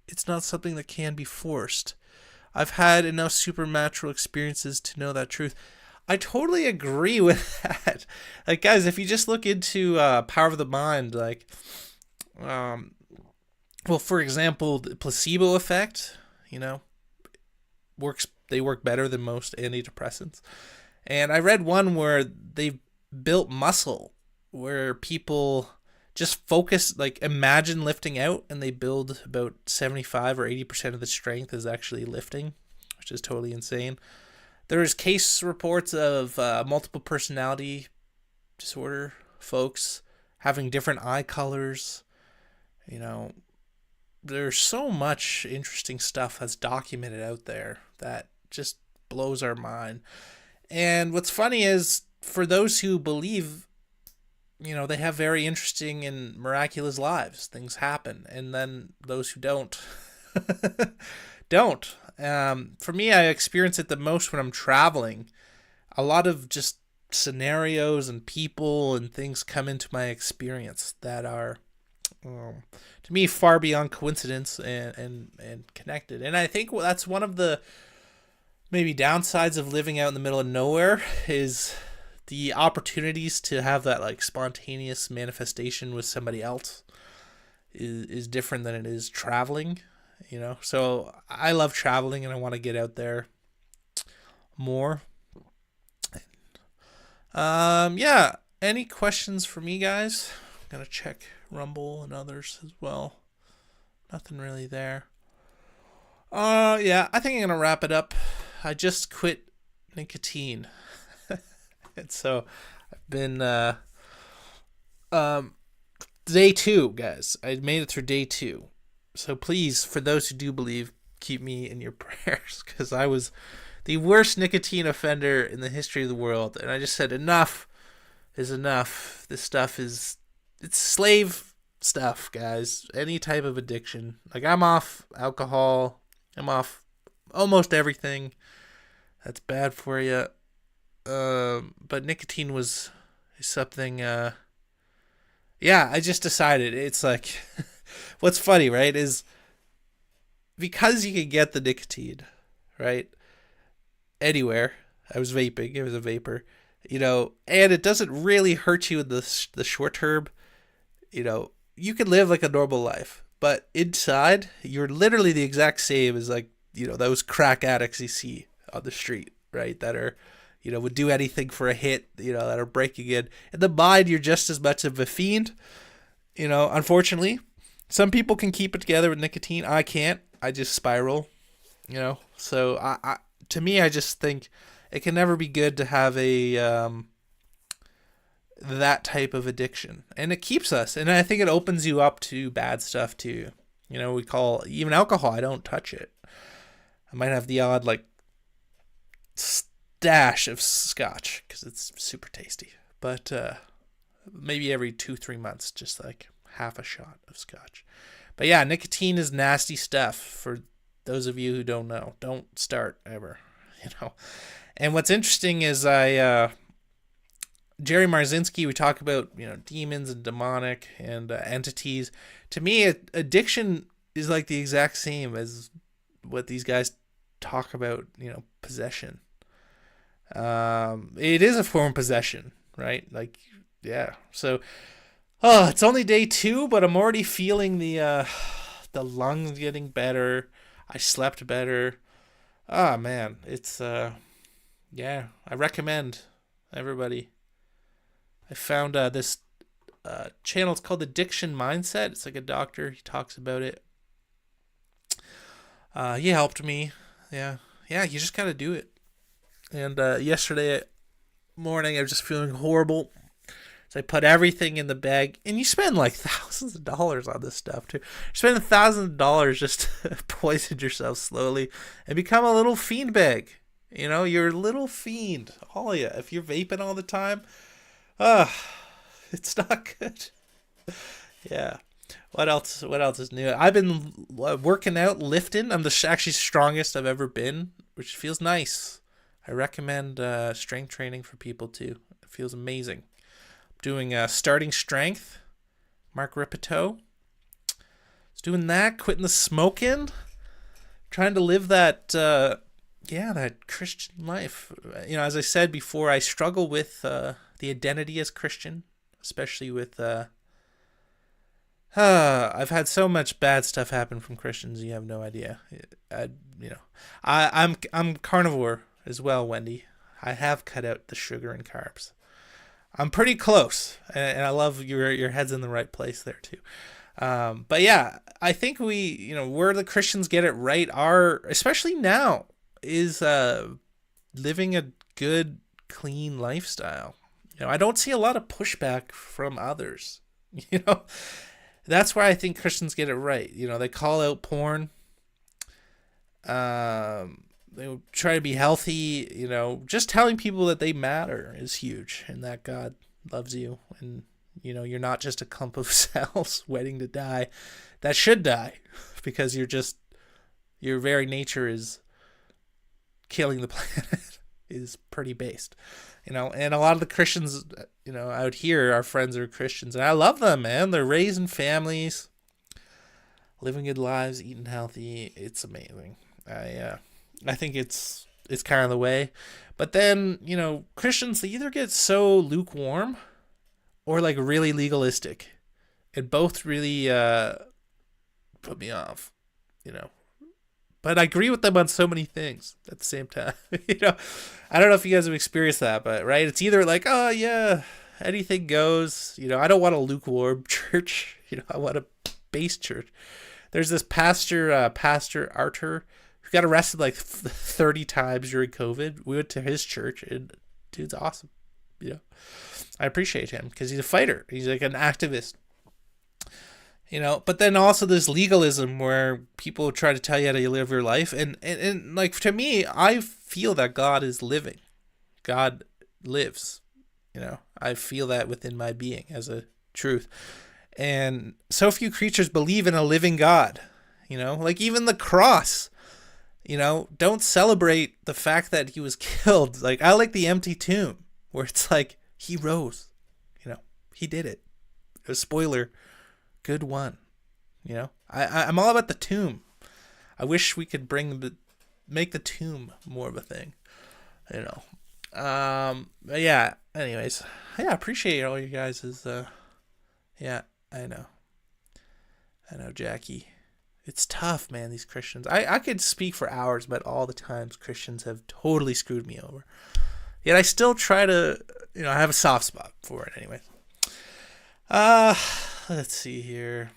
It's not something that can be forced. I've had enough supernatural experiences to know that truth. I totally agree with that. Like, guys, if you just look into Power of the Mind, like, for example, the placebo effect, they work better than most antidepressants. And I read one where they built muscle, where people just focus, like, imagine lifting out, and they build about 75 or 80% of the strength is actually lifting, which is totally insane. There's case reports of multiple personality disorder folks having different eye colors. There's so much interesting stuff that's documented out there that just blows our mind. And what's funny is, for those who believe, they have very interesting and miraculous lives. Things happen. And then those who don't, don't. For me, I experience it the most when I'm traveling. A lot of just scenarios and people and things come into my experience that are, to me, far beyond coincidence and connected. And I think that's one of the maybe downsides of living out in the middle of nowhere is the opportunities to have that like spontaneous manifestation with somebody else is different than it is traveling, you know. So I love traveling and I want to get out there more. Yeah. Any questions for me, guys? I'm gonna check Rumble and others as well. Nothing really there. Yeah, I think I'm gonna wrap it up. I just quit nicotine. And so I've been day 2, guys. I made it through day 2. So please, for those who do believe, keep me in your prayers, because I was the worst nicotine offender in the history of the world, and I just said enough is enough. This stuff it's slave stuff, guys. Any type of addiction. Like, I'm off alcohol. I'm off almost everything that's bad for you. But nicotine was something, yeah, I just decided. It's like, what's funny, right, is because you can get the nicotine, right, anywhere. I was vaping. It was a vapor, you know, and it doesn't really hurt you in the short term. You know, you can live like a normal life, but inside, you're literally the exact same as, like, you know, those crack addicts you see on the street, right, that are, you know, would do anything for a hit, you know, that are breaking in. In the mind, you're just as much of a fiend. You know, unfortunately, some people can keep it together with nicotine. I can't. I just spiral, you know. So, to me, I just think it can never be good to have a that type of addiction. And it keeps us. And I think it opens you up to bad stuff, too. You know, we call, even alcohol, I don't touch it. I might have the odd, like, dash of scotch because it's super tasty, but maybe every 2-3 months, just like half a shot of scotch. But yeah, nicotine is nasty stuff. For those of you who don't know, don't start ever, you know. And what's interesting is Jerry Marzinski, we talk about, you know, demons and demonic and entities. To me, addiction is like the exact same as what these guys talk about, you know, possession. It is a form of possession, right? Like, yeah. So, it's only day 2, but I'm already feeling the lungs getting better. I slept better. Ah, man, it's yeah. I recommend everybody. I found this channel. It's called Addiction Mindset. It's like a doctor. He talks about it. He helped me. Yeah, you just gotta do it. And yesterday morning, I was just feeling horrible. So I put everything in the bag. And you spend like thousands of dollars on this stuff, too. You spend thousands of dollars just to poison yourself slowly and become a little fiend bag. You know, you're a little fiend. All of you. If you're vaping all the time, it's not good. Yeah. What else is new? I've been working out, lifting. I'm actually strongest I've ever been, which feels nice. I recommend strength training for people too. It feels amazing. I'm doing starting strength. Mark Ripito. Just doing that, quitting the smoking, trying to live that that Christian life. You know, as I said before, I struggle with the identity as Christian, especially with I've had so much bad stuff happen from Christians. You have no idea. I'm carnivore as well, Wendy. I have cut out the sugar and carbs. I'm pretty close, and I love your head's in the right place there too. But yeah, I think where the Christians get it right especially now, is living a good, clean lifestyle. You know, I don't see a lot of pushback from others. You know, that's where I think Christians get it right. You know, they call out porn. They try to be healthy. You know, just telling people that they matter is huge, and that God loves you, and you know, you're not just a clump of cells waiting to die that should die, because your very nature is killing the planet is pretty based. You know, and a lot of the Christians, you know, out here, our friends are Christians, and I love them, man. They're raising families, living good lives, eating healthy. It's amazing. I think it's is kind of the way. But then, Christians, they either get so lukewarm or like really legalistic. And both really put me off, But I agree with them on so many things at the same time. I don't know if you guys have experienced that, but right, it's either like, oh yeah, anything goes. I don't want a lukewarm church. I want a base church. There's this pastor, Pastor Arthur, who got arrested like 30 times during COVID. We went to his church, and dude's awesome. I appreciate him because he's a fighter. He's like an activist. But then also this legalism where people try to tell you how to live your life. And like, to me, I feel that God is living. God lives. I feel that within my being as a truth. And so few creatures believe in a living God, like even the cross, don't celebrate the fact that he was killed. Like, I like the empty tomb where it's like, he rose, he did it. A spoiler, good one. I'm all about the tomb. I wish we could make the tomb more of a thing, But yeah, anyways, I appreciate all you guys yeah, I know, Jackie. It's tough, man, these Christians. I could speak for hours about all the times Christians have totally screwed me over. Yet I still try to, I have a soft spot for it anyway. Let's see here.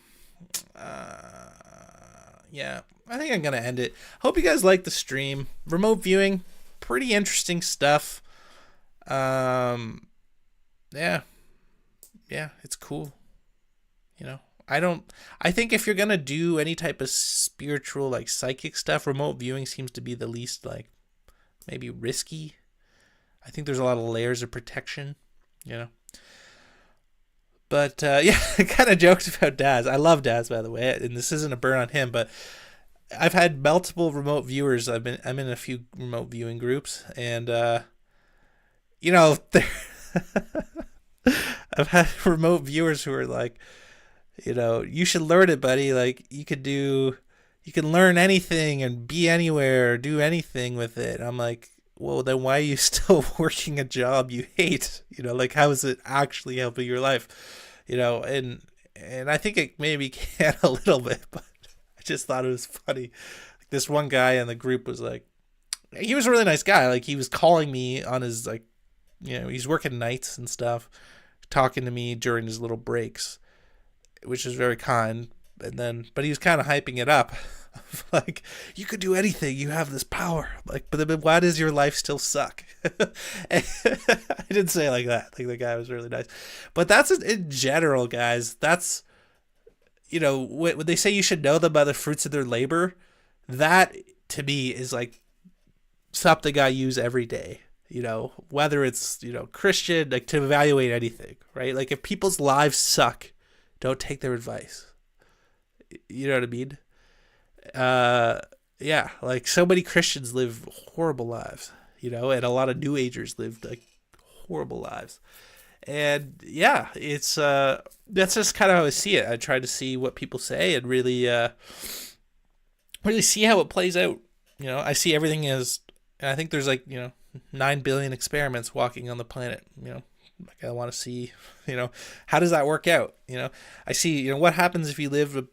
Yeah, I think I'm going to end it. Hope you guys like the stream. Remote viewing, pretty interesting stuff. Yeah, it's cool. I think if you're going to do any type of spiritual, like psychic stuff, remote viewing seems to be the least, like, maybe risky. I think there's a lot of layers of protection, But, yeah, kind of jokes about Daz. I love Daz, by the way, and this isn't a burn on him, but I've had multiple remote viewers. I'm in a few remote viewing groups, and, I've had remote viewers who are like, you should learn it, buddy. Like, you can learn anything and be anywhere, or do anything with it. I'm like, well, then why are you still working a job you hate? Like, how is it actually helping your life? And I think it maybe can a little bit, but I just thought it was funny. Like, this one guy in the group was like, he was a really nice guy. Like, he was calling me on his, like, he's working nights and stuff, talking to me during his little breaks, which is very kind. But he was kind of hyping it up. Like, you could do anything. You have this power. Like, but then why does your life still suck? I didn't say it like that. Like, the guy was really nice. But that's in general, guys. That's, when they say you should know them by the fruits of their labor, that to me is like something I use every day. Whether it's, Christian, like, to evaluate anything, right? Like, if people's lives suck, don't take their advice. You know what I mean? Yeah, like, so many Christians live horrible lives, and a lot of New Agers lived like horrible lives. And yeah, it's that's just kind of how I see it. I try to see what people say and really see how it plays out. I see everything as, I think there's like 9 billion experiments walking on the planet. Like, I want to see how does that work out. I see what happens if you live a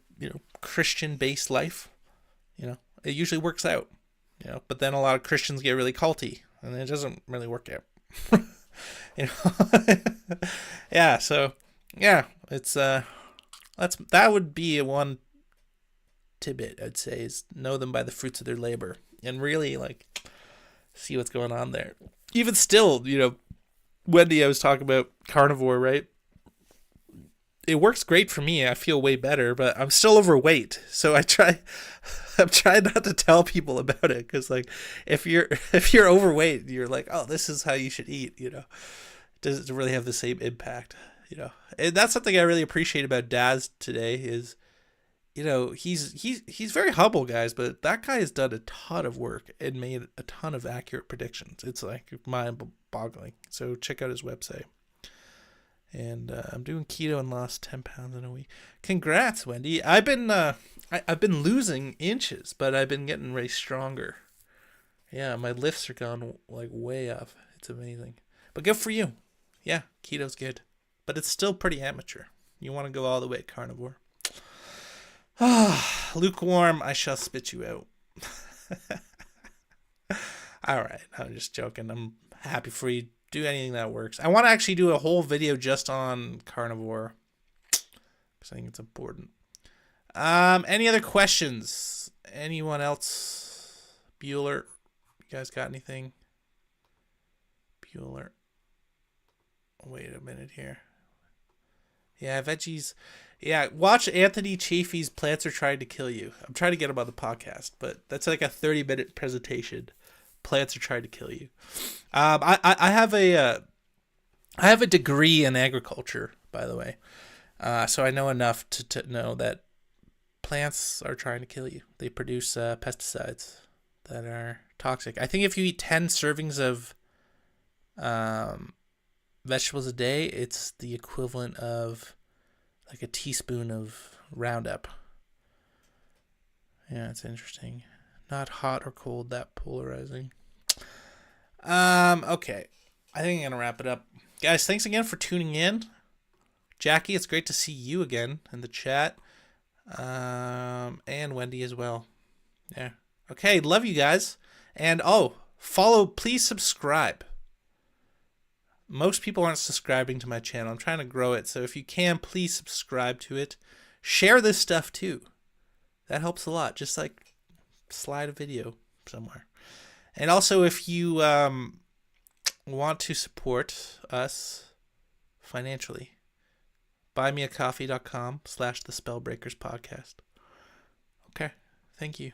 Christian based life. It usually works out. But then a lot of Christians get really culty, and it doesn't really work out. Yeah, so yeah, it's that would be one tidbit I'd say, is know them by the fruits of their labor, and really, like, see what's going on there. Even still, Wendy, I was talking about carnivore, right? It works great for me. I feel way better, but I'm still overweight. So I'm trying not to tell people about it, because, like, if you're overweight, you're like, oh, this is how you should eat. It doesn't really have the same impact. And that's something I really appreciate about Daz today is, he's very humble, guys, but that guy has done a ton of work and made a ton of accurate predictions. It's like mind-boggling. So check out his website. And I'm doing keto and lost 10 pounds in a week. Congrats, Wendy. I've been losing inches, but I've been getting way stronger. Yeah, my lifts are gone like way up. It's amazing. But good for you. Yeah, keto's good. But it's still pretty amateur. You want to go all the way carnivore. Lukewarm, I shall spit you out. All right, I'm just joking. I'm happy for you. Do anything that works. I want to actually do a whole video just on carnivore because I think it's important. Any other questions? Anyone else? Bueller, you guys got anything? Bueller. Wait a minute here. Yeah, veggies. Yeah, watch Anthony Chafee's Plants Are Trying to Kill You. I'm trying to get him on the podcast, but that's like a 30-minute presentation. Plants are trying to kill you. I have a degree in agriculture, by the way, so I know enough to know that plants are trying to kill you. They produce pesticides that are toxic. I think if you eat 10 servings of vegetables a day, it's the equivalent of like a teaspoon of Roundup. Yeah, it's interesting. Not hot or cold, that polarizing. Okay. I think I'm gonna wrap it up. Guys, thanks again for tuning in. Jackie, it's great to see you again in the chat. And Wendy as well. Yeah. Okay, love you guys. And please subscribe. Most people aren't subscribing to my channel. I'm trying to grow it, so if you can, please subscribe to it. Share this stuff too. That helps a lot. Just like slide a video somewhere. And also, if you want to support us financially, buymeacoffee.com/thespellbreakerspodcast. Okay, thank you.